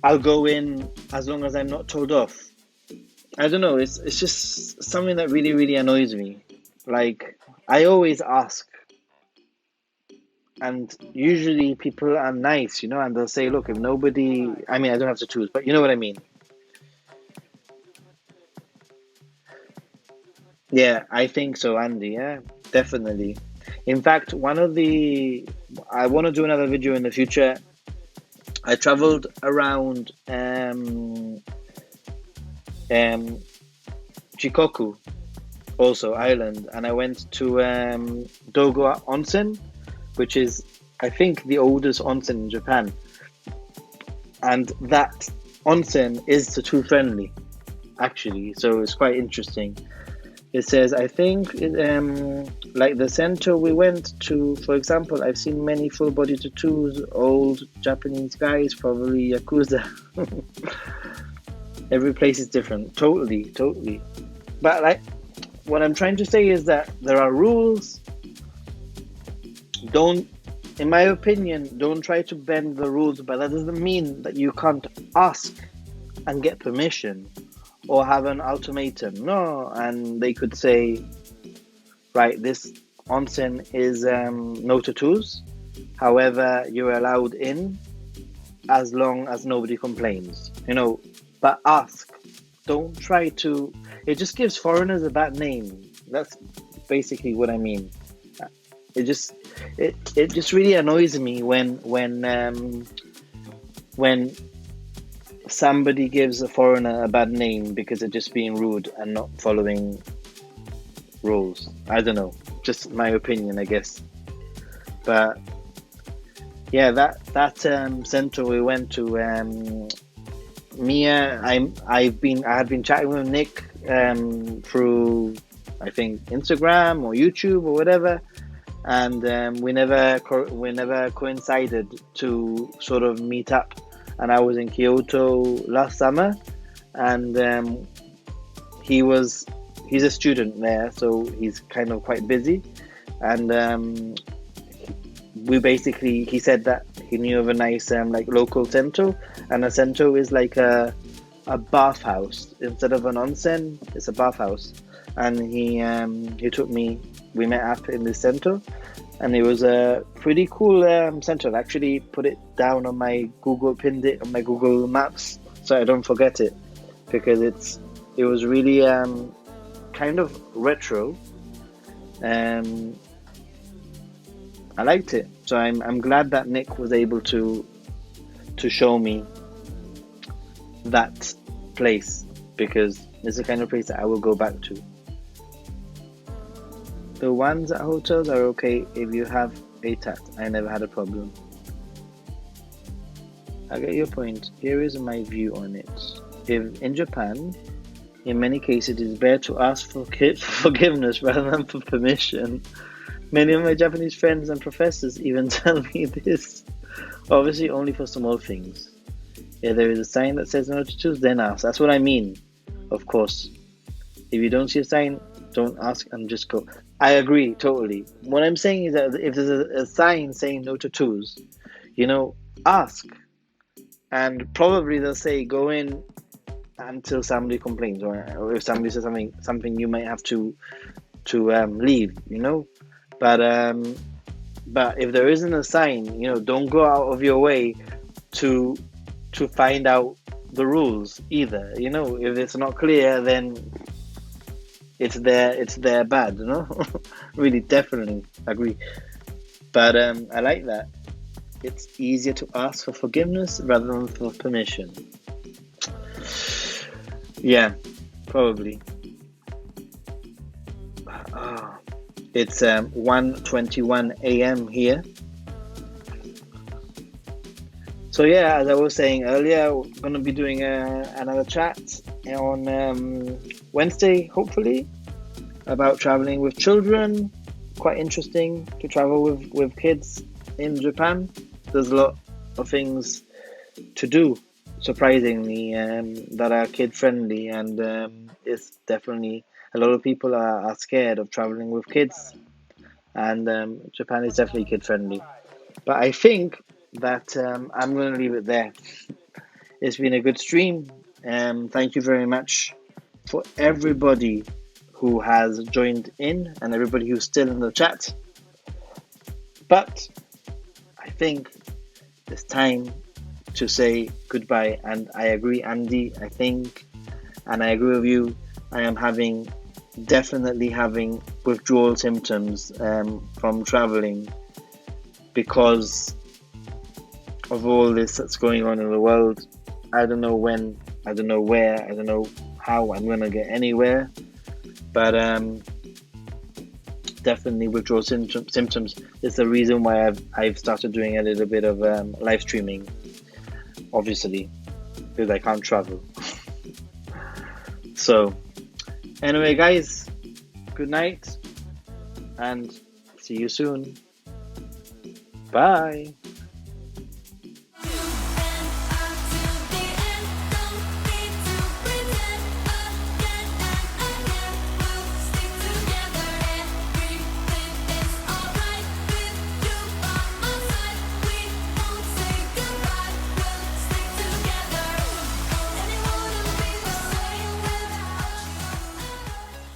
S3: I'll go in as long as I'm not told off. I don't know, it's just something that really, really annoys me. Like, I always ask, and usually people are nice, you know, and they'll say, look, if nobody, I mean, I don't have to choose, but you know what I mean. Yeah, I think so, Andy. Yeah, definitely. In fact, I want to do another video in the future. I traveled around Shikoku, also island, and I went to Dogo Onsen, which is, I think, the oldest onsen in Japan. And that onsen is tattoo friendly, actually, so it's quite interesting. It says, I think, like the center we went to, for example, I've seen many full body tattoos, old Japanese guys, probably Yakuza. Every place is different. Totally. But like, what I'm trying to say is that there are rules. In my opinion, don't try to bend the rules, but that doesn't mean that you can't ask and get permission or have an ultimatum. No, and they could say, right, this onsen is no tattoos. However, you're allowed in as long as nobody complains. You know, but ask. Don't try to. It just gives foreigners a bad name. That's basically what I mean. It just really annoys me when somebody gives a foreigner a bad name because they're just being rude and not following rules. I don't know, just my opinion, I guess. But yeah, that center we went to, Mia, I had been chatting with Nick through, I think, Instagram or YouTube or whatever, and we never coincided to sort of meet up. And I was in Kyoto last summer, and he's a student there, so he's kind of quite busy. And he said that he knew of a nice like local sento, and a sento is like a bathhouse instead of an onsen. It's a bathhouse, and he took me. We met up in this sento, and it was a pretty cool center. I actually put it down on my pinned it on my Google Maps so I don't forget it, because it was really kind of retro. I liked it, so I'm glad that Nick was able to show me that place, because it's the kind of place that I will go back to. The ones at hotels are okay if you have a tat. I never had a problem. I get your point. Here is my view on it. If in Japan, in many cases, it is better to ask for forgiveness rather than for permission. Many of my Japanese friends and professors even tell me this. Obviously, only for small things. If there is a sign that says no tattoos, then ask. That's what I mean. Of course. If you don't see a sign, don't ask and just go. I agree, totally. What I'm saying is that if there's a sign saying no tattoos, ask. And probably they'll say go in until somebody complains, or if somebody says something you might have to leave, But if there isn't a sign, don't go out of your way to find out the rules either. If it's not clear, then it's their bad, Really, definitely agree. But I like that. It's easier to ask for forgiveness rather than for permission. Yeah, probably. It's 1:21 a.m. here. So yeah, as I was saying earlier, we're going to be doing another chat on Wednesday, hopefully, about traveling with children. Quite interesting to travel with kids in Japan. There's a lot of things to do, surprisingly, that are kid friendly, and it's definitely a lot of people are scared of traveling with kids, and Japan is definitely kid friendly. But I think that I'm going to leave it there. It's been a good stream. Thank you very much for everybody who has joined in and everybody who's still in the chat. But I think it's time to say goodbye. And I agree, Andy, I think, and I agree with you. I am definitely having withdrawal symptoms from traveling because of all this that's going on in the world. I don't know when, I don't know where, I don't know how I'm going to get anywhere, but definitely withdrawal symptoms is the reason why I've started doing a little bit of live streaming, obviously, because I can't travel. So, anyway, guys, good night, and see you soon. Bye.